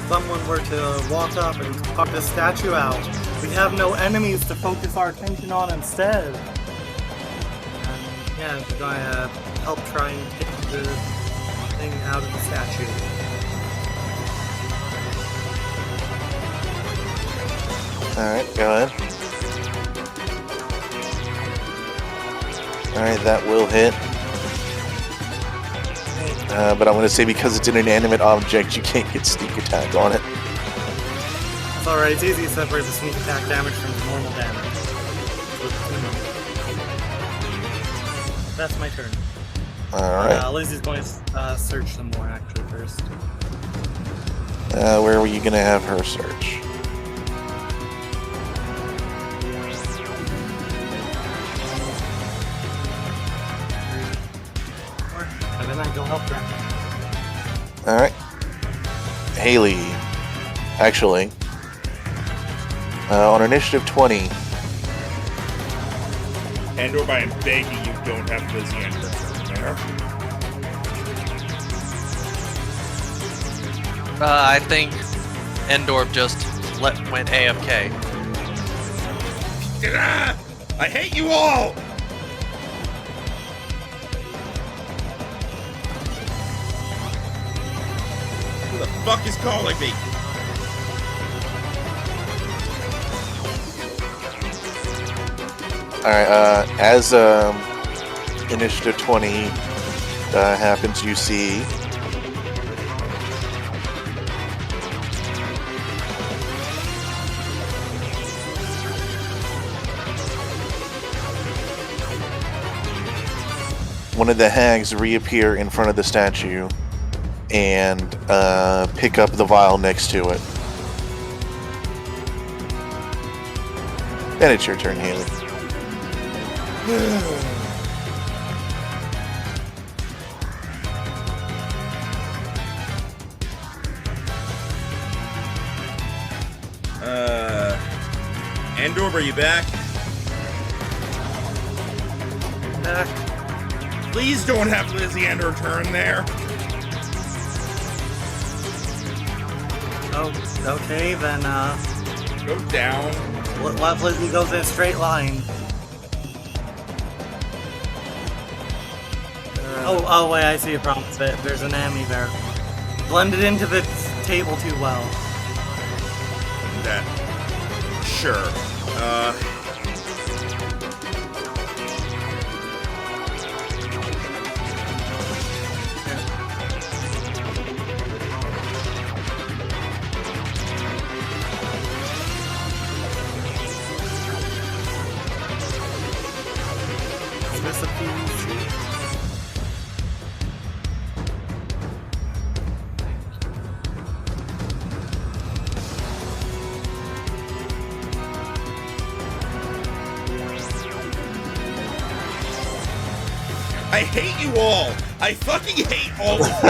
someone were to walk up and pop the statue out. We have no enemies to focus our attention on instead. And yeah, we're gonna help try and get the thing out of the statue. Alright, go ahead. Alright, that will hit. But I'm going to say because it's an inanimate object, you can't get sneak attack on it. It's alright, it's easy to separate the sneak attack damage from the normal damage. That's my turn. Alright. Lizzie's going to search some more actually first. Where were you going to have her search? And then I go help her. Alright. Haley. Actually. On initiative 20. Andor, I am begging you don't have Lizzie and her there. I think Endor just went AFK. I hate you all! Who the fuck is calling me? Alright, as initiative 20 happens, you see one of the hags reappear in front of the statue and pick up the vial next to it. Then it's your turn, Haley. Andor, are you back? Back. Please don't have Lizzie and her turn there. Oh, okay, then, Go down. let Lizzie goes in a straight line. Oh, wait, I see a problem with it. There's an enemy there. Blended into the table too well. That. Sure. Is this a PVC? I hate you all. I fucking hate all of you.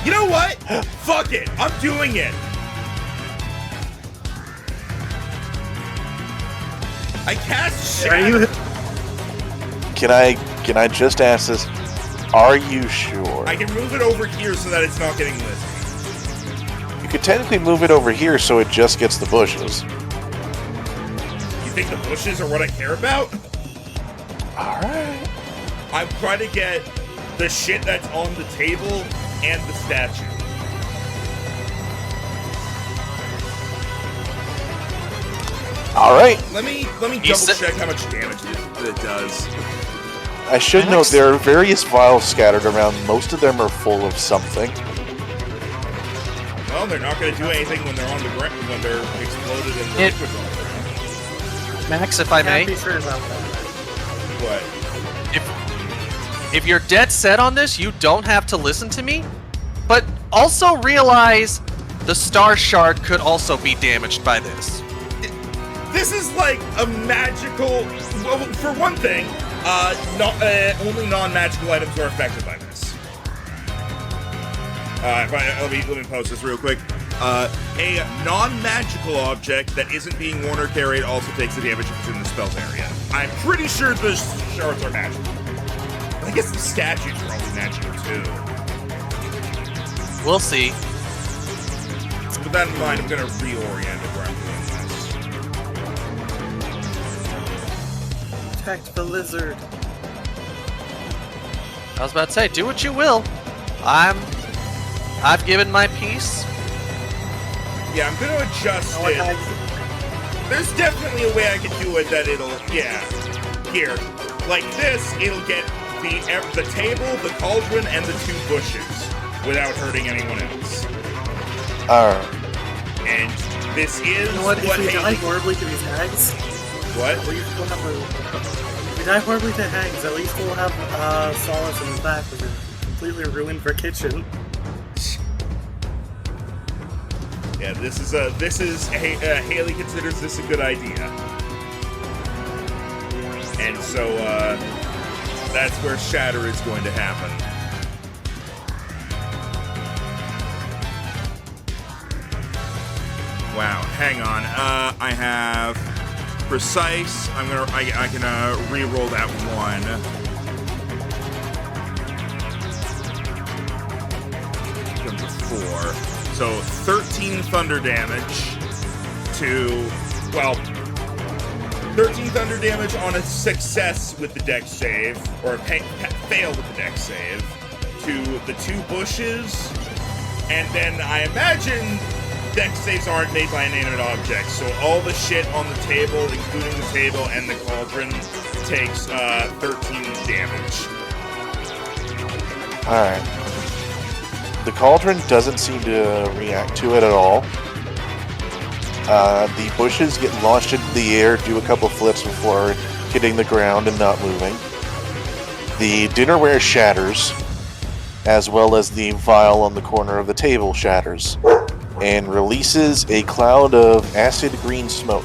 You know what? Fuck it. I'm doing it. I cast Shadow. Can I just ask this? Are you sure? I can move it over here so that it's not getting Lizzie. You could technically move it over here so it just gets the bushes. You think the bushes are what I care about? Alright. I'm trying to get the shit that's on the table and the statue. Alright. Let me double check how much damage it does. I should note there are various vials scattered around. Most of them are full of something. Well, they're not going to do anything when they're on the ground, when they're exploded and the liquid's on the ground. Max, if I may, Can't be sure about that. What? if you're dead set on this, you don't have to listen to me. But also realize the Star Shard could also be damaged by this. This is like a magical. Well, for one thing, only non-magical items are affected by this. Let me post this real quick. A non-magical object that isn't being worn or carried also takes the damage if it's in the spell's area. I'm pretty sure the shards are magical. I guess the statue's probably magical too. We'll see. With that in mind, I'm gonna reorient it where I'm doing this. Protect the lizard. I was about to say, do what you will. I've given my piece. Yeah, I'm gonna adjust it. There's definitely a way I can do it that it'll, yeah. Here, like this, it'll get the table, the cauldron, and the 2 bushes without hurting anyone else. Alright. And this is You know what? If we die Haley... horribly to these hags, What? at least we'll have if we die horribly to hags, at least we'll have solace in the fact that we're completely ruined for kitchen. Yeah, Haley considers this a good idea. And so, that's where Shatter is going to happen. Wow, hang on. I have Precise. I can re-roll that one. Comes to 4. So 13 thunder damage to, well, 13 thunder damage on a success with the dex save, or a fail with the dex save, to the 2 bushes, and then I imagine dex saves aren't made by inanimate objects, so all the shit on the table, including the table and the cauldron, takes 13 damage. Alright. The cauldron doesn't seem to react to it at all. The bushes get launched into the air, do a couple flips before hitting the ground and not moving. The dinnerware shatters, as well as the vial on the corner of the table shatters, and releases a cloud of acid green smoke.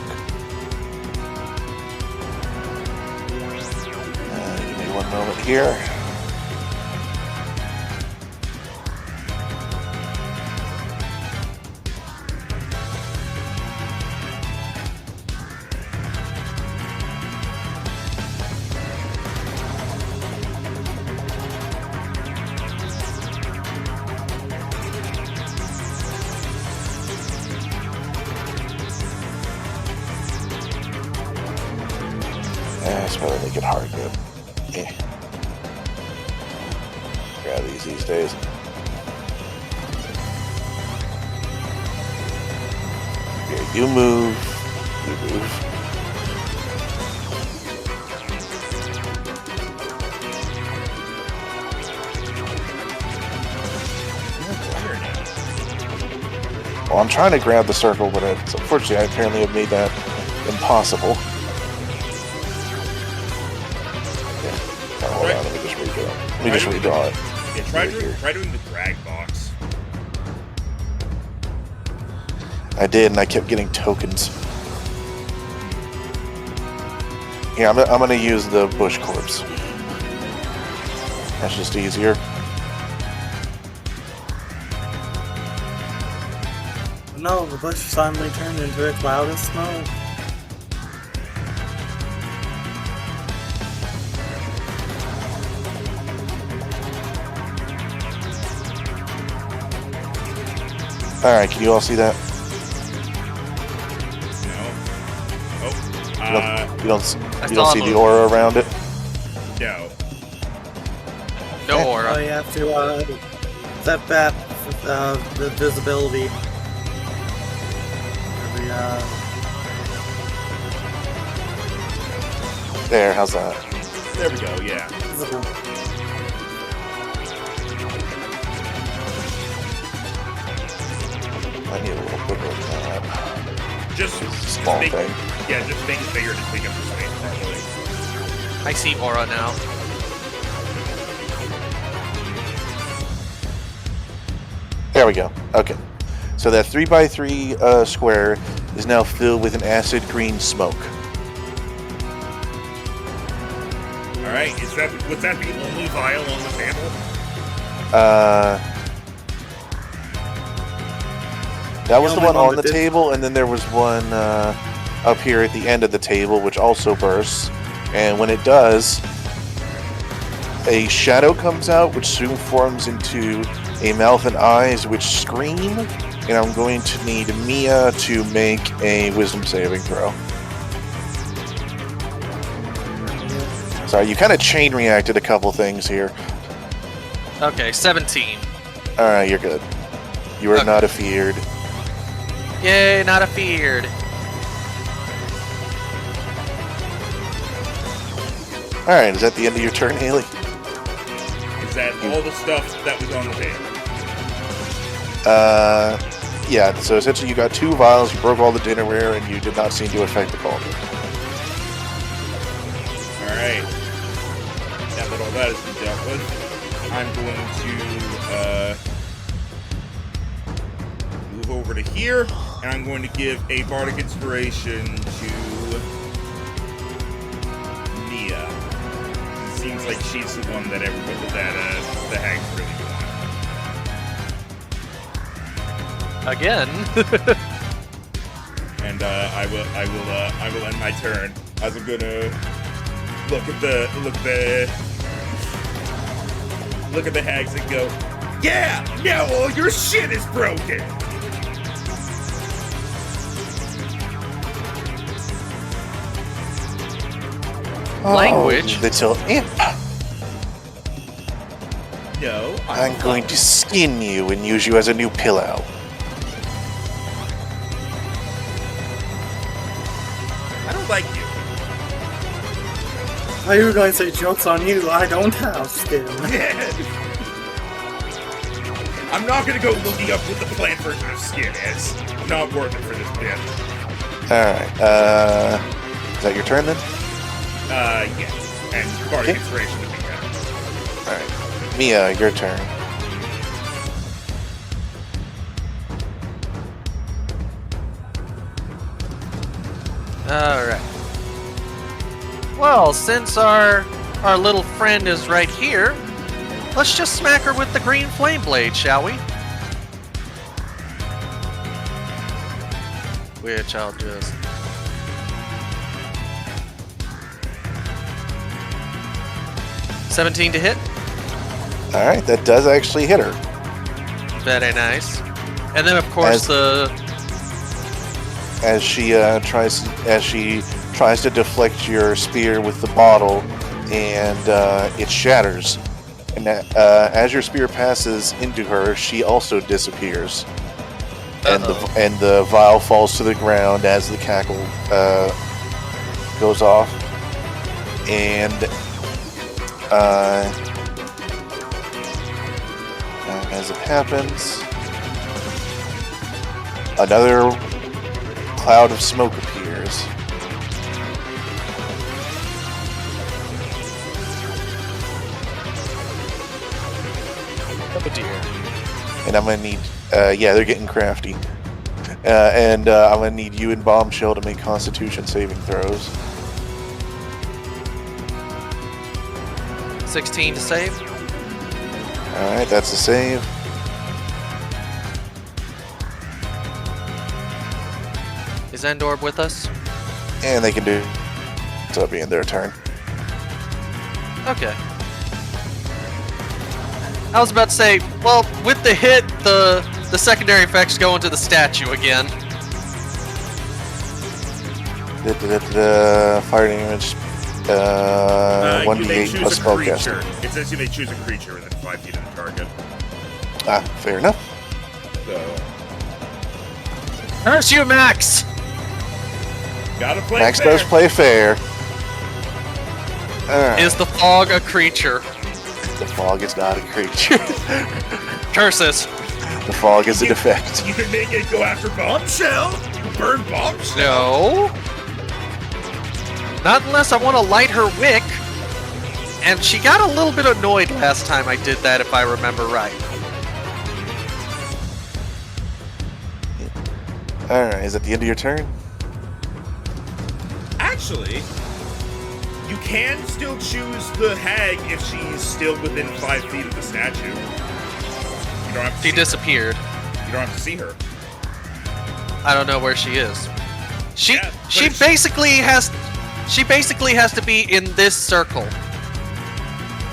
Give me one moment here. That's probably make it hard, but grab these days. Here, you move. You move. Well, I'm trying to grab the circle, but unfortunately I apparently have made that impossible. Hold on, let me just redraw it. Let me just redraw it. Yeah, try doing the drag box. I did, and I kept getting tokens. Yeah, I'm gonna use the bush corpse. That's just easier. No, the bush suddenly turned into a cloud of smoke. Alright, can you all see that? No. Oh. You don't see the move. aura around it? No. No aura. Oh, you have to set back the visibility. There, how's that? There we go, yeah. Visible. I need a little bigger than that. Just Small make, thing. Yeah, just make it bigger to take up the space properly. I see aura now. There we go. Okay. So that 3x3 square is now filled with an acid green smoke. Alright, was that the only vial on the table? That was the only one on the that did- table, and then there was one up here at the end of the table, which also bursts. And when it does, a shadow comes out, which soon forms into a mouth and eyes, which scream. And I'm going to need Mia to make a wisdom saving throw. Sorry, you kind of chain reacted a couple things here. Okay, 17. Alright, you're good. You are Okay. not afeared. Yay, not afeared. Alright, is that the end of your turn, Haley? Is that all the stuff that was on the table? Yeah, so essentially you got 2 vials, you broke all the dinnerware, and you did not seem to affect the cauldron. Alright. Now that all that has been dealt with, I'm going to move over to here, and I'm going to give a bardic inspiration to Mia. It seems like she's the one that everybody that the hags really want. Again. And I will end my turn as I'm gonna look at the hags and go, yeah, now all your shit is broken. Language? Oh, little imp. No, I'm going to skin you and use you as a new pillow. I don't like you. Are you going to say jokes on you? I don't have skin. I'm not gonna go looking up what the plant version of skin is. Not worth it for this bit. Alright, is that your turn then? Yes. And bardic Okay. inspiration to be good. Alright. Mia, your turn. Alright. Well, since our little friend is right here, let's just smack her with the green flame blade, shall we? Which I'll just... $17 to hit. Alright, that does actually hit her. Very nice. And then, of course, As she tries to deflect your spear with the bottle, and it shatters. And as your spear passes into her, she also disappears. And the vial falls to the ground as the cackle goes off. And as it happens, another cloud of smoke appears. oh dear. And I'm gonna need, yeah, they're getting crafty. And I'm gonna need you and Bombshell to make Constitution saving throws. 16 to save. Alright, that's a save. Is Endorb with us? And they can do so being their turn. Okay. I was about to say, well, with the hit, the secondary effects go into the statue again. Fire damage, You may 1d8 choose plus a spellcaster. creature. It says you may choose a creature within 5 feet of the target. Ah, fair enough. So, Curse you, Max! gotta play Max fair. does play fair. Alright, Is the fog a creature? the fog is not a creature. Curses. The fog is a defect. You can make it go after Bombshell. Burn Bombshell. No. Not unless I want to light her wick. And she got a little bit annoyed last time I did that, if I remember right. Alright, is that the end of your turn? Actually, you can still choose the hag if she's still within 5 feet of the statue. You don't have to She see disappeared. her. You don't have to see her. I don't know where she is. She Yeah, basically has to be in this circle.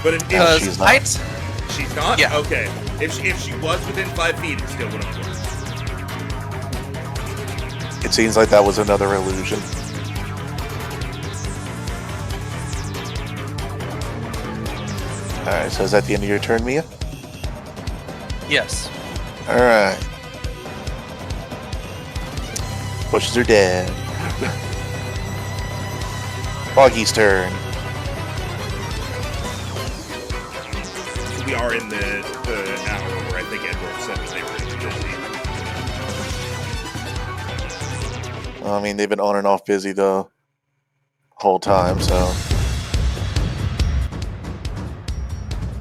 But Because she's not. she's not? Yeah. Okay. If she was within 5 feet, it still wouldn't work. It seems like that was another illusion. Alright, so is that the end of your turn, Mia? Yes. Alright. Pushes her dead. Boggy's turn. We are in the hour where I think Edward said that they were busy. I mean, they've been on and off busy the whole time, so...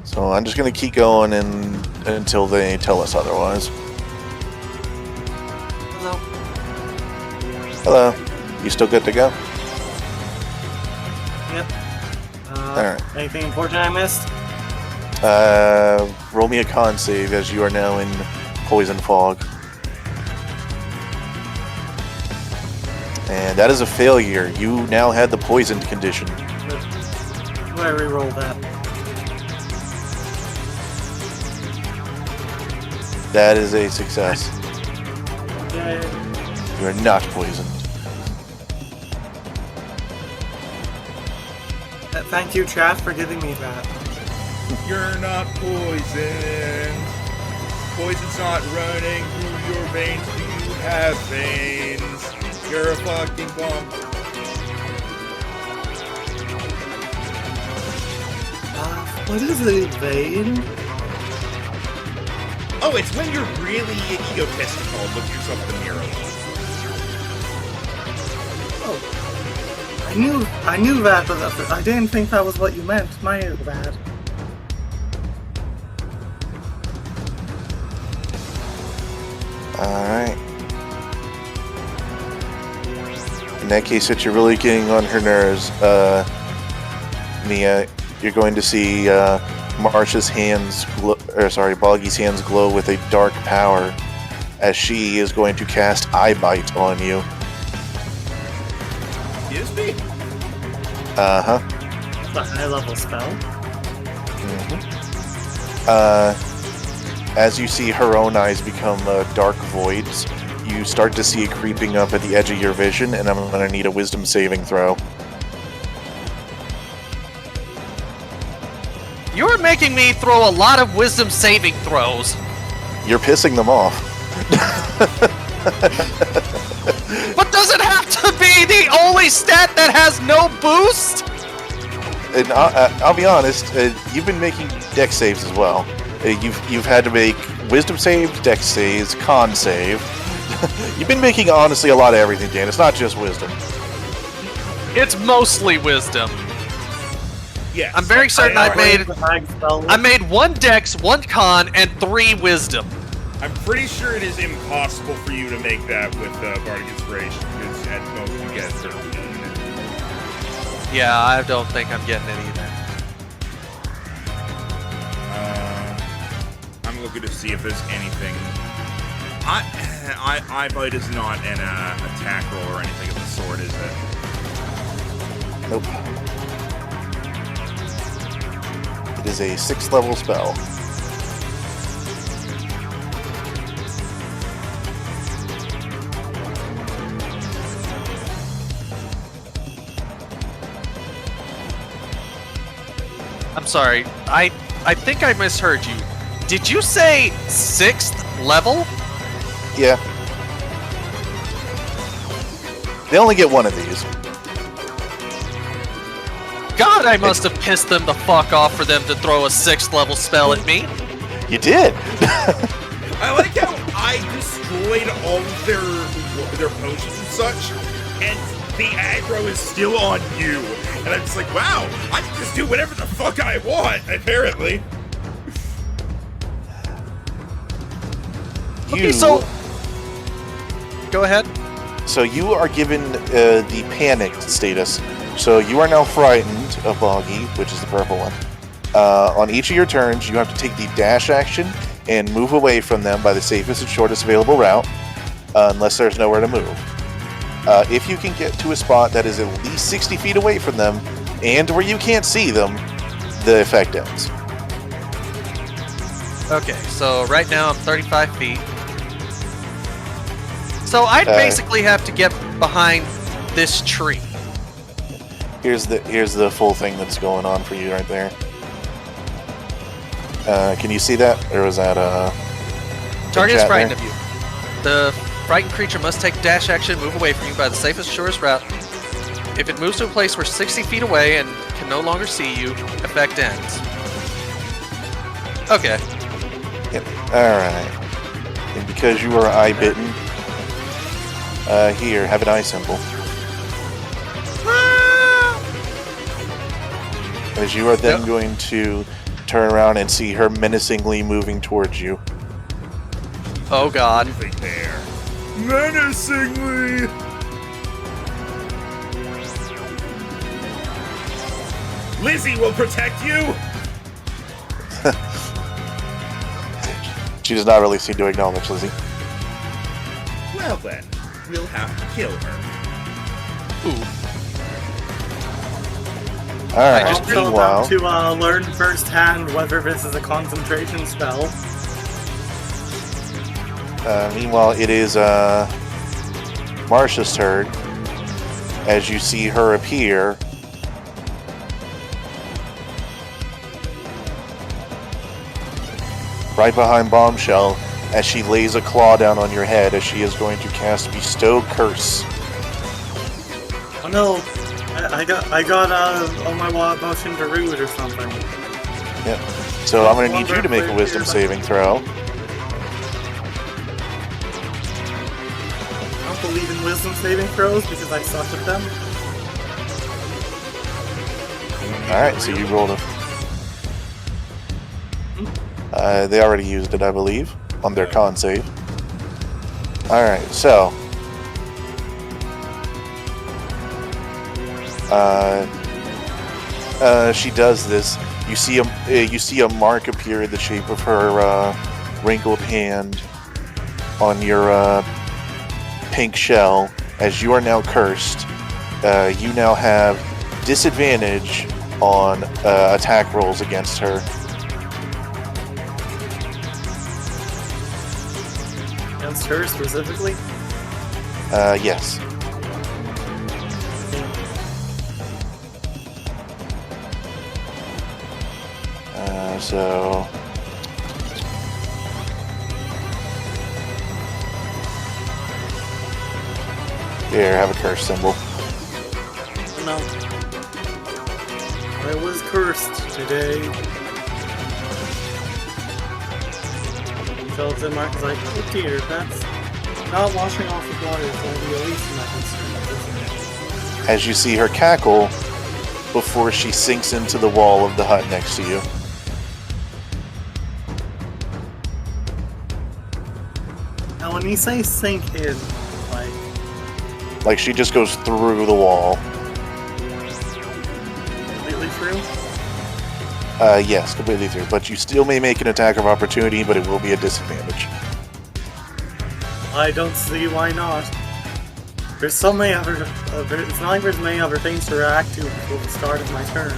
So I'm just gonna keep going until they tell us otherwise. Hello. Hello. You still good to go? Yep. Alright. Anything important I missed? Roll me a con save as you are now in poison fog. And that is a failure. You now had the poisoned condition. Do I re-roll that? That is a success. Yay. You are not poisoned. Thank you, Trav, for giving me that. You're not poisoned. Poison's not running through your veins. Do you have veins? You're a fucking bump. What is a vein? Oh, it's when you're really egotistical and look yourself in the mirror. Oh. I knew that, but I didn't think that was what you meant. My bad. Alright. In that case, since you're really getting on her nerves, Mia, you're going to see Marsha's hands, Boggy's hands glow with a dark power as she is going to cast Eye Bite on you. Excuse me? Uh-huh. It's a high-level spell. As you see her own eyes become dark voids, you start to see it creeping up at the edge of your vision, and I'm going to need a wisdom saving throw. You're making me throw a lot of wisdom saving throws. You're pissing them off. But does it have to be the only stat that has no boost? And I'll be honest, you've been making dex saves as well. You've had to make wisdom saves, dex saves, con save. You've been making, honestly, a lot of everything, Dan. It's not just wisdom. It's mostly wisdom. Yes. I'm very certain I made 1 dex, 1 con, and 3 wisdom. I'm pretty sure it is impossible for you to make that with Bardic Inspiration, because at most you get 13. Yeah, I don't think I'm getting it either. I'm looking to see if there's anything. Eye Bite is not an attack roll or anything of the sort, is it? Nope. It is a 6th level spell. I'm sorry, I think I misheard you. Did you say 6th level? Yeah. They only get 1 of these. God, I must have pissed them the fuck off for them to throw a 6th level spell at me. You did! I like how I destroyed all of their potions and such, and the aggro is still on you. And I'm just like, wow, I can just do whatever the fuck I want, apparently. Okay, so... Go ahead. So you are given the panicked status. So you are now frightened of Boggy, which is the purple one. On each of your turns, you have to take the dash action and move away from them by the safest and shortest available route. unless there's nowhere to move. If you can get to a spot that is at least 60 feet away from them, and where you can't see them, the effect ends. Okay, so right now I'm 35 feet. So I'd basically have to get behind this tree. Here's the full thing that's going on for you right there. Can you see that, or was that Target is chat frightened there? of you. The frightened creature must take dash action, move away from you by the safest, shortest route. If it moves to a place where 60 feet away and can no longer see you, effect ends. Okay. Yep. Alright. And because you are eye bitten, here, have an eye symbol. As you are then going to turn around and see her menacingly moving towards you. Oh god. Moving there. Menacingly! Lizzie will protect you! She does not really seem to acknowledge Lizzie. Well then, we'll have to kill her. Ooh. Alright, just Also meanwhile... to learn firsthand whether this is a concentration spell. Meanwhile, it is Marsha's turn. As you see her appear, right behind Bombshell, as she lays a claw down on your head, as she is going to cast Bestow Curse. Oh no, I got on my motion to root or something. Yep. So I'm going to need you to make a Wisdom saving throw. I don't believe in wisdom saving throws because I suck at them. Alright, so you rolled a... they already used it, I believe, on their con save. Alright, so... she does this. You see a mark appear in the shape of her wrinkled hand on your pink shell. As you are now cursed, you now have disadvantage on attack rolls against her. Against her specifically? Yes. So... Here, have a curse symbol. No. I was cursed today. Skeleton Mark is like, oh dear, that's not washing off the water is going to be at least my concern. As you see her cackle before she sinks into the wall of the hut next to you. Now when you say sink in, Like she just goes through the wall. completely through? Yes, completely through. But you still may make an attack of opportunity, but it will be a disadvantage. I don't see why not. There's so many other. It's not like there's many other things to react to before the start of my turn.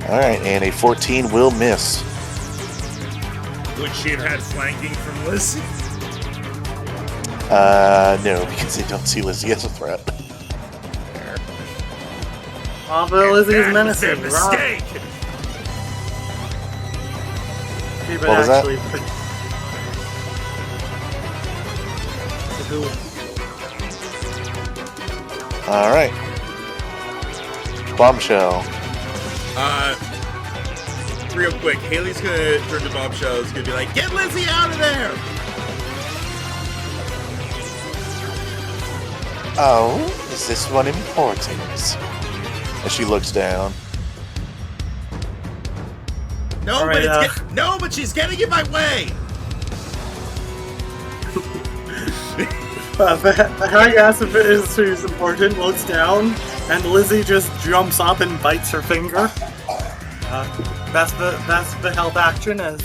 Alright, and a 14 will miss. Would she have had flanking from Lizzie? No, because they don't see Lizzie as a threat. Oh, but Lizzie is That menacing, was a right? mistake! Okay, but What was that? actually, Alright. Bombshell. Real quick, Haley's gonna turn to Bombshell. It's gonna be like, get Lizzie out of there! Oh, is this one important? As she looks down. No, All but right, no, but she's getting in my way. the hag asks if it is who's important, looks down, and Lizzie just jumps up and bites her finger. That's the health action as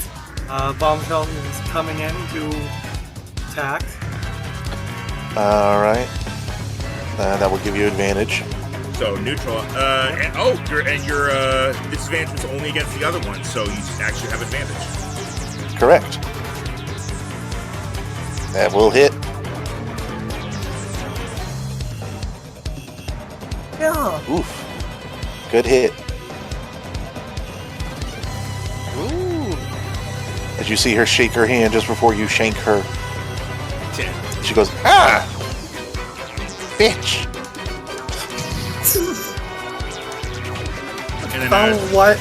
Bombshell is coming in to attack. Alright. That will give you advantage. So neutral. Your disadvantage was only against the other one, so you actually have advantage. Correct. That will hit. Yeah. Oof. Good hit. Ooh. As you see her shake her hand just before you shank her. 10. She goes, ah! Bitch! And then Foul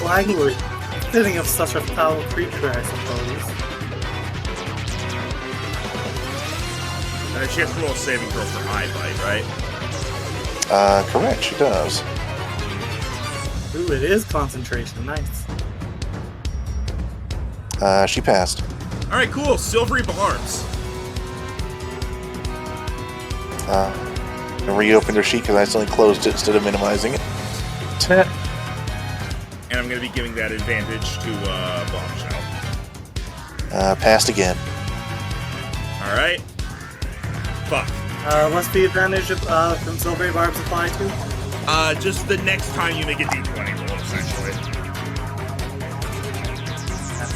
language. Fitting of such a foul creature, I suppose. she has to roll a saving throw for eye bite, right? Correct, she does. Ooh, it is concentration. Nice. She passed. All right, cool. Silvery barbs. And reopened her sheet because I accidentally closed it instead of minimizing it. And I'm going to be giving that advantage to Bombshell. Passed again. All right. Fuck. What's the advantage from Silvery Barbs apply to? Just the next time you make a d20 roll, essentially.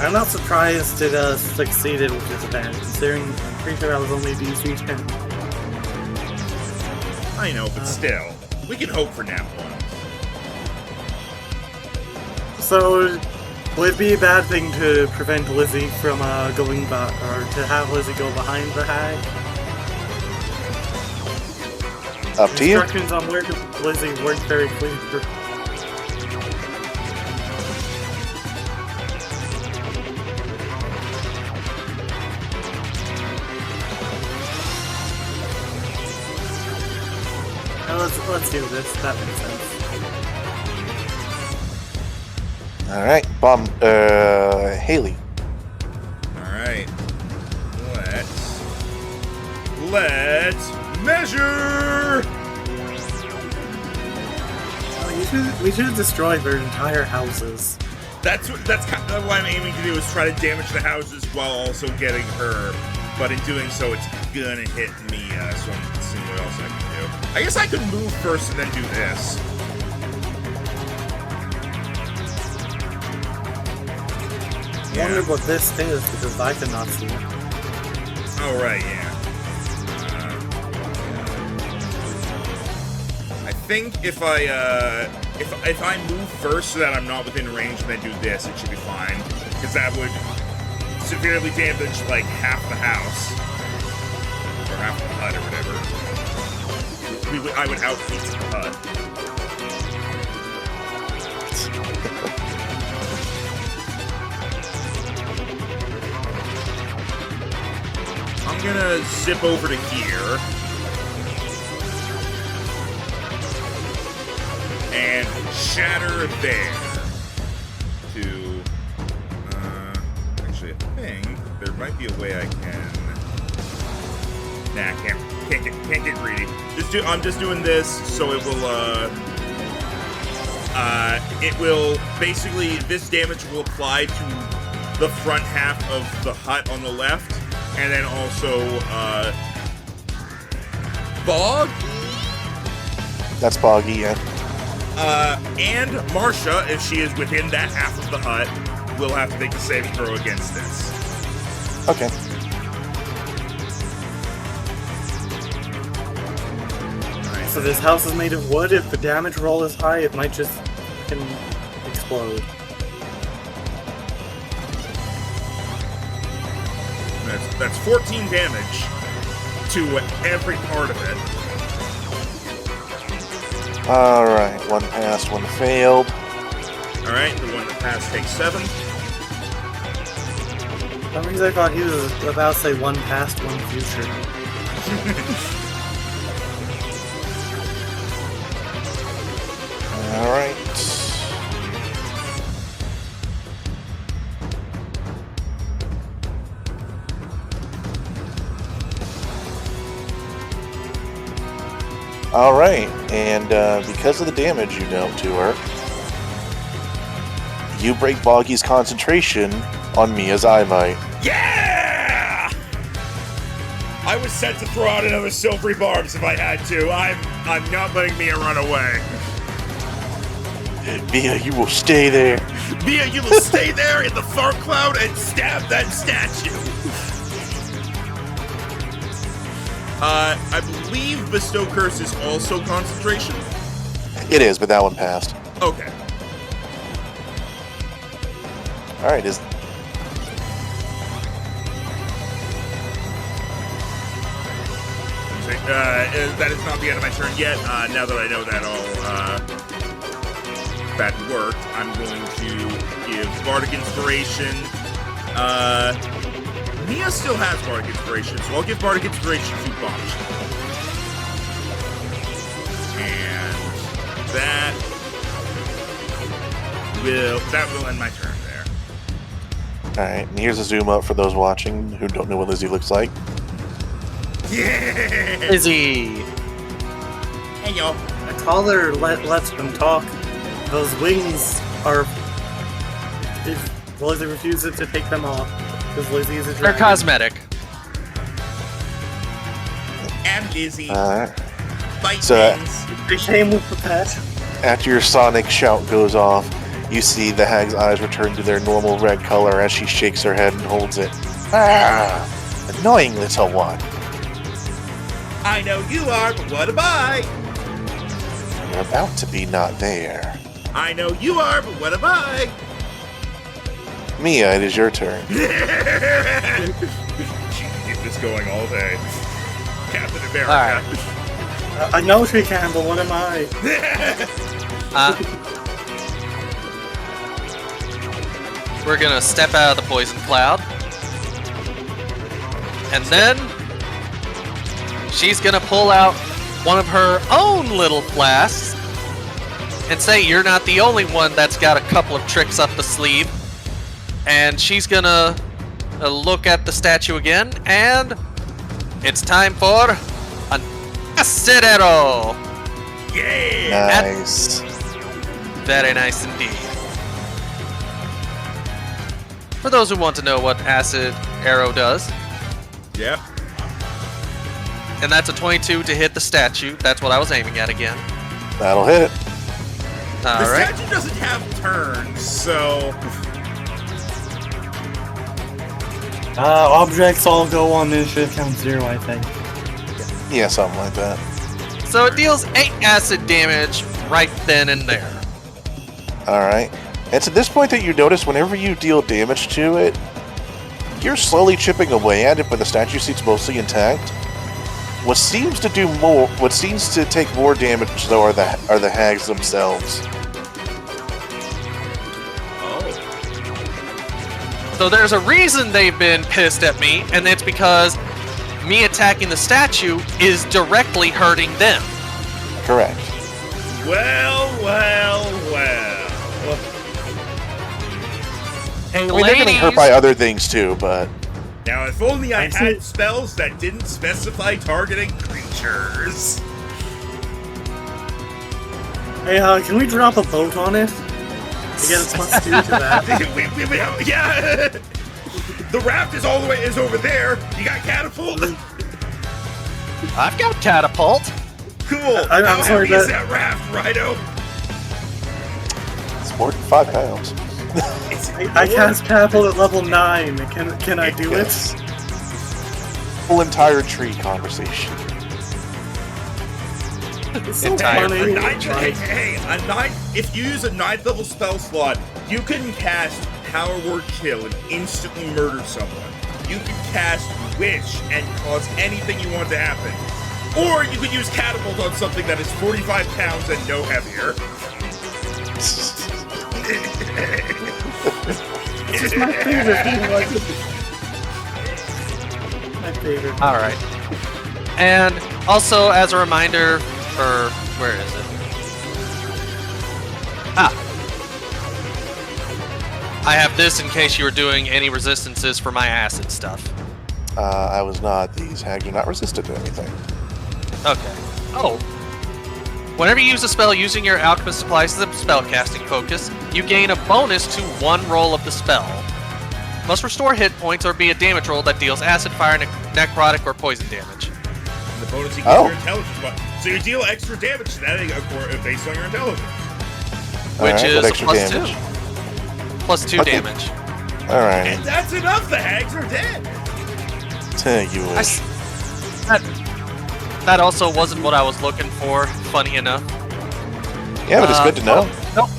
I'm not surprised it succeeded with disadvantage, considering I'm pretty sure I was only DC 10. I know, but still. We can hope for nat 1. So, would it be a bad thing to prevent Lizzie from going back, or to have Lizzie go behind the hag? Up to you. Instructions on where to Lizzie weren't very clear. Let's do this. That makes sense. Alright, Haley. Alright. Let's measure! We should destroy their entire houses. That's kind of what I'm aiming to do, is try to damage the houses while also getting her. But in doing so, it's gonna hit me, so I'm seeing what else I can do. I guess I could move first and then do this. I wonder what this is, because I cannot see it. Oh, right, yeah. I think if I move first so that I'm not within range and then do this, it should be fine. Because that would severely damage, like, half the house. Or half the hut or whatever. I would outfeat the hut. I'm gonna zip over to here. And shatter there. To, actually, I think there might be a way I can. Nah, can't get greedy. I'm just doing this so it will basically, this damage will apply to the front half of the hut on the left, and then also Boggy. That's Boggy, yeah. And Marsha, if she is within that half of the hut, will have to make a saving throw against this. Okay. So this house is made of wood. If the damage roll is high, it might just explode. That's 14 damage to every part of it. Alright, one passed, one failed. Alright, the one that passed takes 7. For some reason I thought he was about to say one past, one future. Alright. Alright, and because of the damage you dealt to her, you break Boggy's concentration on Mia's eye might. Yeah! I was set to throw out another silvery barbs if I had to. I'm not letting Mia run away. Mia, you will stay there. Mia, you will stay there in the fart cloud and stab that statue. I believe Bestow Curse is also concentration. It is, but that one passed. Okay. Alright, that is not the end of my turn yet. Now that I know that that worked, I'm going to give Bardic Inspiration. Mia still has Bardic Inspiration, so I'll give Bardic Inspiration to Bosch. And that will end my turn there. Alright, and here's a zoom up for those watching who don't know what Lizzie looks like. Yeah! Lizzie! Hey, y'all. A caller lets them talk. Those wings are... Lizzie refuses to take them off. Because Lizzie is a They're dragon. cosmetic. And Lizzie. Bite So- things. They came with the pet. After your sonic shout goes off, you see the hag's eyes return to their normal red color as she shakes her head and holds it. Ah! Annoying little one. I know you are, but what am I? You're about to be not there. I know you are, but what am I? Mia, it is your turn. She can keep this going all day. Captain America. Alright. I know she can, but what am I? We're gonna step out of the poison cloud. And then she's gonna pull out one of her own little flasks and say, "You're not the only one that's got a couple of tricks up the sleeve." And she's gonna look at the statue again, and it's time for an acid arrow. Yeah! Nice. Very nice indeed. For those who want to know what acid arrow does, Yep. and that's a 22 to hit the statue. That's what I was aiming at again. That'll hit it. The Alright. statue doesn't have turns, so... Objects all go on initiative count 0, I think. Yeah, something like that. So it deals 8 acid damage right then and there. Alright. It's at this point that you notice whenever you deal damage to it, you're slowly chipping away at it, but the statue seat's mostly intact. What seems to take more damage though are the hags themselves. So there's a reason they've been pissed at me, and it's because me attacking the statue is directly hurting them. Correct. Well. Hey, I mean, they're getting hurt by other things too, but Now, if only I had spells that didn't specify targeting creatures. Hey, can we drop a boat on it? To get a plus 2 to that. Yeah! The raft is over there. You got catapult? I've got catapult. Cool. I'm How sorry, heavy is that- that raft, Rhino? it's more than 5 pounds. I cast catapult at level 9. Can I do it? Yes. Full entire tree conversation. It's so Entire funny. Hey, a 9. If you use a 9th level spell slot, you can cast Power Word Kill and instantly murder someone. You can cast Wish and cause anything you want to happen. Or you could use Catapult on something that is 45 pounds and no heavier. This is my favorite. My favorite. All right. And also, as a reminder, or where is it? I have this in case you were doing any resistances for my acid stuff. I was not. These hags are not resistant to anything. Okay. Oh. Whenever you use a spell using your alchemist supplies as a spellcasting focus, you gain a bonus to one roll of the spell. Must restore hit points or be a damage roll that deals acid, fire, necrotic, or poison damage. And the bonus you get your intelligence buff. So you deal extra damage to that based on your intelligence. Which is plus damage? 2. Plus 2 damage. Alright. And that's enough, the hags are dead! Tell you what. That also wasn't what I was looking for, funny enough. Yeah, but it's good to know. Nope.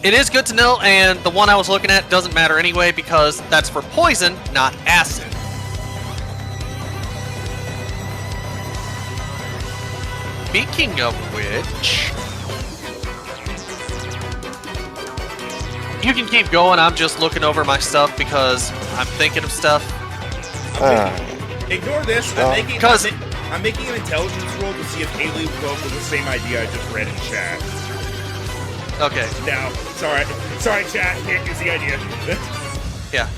It is good to know, and the one I was looking at doesn't matter anyway because that's for poison, not acid. Speaking of which... You can keep going, I'm just looking over my stuff because I'm thinking of stuff. Ignore this, I'm making an intelligence roll to see if Haley will go for the same idea I just read in chat. Okay. Now, sorry chat, can't use the idea. Yeah.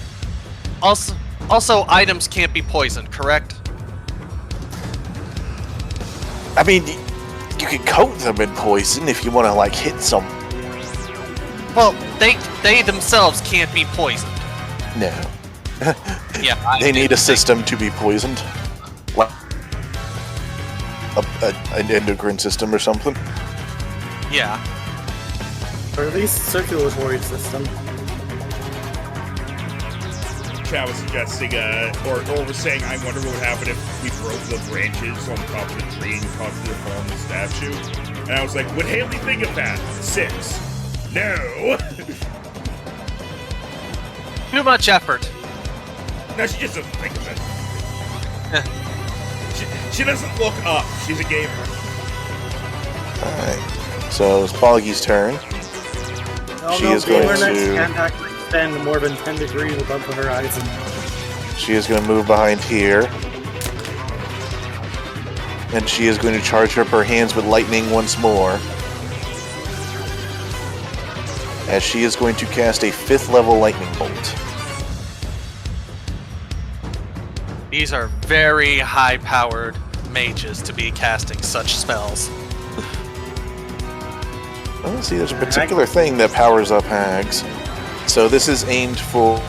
Also, items can't be poisoned, correct? I mean, you can coat them in poison if you want to, like, hit some. Well, they themselves can't be poisoned. No. Yeah. They need a system to be poisoned. Like an endocrine system or something. Yeah. Or at least circulatory system. Chat was suggesting, or was saying, I wonder what would happen if we broke the branches on top of the tree and caused it to fall on the statue. And I was like, would Haley think of that? 6. No! Too much effort. No, she just doesn't think of it. She doesn't look up. She's a gamer. Alright. So it's Boggy's turn. She is going to... can't actually stand more than 10 degrees above the horizon. She is going to move behind here. And she is going to charge up her hands with lightning once more. As she is going to cast a 5th level lightning bolt. These are very high-powered mages to be casting such spells. Oh, see, there's a particular thing that powers up hags. So this is aimed for...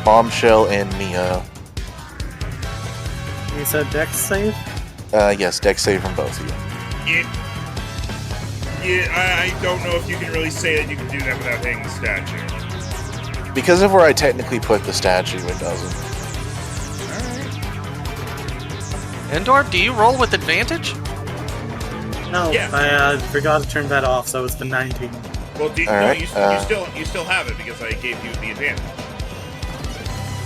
Bombshell and Mia. You said Dex save? Yes, Dex save from both of you. Yeah, I don't know if you can really say that you can do that without hitting the statue. Because of where I technically put the statue, it doesn't. Alright. Endor, do you roll with advantage? No, Yeah. I forgot to turn that off, so it's been 19. Well, you still have it because I gave you the advantage.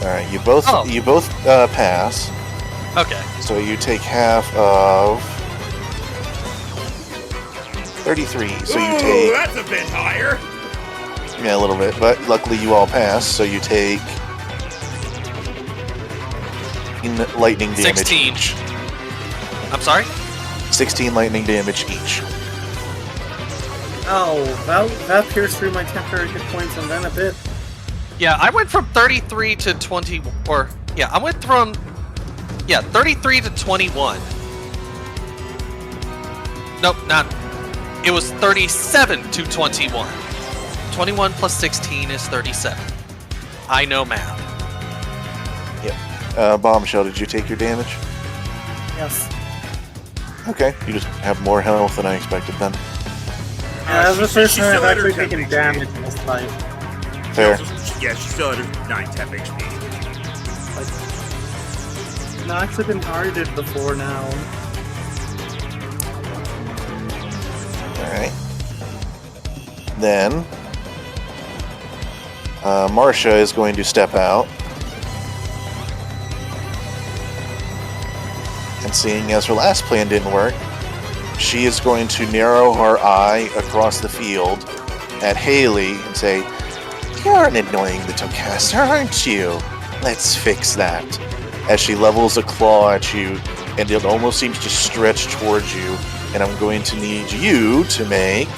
Alright, you both pass. Okay. So you take half of 33. So you take... that's a bit higher. Yeah, a little bit, but luckily you all pass, so you take lightning damage 16. each. I'm sorry? 16 lightning damage each. Oh, that pierced through my temporary hit points and then a bit. Yeah, I went from 33 to 20, or, yeah, I went from, 33 to 21. Nope, not, it was 37 to 21. 21 plus 16 is 37. I know math. Yep. Bombshell, did you take your damage? Yes. Okay, you just have more health than I expected then. Yeah, that was the first she time I've still had her actually taken 10 damage in this fight. Fair. Yeah, she's still at her 9 temp HP. I've actually been targeted before now. Alright. Then... Marsha is going to step out. And seeing as her last plan didn't work, she is going to narrow her eye across the field at Haley and say, "You're an annoying little caster, aren't you? Let's fix that." As she levels a claw at you, and it almost seems to stretch towards you, and I'm going to need you to make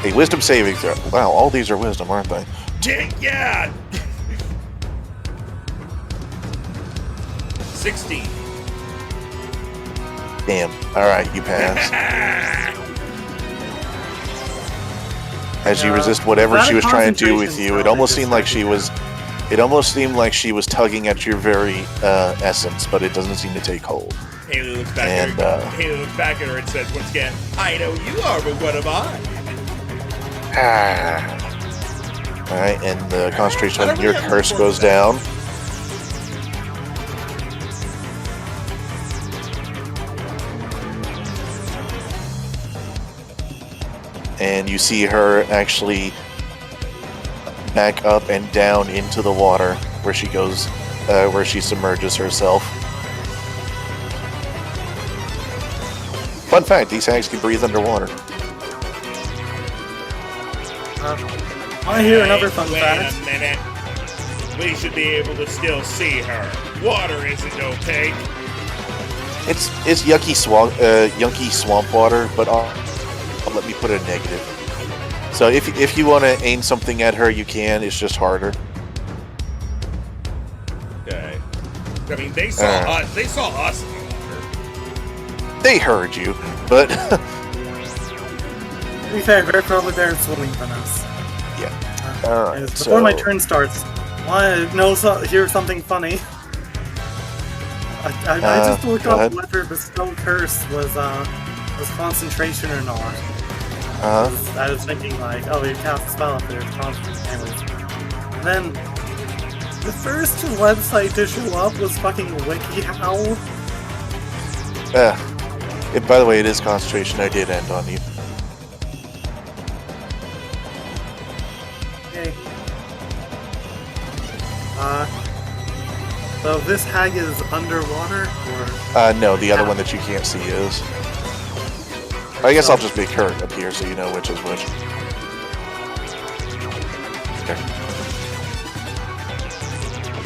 a wisdom saving throw. Wow, all these are wisdom, aren't they? Yeah! 16. Damn. Alright, you pass. As you resist whatever Is that she a was trying to do with concentration you, it spell almost or seemed just like she was. It almost seemed like she was tugging at your very essence, but it doesn't seem to take hold. Haley looks back And, at her. Haley looks back at her and says once again, "I know you are, but what am I?" Alright, and the concentration I on don't your really have curse much goes more down. And you see her actually back up and down into the water where she goes, where she submerges herself. Fun fact, these hags can breathe underwater. Want to hear another fun Wait fact? a minute. We should be able to still see her. Water isn't opaque. It's yucky swamp water, but I'll let me put a negative. So if you want to aim something at her, you can. It's just harder. Okay. I mean, they saw us. They saw us in the water. They heard you, but To be fair, they're probably better at swimming than us. yeah. All right. Before my turn starts, want to hear something funny? I just looked go up ahead. whether the stone curse was concentration or not. I was thinking like, oh, you cast a spell if there's concentration. Anyways. And then the first website to show up was fucking WikiHow. By the way, it is concentration. I did end on you. Okay. So this hag is underwater, or No, the other one that you can't see is. I guess I'll just make her appear so you know which is which. Okay.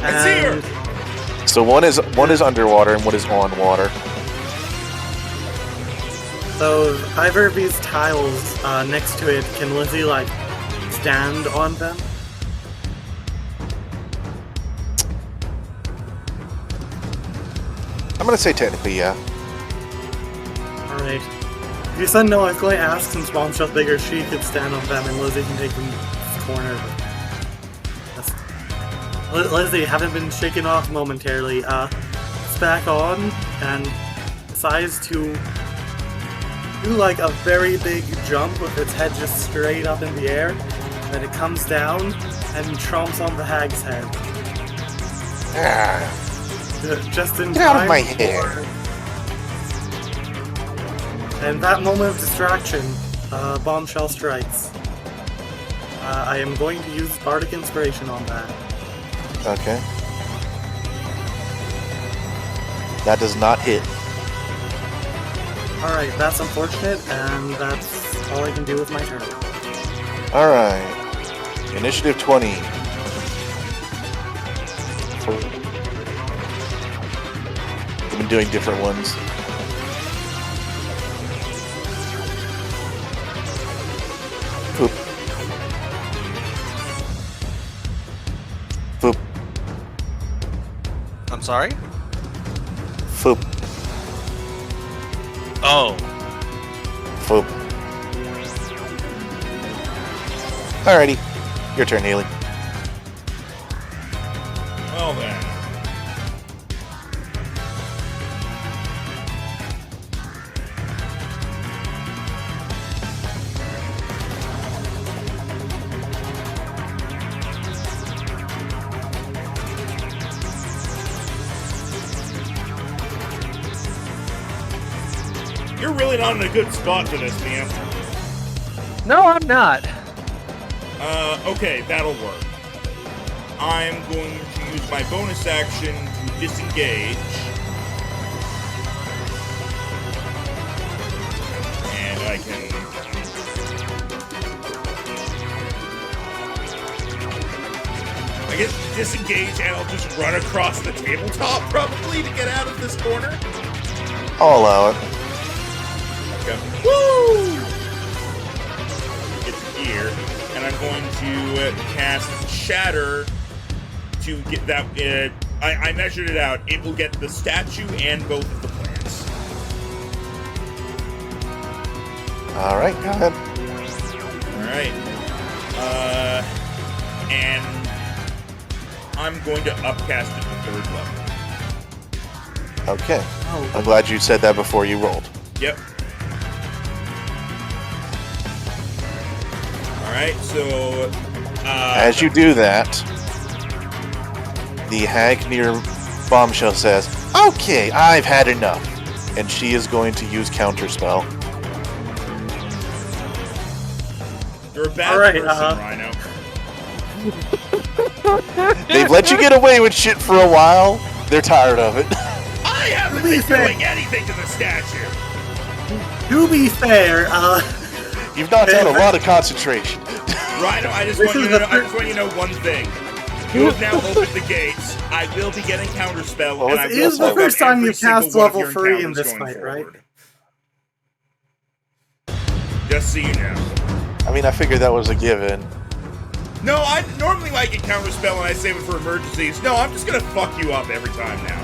I see her. So one is underwater and one is on water. So either of these tiles next to it, can Lizzie like stand on them? I'm gonna say technically, yeah. Alright. If you said no, I was going to ask since Mom's just bigger, she could stand on them and Lizzie can take them to the corner. Lizzie, haven't been shaken off momentarily. It's back on and decides to do like a very big jump with its head just straight up in the air. Then it comes down and tromps on the hag's head. Just in Get out of time my for- hair. And that moment of distraction, bombshell strikes. I am going to use Bardic Inspiration on that. Okay. That does not hit. Alright, that's unfortunate, and that's all I can do with my turn. Alright. Initiative 20. I've been doing different ones. Boop. Boop. I'm sorry? Boop. Oh. Boop. Alrighty. Your turn, Haley. Well then. You're really not in a good spot for this, man. No, I'm not. Okay, that'll work. I'm going to use my bonus action to disengage. And I can... I guess disengage and I'll just run across the tabletop probably to get out of this corner. I'll allow it. Go. Woo! Get to here. And I'm going to cast Shatter to get that I measured it out. It will get the statue and both of the plants. All right, go ahead. All right. And I'm going to upcast it to 3rd level. Okay. Oh. I'm glad you said that before you rolled. Yep. Alright, so... As you do that, the hag near Bombshell says, "Okay, I've had enough." And she is going to use Counterspell. You're a bad All right, person, Rhino. They've let you get away with shit for a while. They're tired of it. I haven't been doing anything to the statue! To be fair, You've knocked out a lot of concentration. Rhino, I just This want you is to the know, one thing. You have now opened the gates. I will be getting Counterspell, Well, and I it will is the slow first down time you every single cast one of level your 3 in encounters this going fight, right? forward. Just so you know. I mean, I figured that was a given. No, normally I get Counterspell and I save it for emergencies. No, I'm just gonna fuck you up every time now.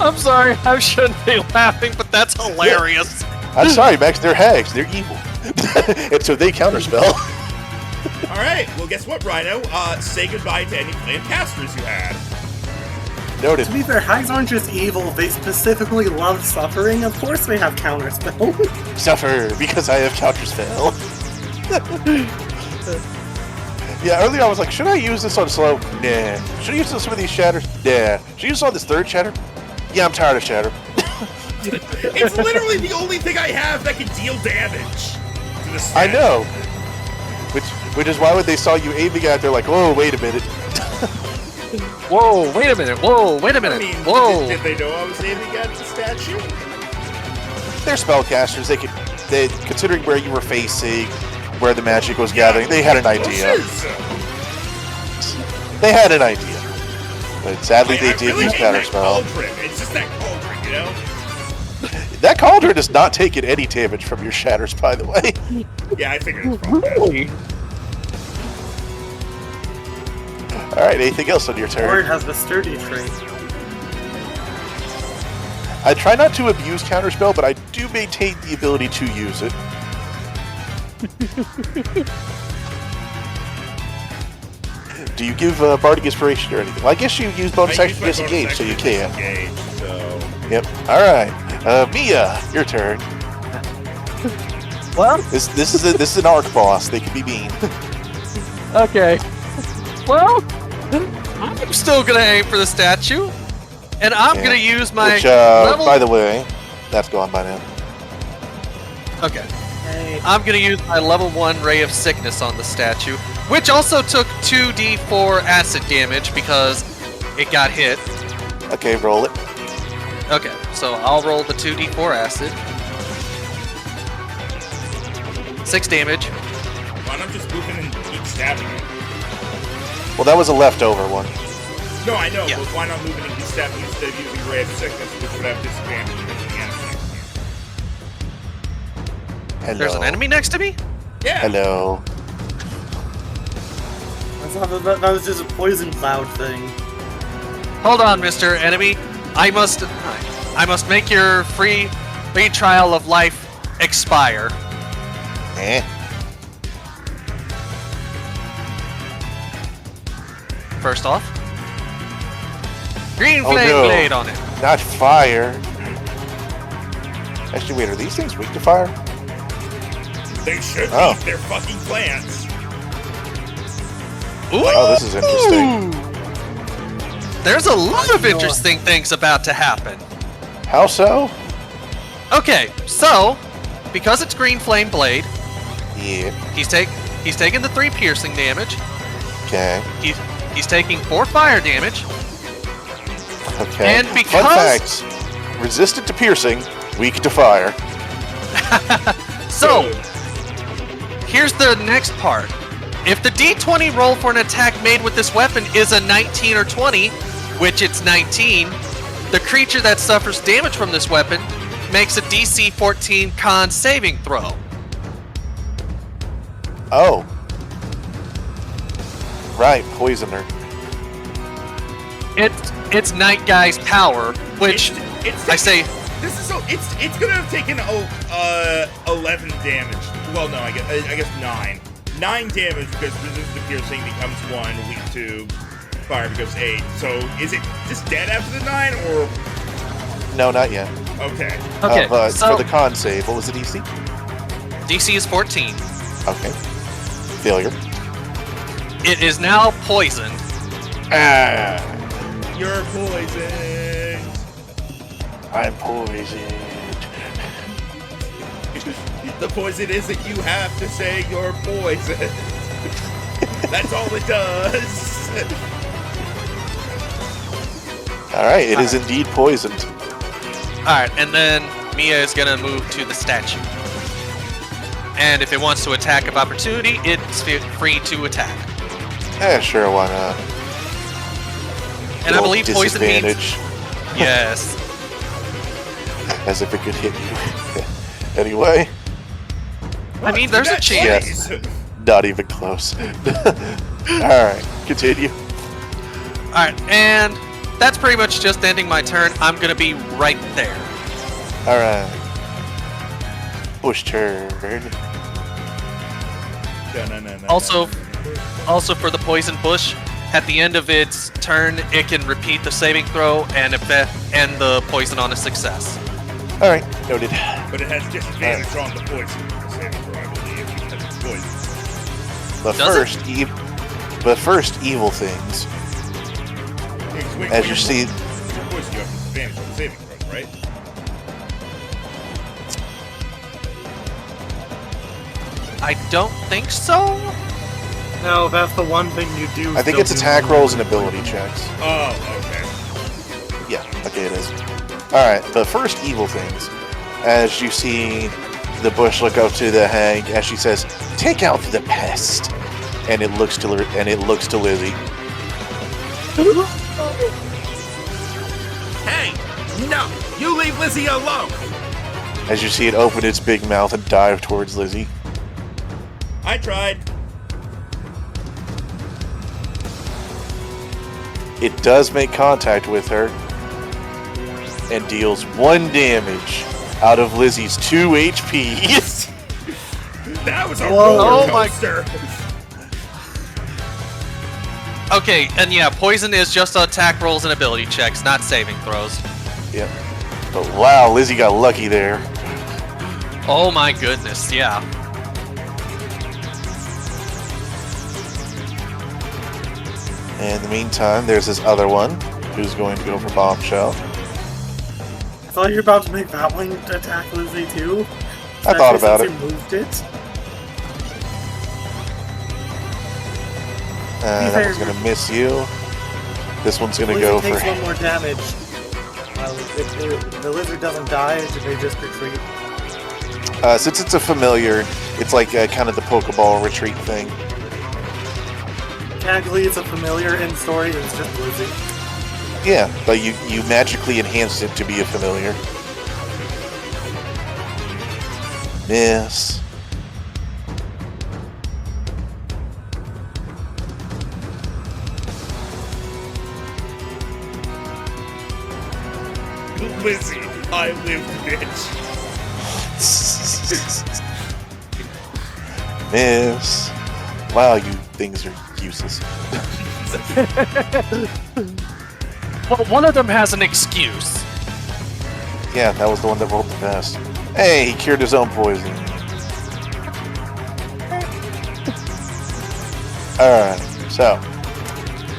I'm sorry, I shouldn't be laughing, but that's hilarious. I'm sorry, Max. They're hags. They're evil. And so they counterspell. Alright, well guess what, Rhino? Say goodbye to any plant casters you had. Noted. To be fair, hags aren't just evil, they specifically love suffering. Of course they have counterspell. Suffer, because I have counterspell. Yeah, earlier I was like, should I use this on slow? Nah. Should I use this on some of these shatters? Nah. Should I use this on this 3rd shatter? Yeah, I'm tired of shatter. It's literally the only thing I have that can deal damage to the I statue. know. Which is why when they saw you aiming at it, they're like, whoa, wait a minute. Whoa, wait a minute. Whoa, wait a I minute. mean, Whoa. did they know I was aiming at the statue? They're spellcasters. They considering where you were facing, where the magic was gathering, they had an idea. They had an idea. But sadly, they did really use hate that counterspell. cauldron. It's just that cauldron, you know? That cauldron is not taking any damage from your shatters, by the way. Yeah, I figured it's probably that. Really? Alright, anything else on your Or it turn? has the sturdy trait. I try not to abuse counterspell, but I do maintain the ability to use it. Do you give Bardic Inspiration or anything? Well, I guess you use bonus I action to use my disengage, bonus so you action to can. disengage, so... Yep. Alright. Mia, your turn. Well, This is an arc boss. They can be mean. okay. Well, I'm still gonna aim for the statue, and I'm Yeah. gonna use my Which, level. by the way, that's gone by now. Okay. Hey, I'm gonna use my level 1 Ray of Sickness on the statue, which also took 2d4 acid damage because it got hit. Okay, roll it. Okay, so I'll roll the 2d4 acid. 6 damage. Why not just move in and keep stabbing it? Well, that was a leftover one. No, I know, Yeah. but why not move in and keep stabbing instead of using Ray of Sickness, which would have disadvantage against the enemy? Hello. There's an enemy next to me? Yeah. Hello. that was just a poison cloud thing. Hold on, Mr. Enemy. I must make your free trial of life expire. Eh. First off, green Oh, flame no. blade on it. Not fire. Actually, wait, are these things weak to fire? They should be. Oh. They're fucking plants. Oh, this is interesting. There's a lot of interesting things about to happen. How so? Okay, so because it's green flame blade, Yeah. he's taking the 3 piercing damage. Okay. He's taking 4 fire damage. Okay. And Fun because- fact: resistant to piercing, weak to fire. So here's the next part. If the D20 roll for an attack made with this weapon is a 19 or 20, which it's 19, the creature that suffers damage from this weapon makes a DC 14 con saving throw. Oh. Right, poisoner. It's Night Guy's power, which I say This is so. It's gonna have taken 11 damage. Well, no, I guess 9. 9 damage because resistance to piercing becomes 1, weak to fire becomes 8. So is it just dead after the 9 or? No, not yet. Okay. So for the con save, what was the DC? DC is 14. Okay. Failure. It is now poisoned. You're poisoned. I'm poisoned. The poison isn't you have to say you're poisoned. That's all it does. Alright, it is indeed poisoned. Alright, and then Mia is gonna move to the statue. And if it wants to attack of opportunity, it's free to attack. Sure, why not? And I believe poison means... Disadvantage. Yes. As if it could hit you. Anyway. I mean, there's a chance. Yes. Not even close. Alright, continue. Alright, and that's pretty much just ending my turn. I'm gonna be right there. Alright. Bush turn. Also for the poison bush, at the end of its turn, it can repeat the saving throw and end the poison on a success. Alright, noted. But it has disadvantage on the poison saving throw, I believe, because it's poison. The first evil things. As you see, Poison, you have disadvantage on the saving throws, right? I don't think so. No, that's the one thing you do. I think it's attack rolls and ability checks. Oh, okay. Yeah, okay, it is. Alright, the first evil things. As you see the bush look up to the hag as she says, "Take out the pest." And it looks to Lizzie. Hey! No! You leave Lizzie alone! As you see it open its big mouth and dive towards Lizzie. I tried. It does make contact with her and deals 1 damage out of Lizzie's 2 HP. That was a roller my coaster. Okay, and yeah, poison is just attack rolls and ability checks, not saving throws. Yep. But wow, Lizzie got lucky there. Oh my goodness, yeah. In the meantime, there's this other one who's going to go for Bombshell. I thought you were about to make that one attack Lizzie too. I thought about it. You moved it. That one's going to miss you. This one's going to go for... takes 1 more damage. If the lizard doesn't die, should they just retreat? Since it's a familiar, it's like kind of the Pokeball retreat thing. Technically, it's a familiar in story, it's just Lizzie. Yeah, but you magically enhanced it to be a familiar. Miss. Lizzie, I lived, bitch. Miss. Wow, you things are useless. Well, one of them has an excuse. Yeah, that was the one that rolled the best. Hey, he cured his own poison. Alright, so.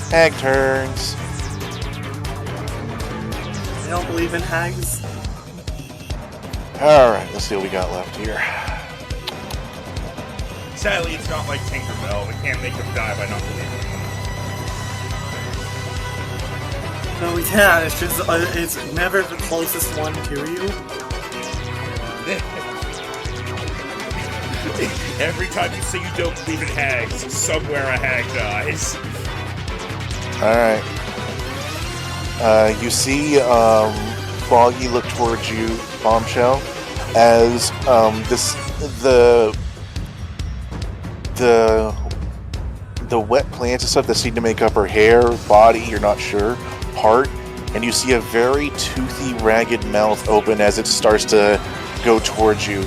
Hag turns. I don't believe in hags. Alright, let's see what we got left here. Sadly, it's not like Tinkerbell. We can't make them die by not believing them. No, we can. It's just it's never the closest one to you. Every time you say you don't believe in hags, somewhere a hag dies. Alright. You see Boggy look towards you, Bombshell, as the the wet plants and stuff that seem to make up her hair, body, you're not sure, part, and you see a very toothy, ragged mouth open as it starts to go towards you.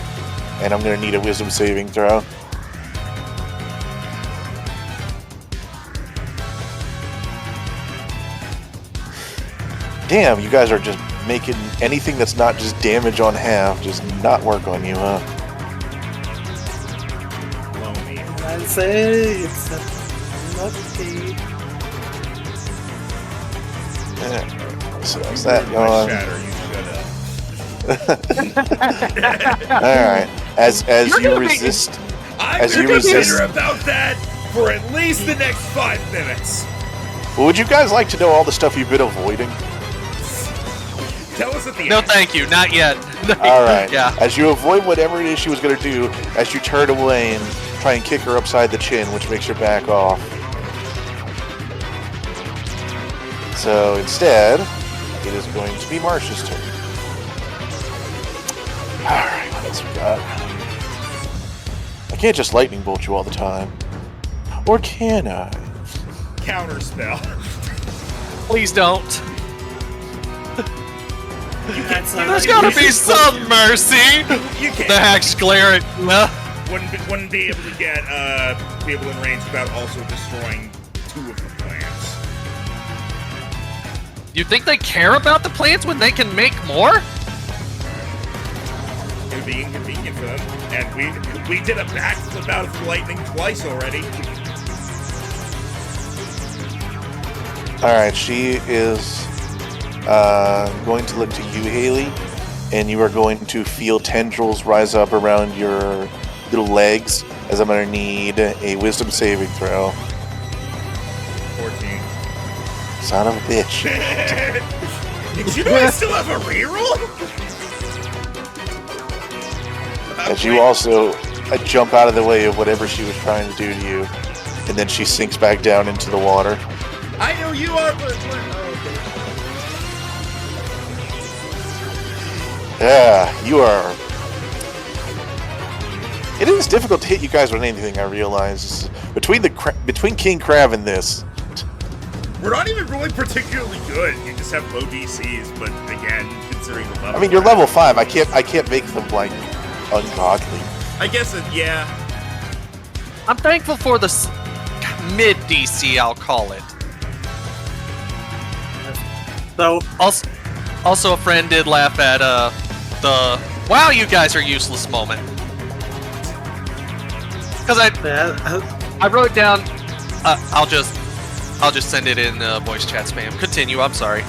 And I'm going to need a wisdom saving throw. Damn, you guys are just making anything that's not just damage on half just not work on you, huh? Lonely. I'd say it's lucky. So is that going? Shatter, you shut up. Alright. As you resist. I'm As gonna you resist. consider about that for at least the next 5 minutes. Would you guys like to know all the stuff you've been avoiding? Tell us at the No, end. thank you. Not yet. Alright. Yeah. As you avoid whatever it is she was going to do, as you turn away and try and kick her upside the chin, which makes her back off. So instead, it is going to be Marsha's turn. Alright, what else we got? I can't just lightning bolt you all the time. Or can I? Counter spell. Please don't. There's That's gotta be some mercy. You can't. The heck's glare at Wouldn't be able to get people in range without also destroying 2 of the plants. You think they care about the plants when they can make more? It would be inconvenient for them, and we did a backflip out of lightning twice already. Alright, she is going to look to you, Haley, and you are going to feel tendrils rise up around your little legs, as I'm going to need a wisdom saving throw. 14. Son of a bitch. Did you know I still have a reroll? As you also jump out of the way of whatever she was trying to do to you, and then she sinks back down into the water. I know you are, but oh, okay. Yeah, you are. It is difficult to hit you guys with anything, I realize. Between King Crab and this. We're not even really particularly good. You just have low DCs, but again, considering the level. I mean, you're level 5. I can't make them, like, ungodly. I guess yeah. I'm thankful for the mid DC, I'll call it. So, Also, a friend did laugh at the "Wow, you guys are useless" moment. Because I wrote down. I'll just send it in voice chat spam. Continue. I'm sorry.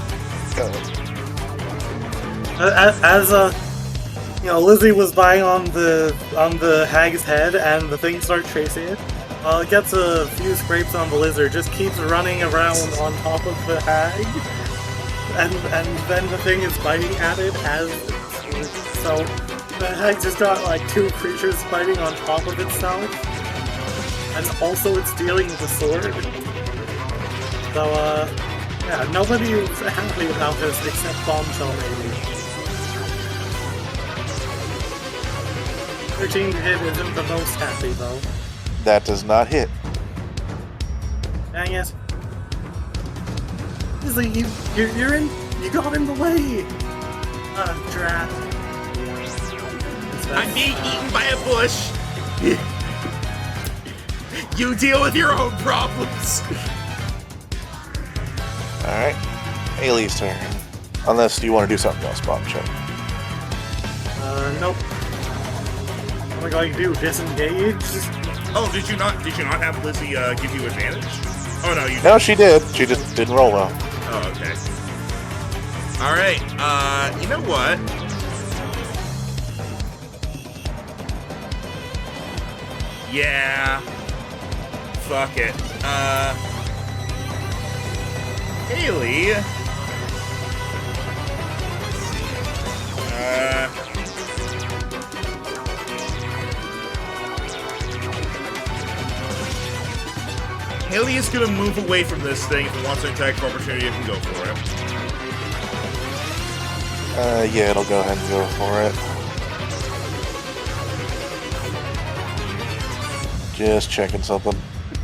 as Lizzie was lying on the hag's head, and the thing starts chasing it. It gets a few scrapes on the lizard, just keeps running around on top of the hag, and then the thing is biting at it so the hag just got like 2 creatures fighting on top of itself, and also it's dealing with a sword. So yeah, nobody is happy about this except Bombshell maybe. 13 to hit isn't the most happy though. That does not hit. Dang it. Lizzie, you got in the way! Drat. I'm being eaten by a bush. You deal with your own problems. Alright. Haley's turn. Unless you want to do something else, Bombshell. Nope. What am I going to do? Disengage? Oh, did you not have Lizzie give you advantage? Oh no, you. No, she did. She just didn't roll well. Oh, okay. All right. You know what? Yeah. Fuck it. Haley. Haley is gonna move away from this thing. If it wants an attack of opportunity, it can go for it. Yeah, it'll go ahead and go for it. Just checking something.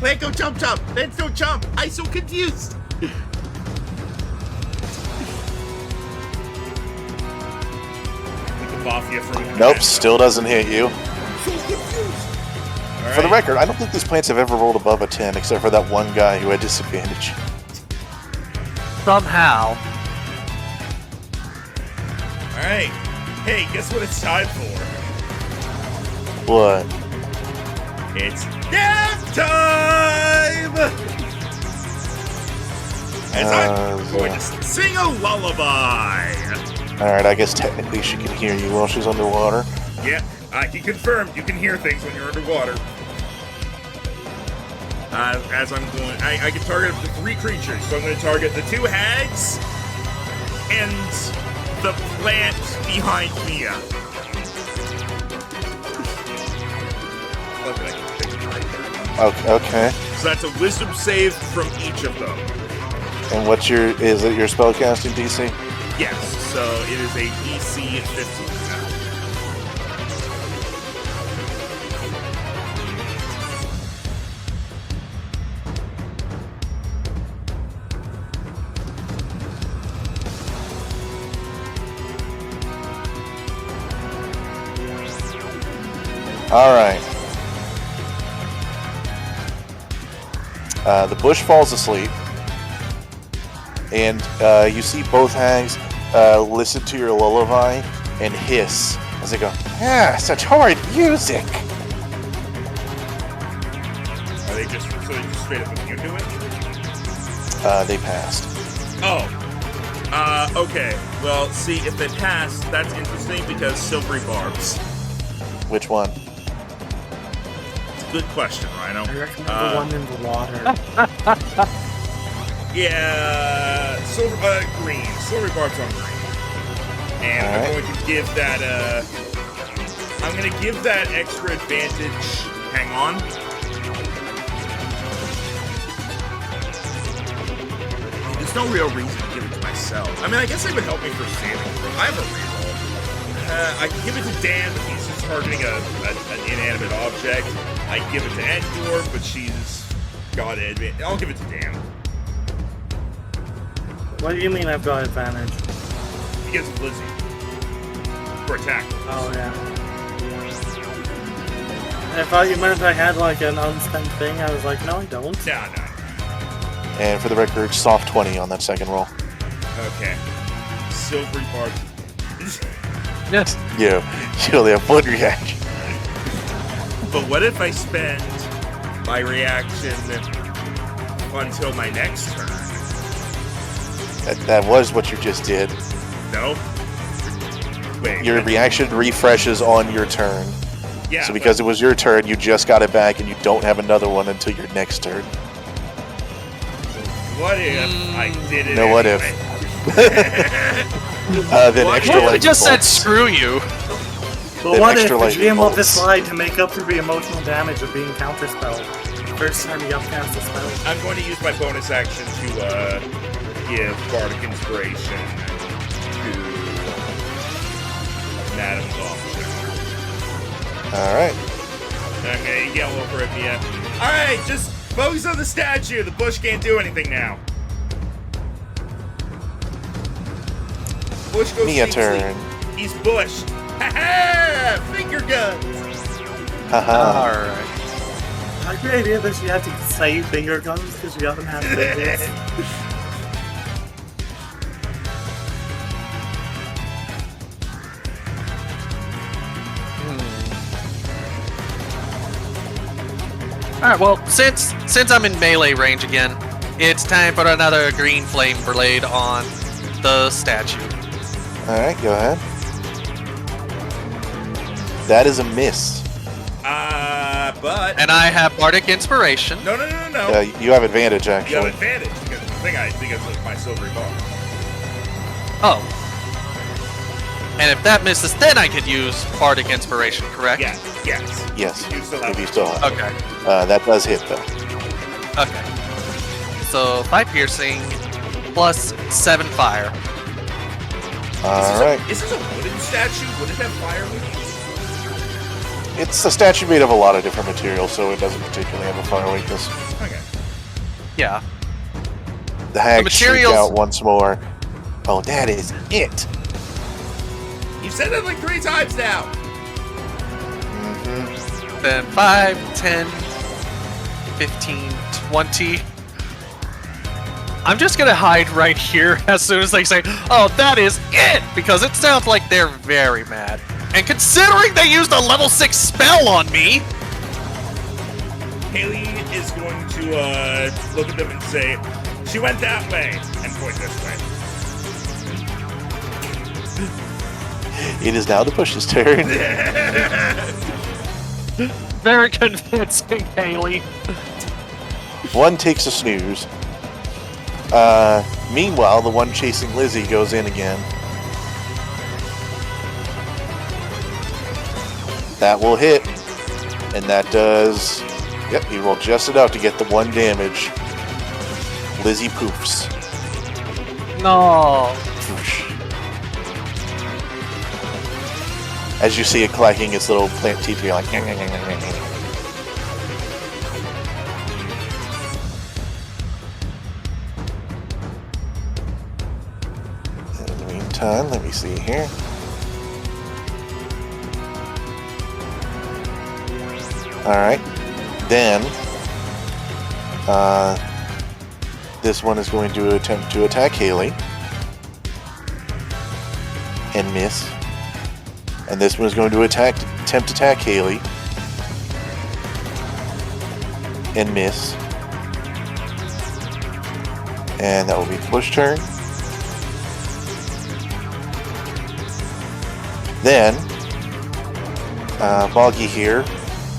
Plant, go jump. Plant, don't jump. I'm so confused. We can buff you for Nope, still doesn't hit you. I'm so confused. For the record, I don't think these plants have ever rolled above a 10, except for that one guy who had disadvantage. Somehow. Alright. Hey, guess what it's time for? What? It's nap time! As I'm going to sing a lullaby. Alright, I guess technically she can hear you while she's underwater. Yeah, I can confirm you can hear things when you're underwater. As I'm going, I can target up to 3 creatures. So I'm going to target the 2 hags and the plant behind Mia. Okay. So that's a wisdom save from each of them. And is it your spellcasting DC? Yes, so it is a DC 15 now. Alright. The bush falls asleep. And you see both hags listen to your lullaby and hiss as they go, "Ah, such horrid music!" Are they just straight up immune to it? They passed. Oh. Okay. Well, see, if they pass, that's interesting because silvery barbs. Which one? It's a good question, Rhino. I recommend the one in the water. Yeah, green. Silvery barbs on green. And I'm going to give that, extra advantage. Hang on. There's no real reason to give it to myself. I mean, I guess it would help me for saving throw. I have a reroll. I can give it to Dan, but he's just targeting an inanimate object. I can give it to Endor, but she's got it. I'll give it to Dan. What do you mean I've got advantage? Because of Lizzie. For attack. Oh, yeah. I thought you meant I had like an unspent thing. I was like, no, I don't. No. And for the record, soft 20 on that second roll. Okay. Silvery barbs. Yes. You only have one reaction. But what if I spend my reaction until my next turn? That was what you just did. No? Wait. Your reaction refreshes on your turn. Yeah. So because it was your turn, you just got it back, and you don't have another one until your next turn. What if I did it? No, what if? Then extra Well, I light. just said screw you. But what if the light GM will bolts. decide to make up for the emotional damage of being counterspelled? First time you upcast a spell. I'm going to use my bonus action to give Bardic Inspiration to Madame Bombshell. Alright. And I'm going to yell over at Mia. Alright, just focus on the statue. The bush can't do anything now. Bush goes Mia sleep, turn. sleep. He's bushed. Ha-ha! Finger guns! Haha. Alright. I like the idea that you have to say finger guns because you haven't had fingers. Alright, well, since I'm in melee range again, it's time for another green flame blade on the statue. Alright, go ahead. That is a miss. But... And I have Bardic Inspiration. No. You have advantage, You have actually. advantage because the thing I think is my silvery bar. Oh. And if that misses, then I could use Bardic Inspiration, correct? Yes. Yes, You still have if you still have. Okay. That does hit, though. Okay. So 5 piercing plus 7 fire. Alright. Is this a wooden statue? Would it have fire with it? It's a statue made of a lot of different materials, so it doesn't particularly have a fire weakness. Okay. Yeah. The hag The shrieked materials- out once more. Oh, that is it! You said that like 3 times now. Mm-hmm. Then 5, 10, 15, 20. I'm just gonna hide right here as soon as they say, "Oh, that is it," because it sounds like they're very mad. And considering they used a level 6 spell on me, Haley is going to look at them and say, "She went that way," and point this way. It is now the Bush's turn. very convincing, Haley. One takes a snooze. Meanwhile, the one chasing Lizzie goes in again. That will hit. And that does... Yep, he rolled just enough to get the 1 damage. Lizzie poofs. No. Whoosh. As you see it clacking its little plant teeth, you're like... "Nyang, nyang, nyang, nyang, nyang." In the meantime, let me see here. Alright. Then, this one is going to attempt to attack Haley. And miss. And this one is going to attempt to attack Haley. And miss. And that will be the Bush turn. Then, Boggy here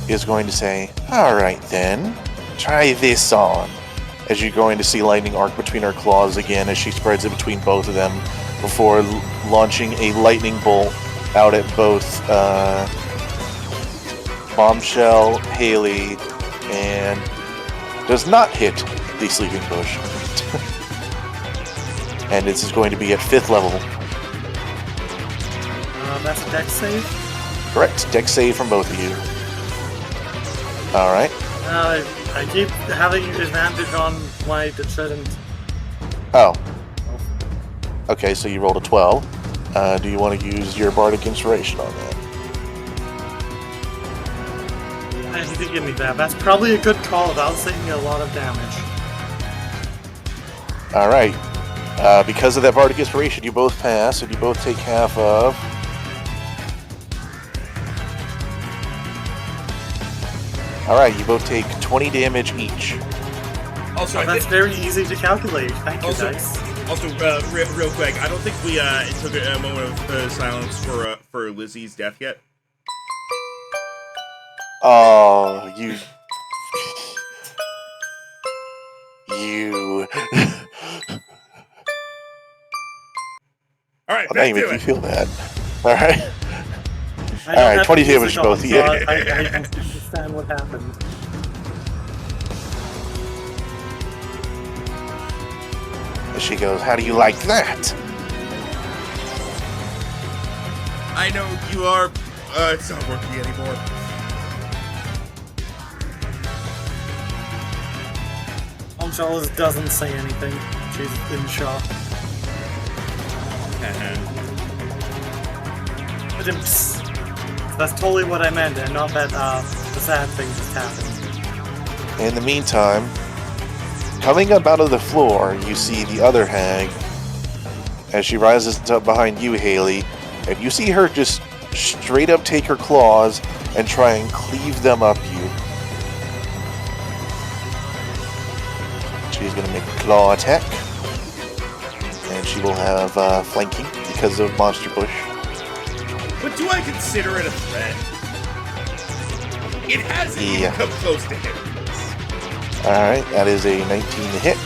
is going to say, "Alright then, try this on." As you're going to see lightning arc between her claws again as she spreads it between both of them before launching a lightning bolt out at both Bombshell, Haley, and does not hit the Sleeping Bush. And this is going to be at 5th level. That's a dex save? Correct. Dex save from both of you. Alright. I keep having advantage on my shouldn't. Oh. Okay, so you rolled a 12. Do you want to use your Bardic Inspiration on that? I need to give me that. That's probably a good call without taking a lot of damage. Alright. Because of that Bardic Inspiration, you both pass, and you both take half of... Alright, you both take 20 damage each. Also, That's very easy to calculate. Thank you, Also- dice. Also, real quick, I don't think we took a moment of silence for Lizzie's death yet. Oh, you... You... All right, Oh, now back you to make me it. feel bad. Alright. I don't Alright, have 20 the music damage to both on, of so you. I understand what happened. And she goes, "How do you like that?" I know you are. It's not working anymore. Charles doesn't say anything. She's in shock. That's totally what I meant, and not that the sad thing just happened. In the meantime, coming up out of the floor, you see the other hag as she rises up behind you, Haley, and you see her just straight up take her claws and try and cleave them up you. She's going to make a claw attack, and she will have flanking because of Monster Bush. But do I consider it a threat? It hasn't even come close to him. Alright, that is a 19 to hit,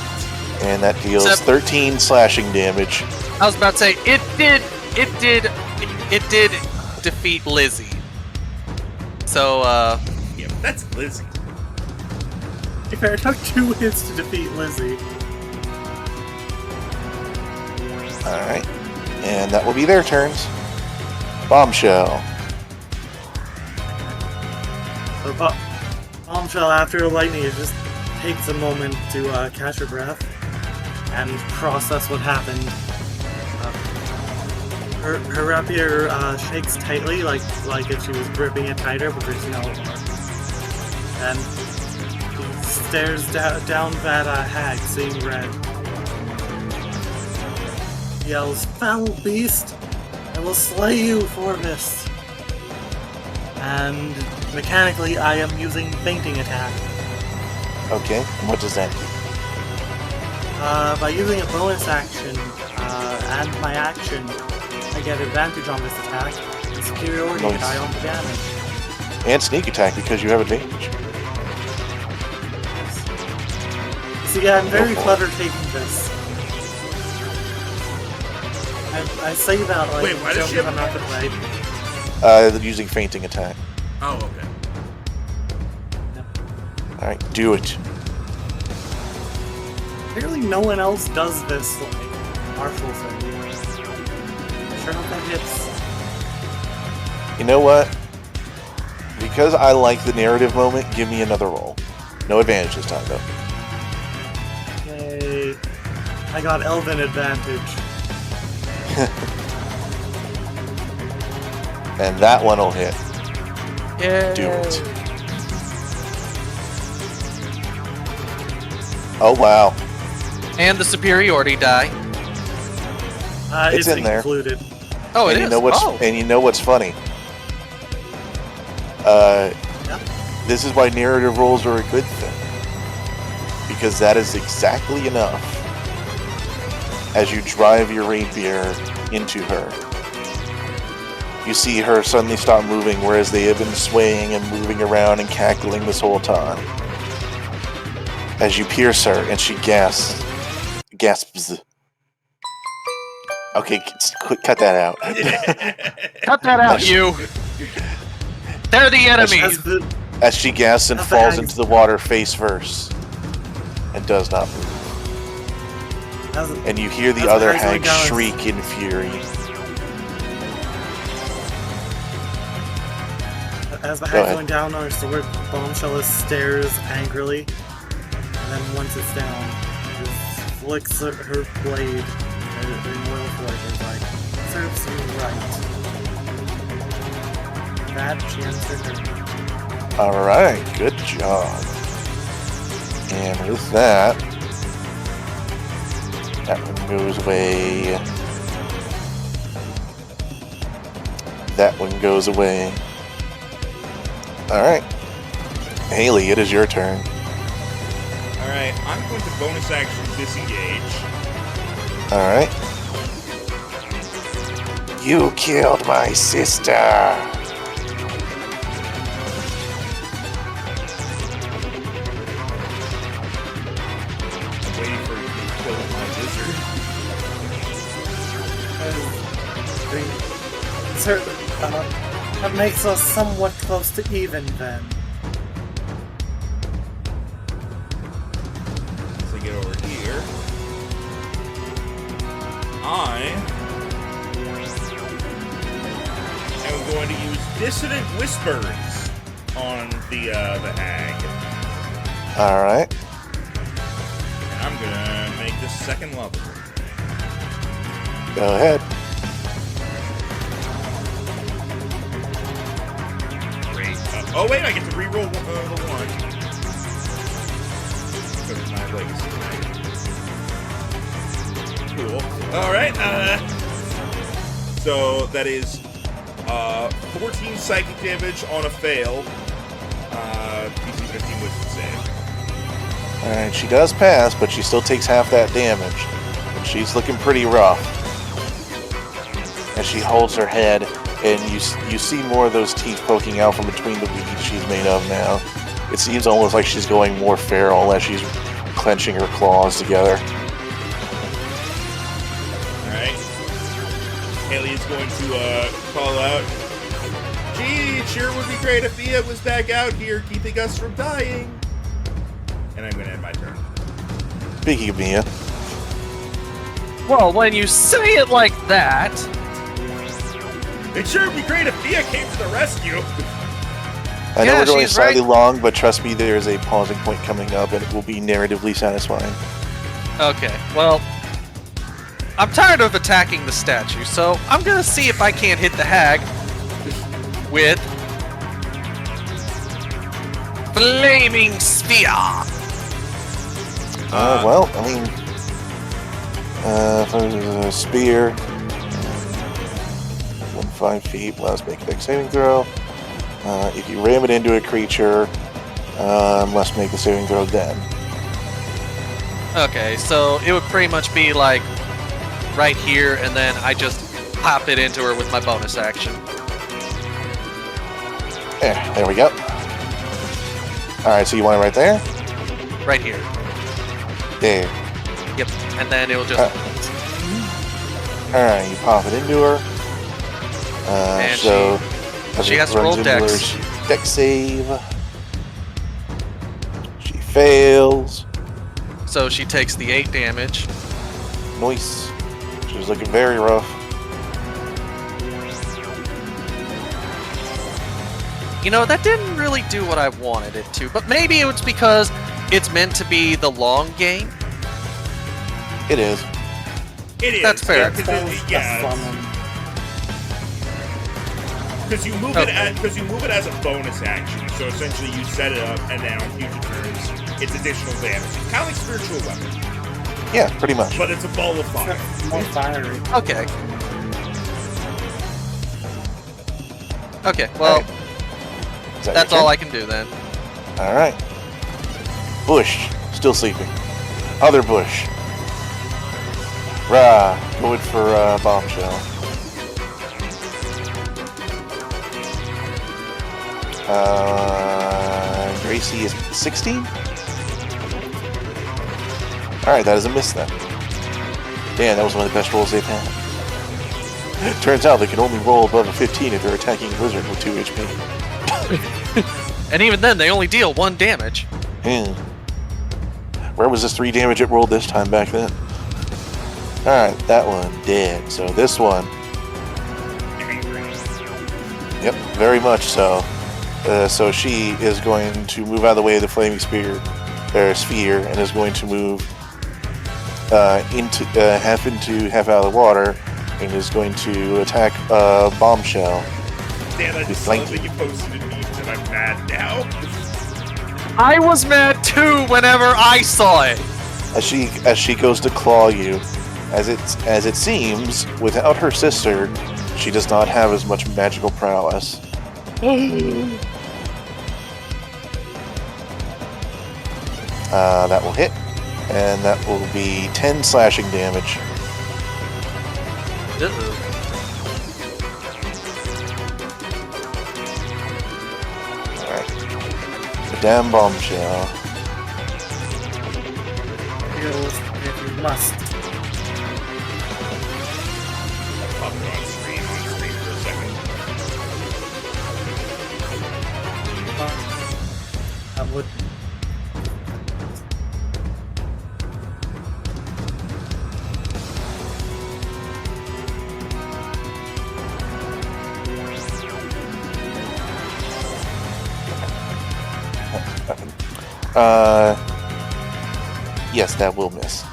and that deals 13 slashing damage. I was about to say, it did defeat Lizzie. So, Yeah, but that's Lizzie. If it took 2 hits to defeat Lizzie. Alright, and that will be their turns. Bombshell. But Bombshell, after lightning, it just takes a moment to catch her breath and process what happened. Her rapier shakes tightly, like if she was gripping it tighter, but there's no more. And she stares down that hag, seeing red. Yells, "Foul beast! I will slay you for this!" And mechanically, I am using fainting attack. Okay, and what does that do? By using a bonus action and my action, I get advantage on this attack, and superiority Nice. die on the damage. And sneak attack because you have advantage. See, I'm very Go for clever taking this. I say that like Wait, why does she joking have I'm not to play. Using fainting attack. Oh, okay. Alright, do it. Clearly no one else does this, like, martial thing. Sure hope that hits. You know what? Because I like the narrative moment, give me another roll. No advantage this time, though. Yay. I got Elven advantage. And that one will hit. Yeah. Do it. Oh, wow. And the superiority die. It's in there. included. Oh, it And is. you know what's Oh. and you know what's funny? This is why narrative rolls are a good thing. Because that is exactly enough as you drive your rapier into her. You see her suddenly stop moving, whereas they have been swaying and moving around and cackling this whole time. As you pierce her, and she gasps. Okay, cut that out. Cut that out, you. They're the enemy. As she gasps and falls into the water face first, and does not move. And you hear the other hag shriek in fury. As the Go hag's ahead. going down on her sword, Bombshell stares angrily, and then once it's down, just flicks her blade in royal flavors, like, serves you right. That she answered her. Alright, good job. And with that, that one goes away. That one goes away. Alright. Haley, it is your turn. Alright, I'm going to bonus action disengage. Alright. You killed my sister! I'm waiting for you to kill my lizard. That makes us somewhat close to even then. As I get over here, I am going to use Dissonant Whispers on the hag. Alright. And I'm gonna make this second level. Go ahead. Great. Oh wait, I get to reroll the one. Because of my legacy, right? Cool. Alright, so that is 14 psychic damage on a fail. PC 15 wisdom save. Alright, she does pass, but she still takes half that damage. And she's looking pretty rough. As she holds her head, and you see more of those teeth poking out from between the weeds she's made of now. It seems almost like she's going more feral as she's clenching her claws together. Alright. Haley is going to call out, "Gee, it sure would be great if Mia was back out here keeping us from dying." And I'm going to end my turn. Speaking of Mia, Well, when you say it like that, It sure would be great if Mia came to the rescue. I know Yeah, we're going she's slightly right. long, but trust me, there is a pausing point coming up, and it will be narratively satisfying. Okay, well, I'm tired of attacking the statue, so I'm gonna see if I can't hit the hag with Flaming Sphere. Well, I mean, if it was a spear, 5 feet, let's make a dex saving throw. If you ram it into a creature, must make the saving throw then. Okay, so it would pretty much be like right here, and then I just pop it into her with my bonus action. There we go. Alright, so you want it right there? Right here. There. Yep, and then it'll just... Alright, you pop it into her. And so she has to runs roll into dex. her, dex save. She fails. So she takes the 8 damage. Nice. She's looking very rough. You know, that didn't really do what I wanted it to, but maybe it's because it's meant to be the long game. It is. It is. That's fair. Because you move it as a bonus action. So essentially, you set it up, and then on future turns, it's additional damage. It's kind of like spiritual weapon. Yeah, pretty much. But it's a ball of fire. More fiery. Okay. Okay, well, that's all I can do then. Alright. Bush. Still sleeping. Other bush. Rah. Going for bombshell. Gracie is 16? Alright, that is a miss then. Damn, that was one of the best rolls they've had. Turns out they can only roll above a 15 if they're attacking a wizard with 2 HP. And even then, they only deal 1 damage. Yeah. Where was this 3 damage it rolled this time back then? Alright, that one dead. So this one. Yep, very much so. So she is going to move out of the way of the flaming sphere, and is going to move half out of the water, and is going to attack bombshell. Damn, I just saw that you posted a meme, and I'm mad now. I was mad too whenever I saw it. As she goes to claw you, as it seems, without her sister, she does not have as much magical prowess. That will hit, and that will be 10 slashing damage. Alright. The damn bombshell. Perils, if you must. Pop it on screen for a second. I would. Yes, that will miss.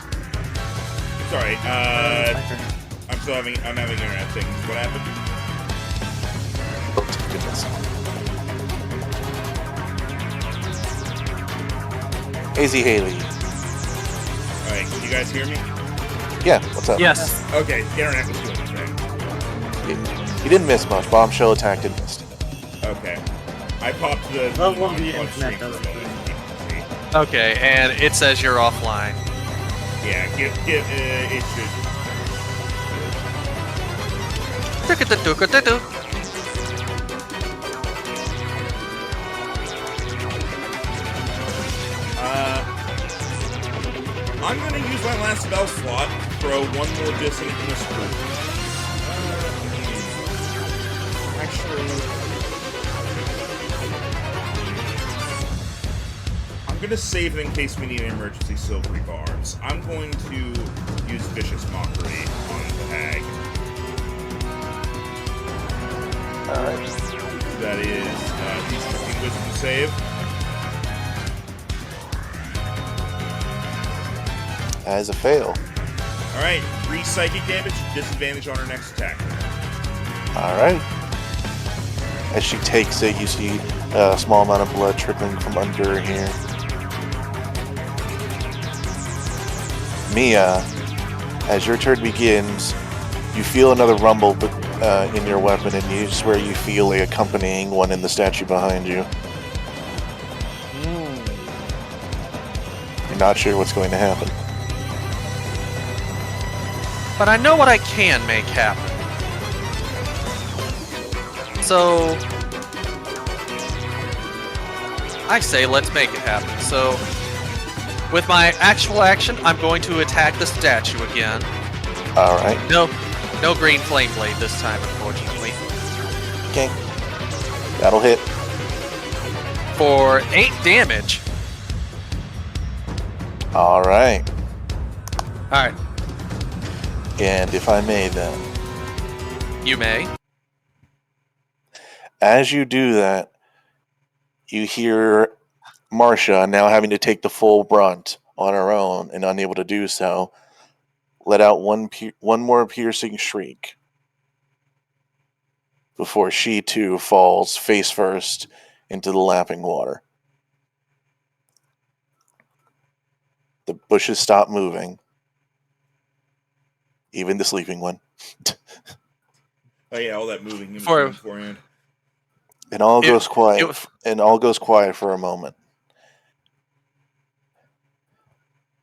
Sorry, I'm having internet things. What happened? Oh, goodness. Hazy Haley. Alright, can you guys hear me? Yeah, what's up? Yes. Okay, the internet was doing the thing. He didn't miss much. Bombshell attacked and missed. Okay. I popped the Love when on the screen internet for a does moment. Okay, and it says you're offline. Yeah, it should. I'm gonna use my last spell slot to throw one more dissonant in this group. Actually, I'm gonna save it in case we need an emergency silvery barbs. I'm going to use Vicious Mockery on the hag. Alright. So that is Destructing Wisdom save. As a fail. Alright, 3 psychic damage, disadvantage on her next attack. Alright. As she takes it, you see a small amount of blood trickling from under her here. Mia, as your turn begins, you feel another rumble in your weapon, and you swear you feel a accompanying one in the statue behind you. You're not sure what's going to happen. But I know what I can make happen. So I say let's make it happen. So with my actual action, I'm going to attack the statue again. Alright. No green flame blade this time, unfortunately. Okay. That'll hit. For 8 damage. Alright. Alright, And if I may then, you may. as you do that, you hear Marsha, now having to take the full brunt on her own and unable to do so, let out one more piercing shriek before she too falls face first into the lapping water. The bushes stop moving. Even the sleeping one. Oh yeah, all that moving in For- beforehand. And all It- goes quiet. it was- And all goes quiet for a moment.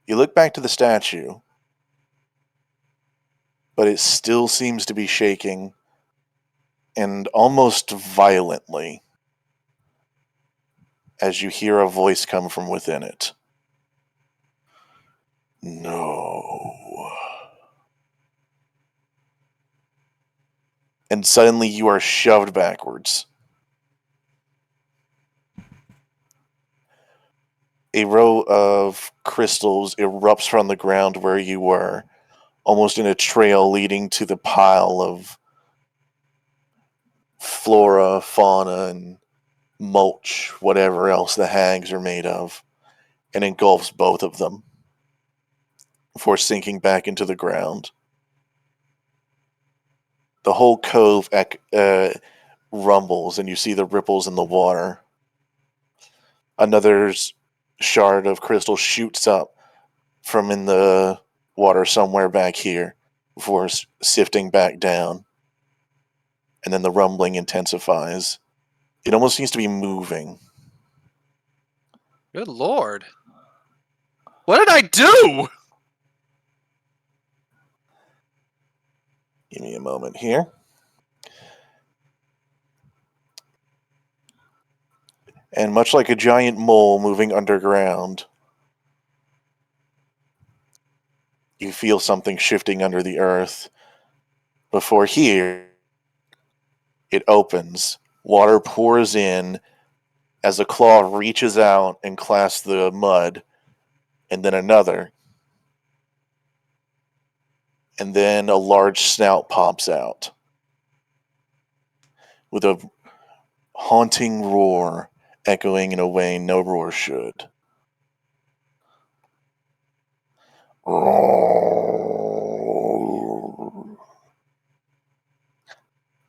You look back to the statue, but it still seems to be shaking, and almost violently, as you hear a voice come from within it. No. And suddenly you are shoved backwards. A row of crystals erupts from the ground where you were, almost in a trail leading to the pile of flora, fauna, and mulch, whatever else the hags are made of, and engulfs both of them before sinking back into the ground. The whole cove rumbles, and you see the ripples in the water. Another shard of crystal shoots up from in the water somewhere back here before sifting back down. And then the rumbling intensifies. It almost seems to be moving. Good lord. What did I do? Give me a moment here. And much like a giant mole moving underground, you feel something shifting under the earth. Before here, it opens. Water pours in as a claw reaches out and clasps the mud, and then another. And then a large snout pops out with a haunting roar echoing in a way no roar should.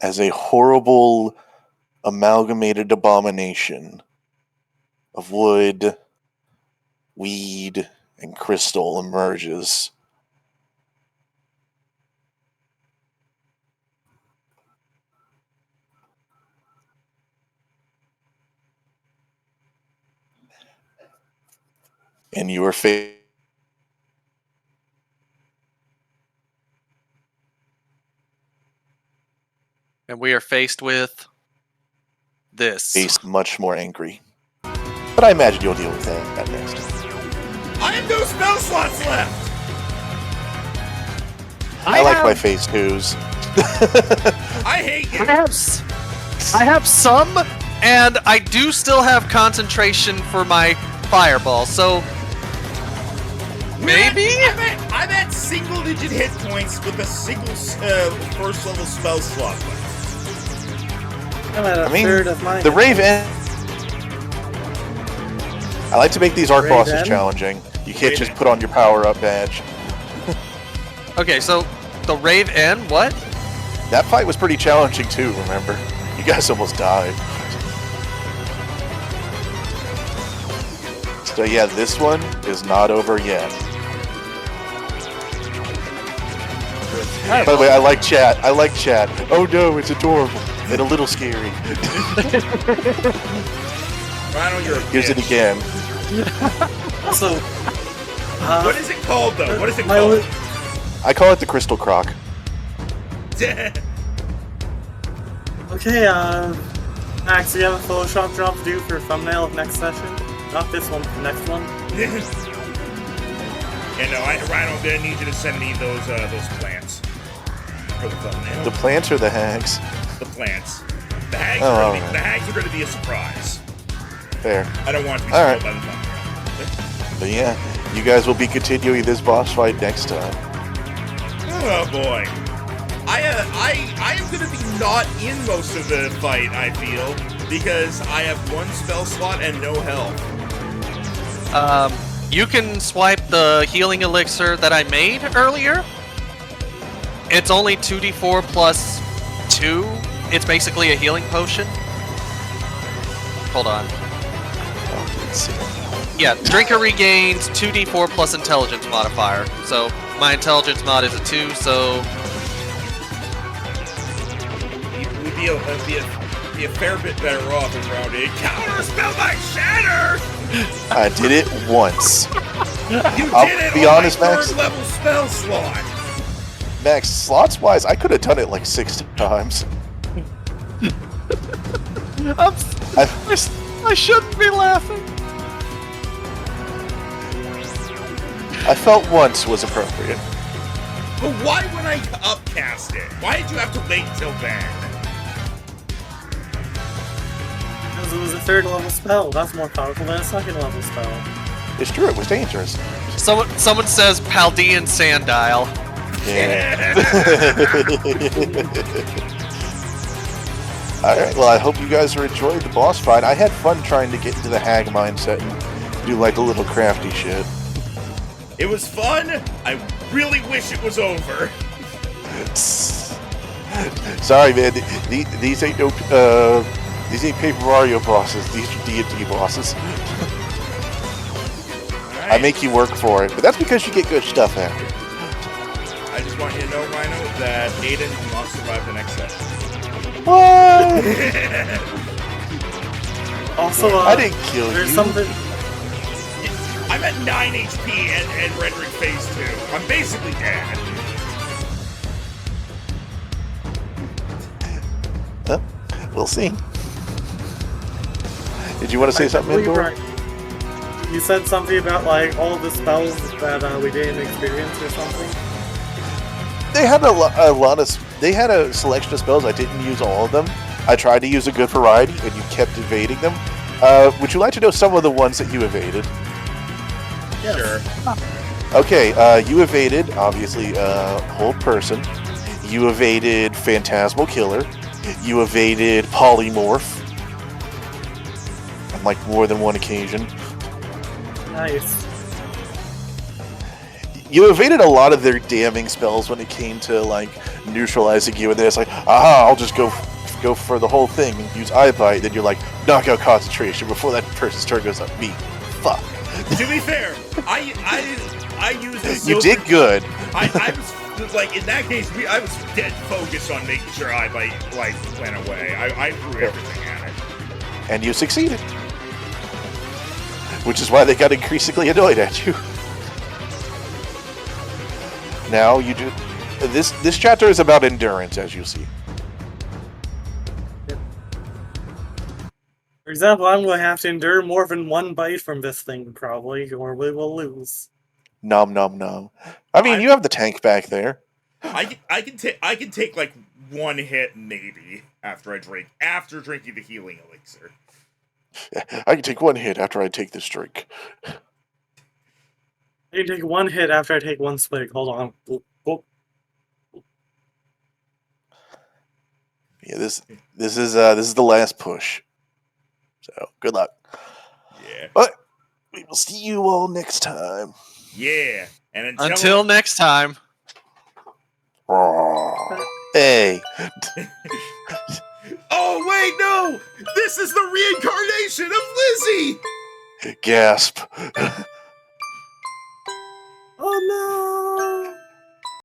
As a horrible amalgamated abomination of wood, weed, and crystal emerges. And you are faced And we are faced with this. much more angry. But I imagine you'll deal with that next. I have no spell slots left! I like my face twos. I hate you! I have some, and I do still have concentration for my fireball, so maybe? I'm at single-digit hit points with a single first-level spell slot left. I'm at a third of mine. the Raven. I like to make these arc bosses Raven? challenging. You can't just Raven. put on your power-up badge. Okay, so the Rave N, what? That fight was pretty challenging too, remember? You guys almost died. So yeah, this one is not over yet. By the way, I like chat. Oh no, it's adorable and a little scary. Rhino, you're a Here's it bitch. again. Also, What is it called, though? What is it my called? li- I call it the Crystal Croc. Okay, Max, you have a Photoshop drop due for thumbnail of next session? Not this one, the next one. Yeah, no, Rhino, I'm gonna need you to send me those plants for the thumbnail. The plants or the hags? The plants. The hags, Oh, are alright. the hags are gonna be a surprise. Fair. I don't want to be Alright. spoiled by the thumbnail. But yeah, you guys will be continuing this boss fight next time. Oh boy. I am gonna be not in most of the fight, I feel, because I have one spell slot and no health. You can swipe the healing elixir that I made earlier. It's only 2d4 plus 2. It's basically a healing potion. Hold on. Oh, let's see. Yeah, drinker regains 2d4 plus intelligence modifier. So my intelligence mod is a 2, so We'd be a fair bit better off if round 8 counterspell my shatter! I did it once. You I'll did it be on honest, my Max. third level spell slot! Max, slots-wise, I could have done it like 6 times. I shouldn't be laughing. I felt once was appropriate. But why would I upcast it? Why did you have to wait till then? Because it was a third level spell. That's more powerful than a second level spell. It's true, it was dangerous. Someone says Paldean Sandile. Yeah. Alright, well I hope you guys are enjoying the boss fight. I had fun trying to get into the hag mindset and do like a little crafty shit. It was fun. I really wish it was over. Sorry man, these ain't no these ain't Paper Mario bosses, these are D&D bosses. I make you work for it, but that's because you get good stuff after. I just want you to know, Rhino, that Aiden will not survive the next session. What? Also, I didn't kill there's you. something. I'm at 9 HP and rendering phase 2. I'm basically dead. We'll see. Did you want to say something, believe Endor? right. You said something about like all the spells that we didn't experience or something. They had they had a selection of spells. I didn't use all of them. I tried to use a good variety, and you kept evading them. Would you like to know some of the ones that you evaded? Yes. Sure. Okay, you evaded, obviously, Hold Person. You evaded Phantasmal Killer. You evaded Polymorph. On, like, more than one occasion. Nice. You evaded a lot of their damning spells when it came to, like, neutralizing you, and then it's like, aha, I'll just go for the whole thing and use Eye Bite. Then you're like, knockout concentration before that person's turn goes up. Me. Fuck. To be fair, I used a You did good. I was like, in that case, I was dead focused on making sure I like went away. I threw everything at it. And you succeeded. Which is why they got increasingly annoyed at you. Now you do. This chapter is about endurance, as you see. For example, I'm going to have to endure more than one bite from this thing, probably, or we will lose. Nom nom nom. I mean, you have the tank back there. I can take like one hit maybe after drinking the healing elixir. I can take one hit after I take this drink. I can take one hit after I take one swig. Hold on. Oop, oop. Yeah, this is the last push. So good luck. Yeah. But we will see you all next time. Yeah. And Until next time. Hey. Oh, wait, no! This is the reincarnation of Lizzie! Gasp. Oh no!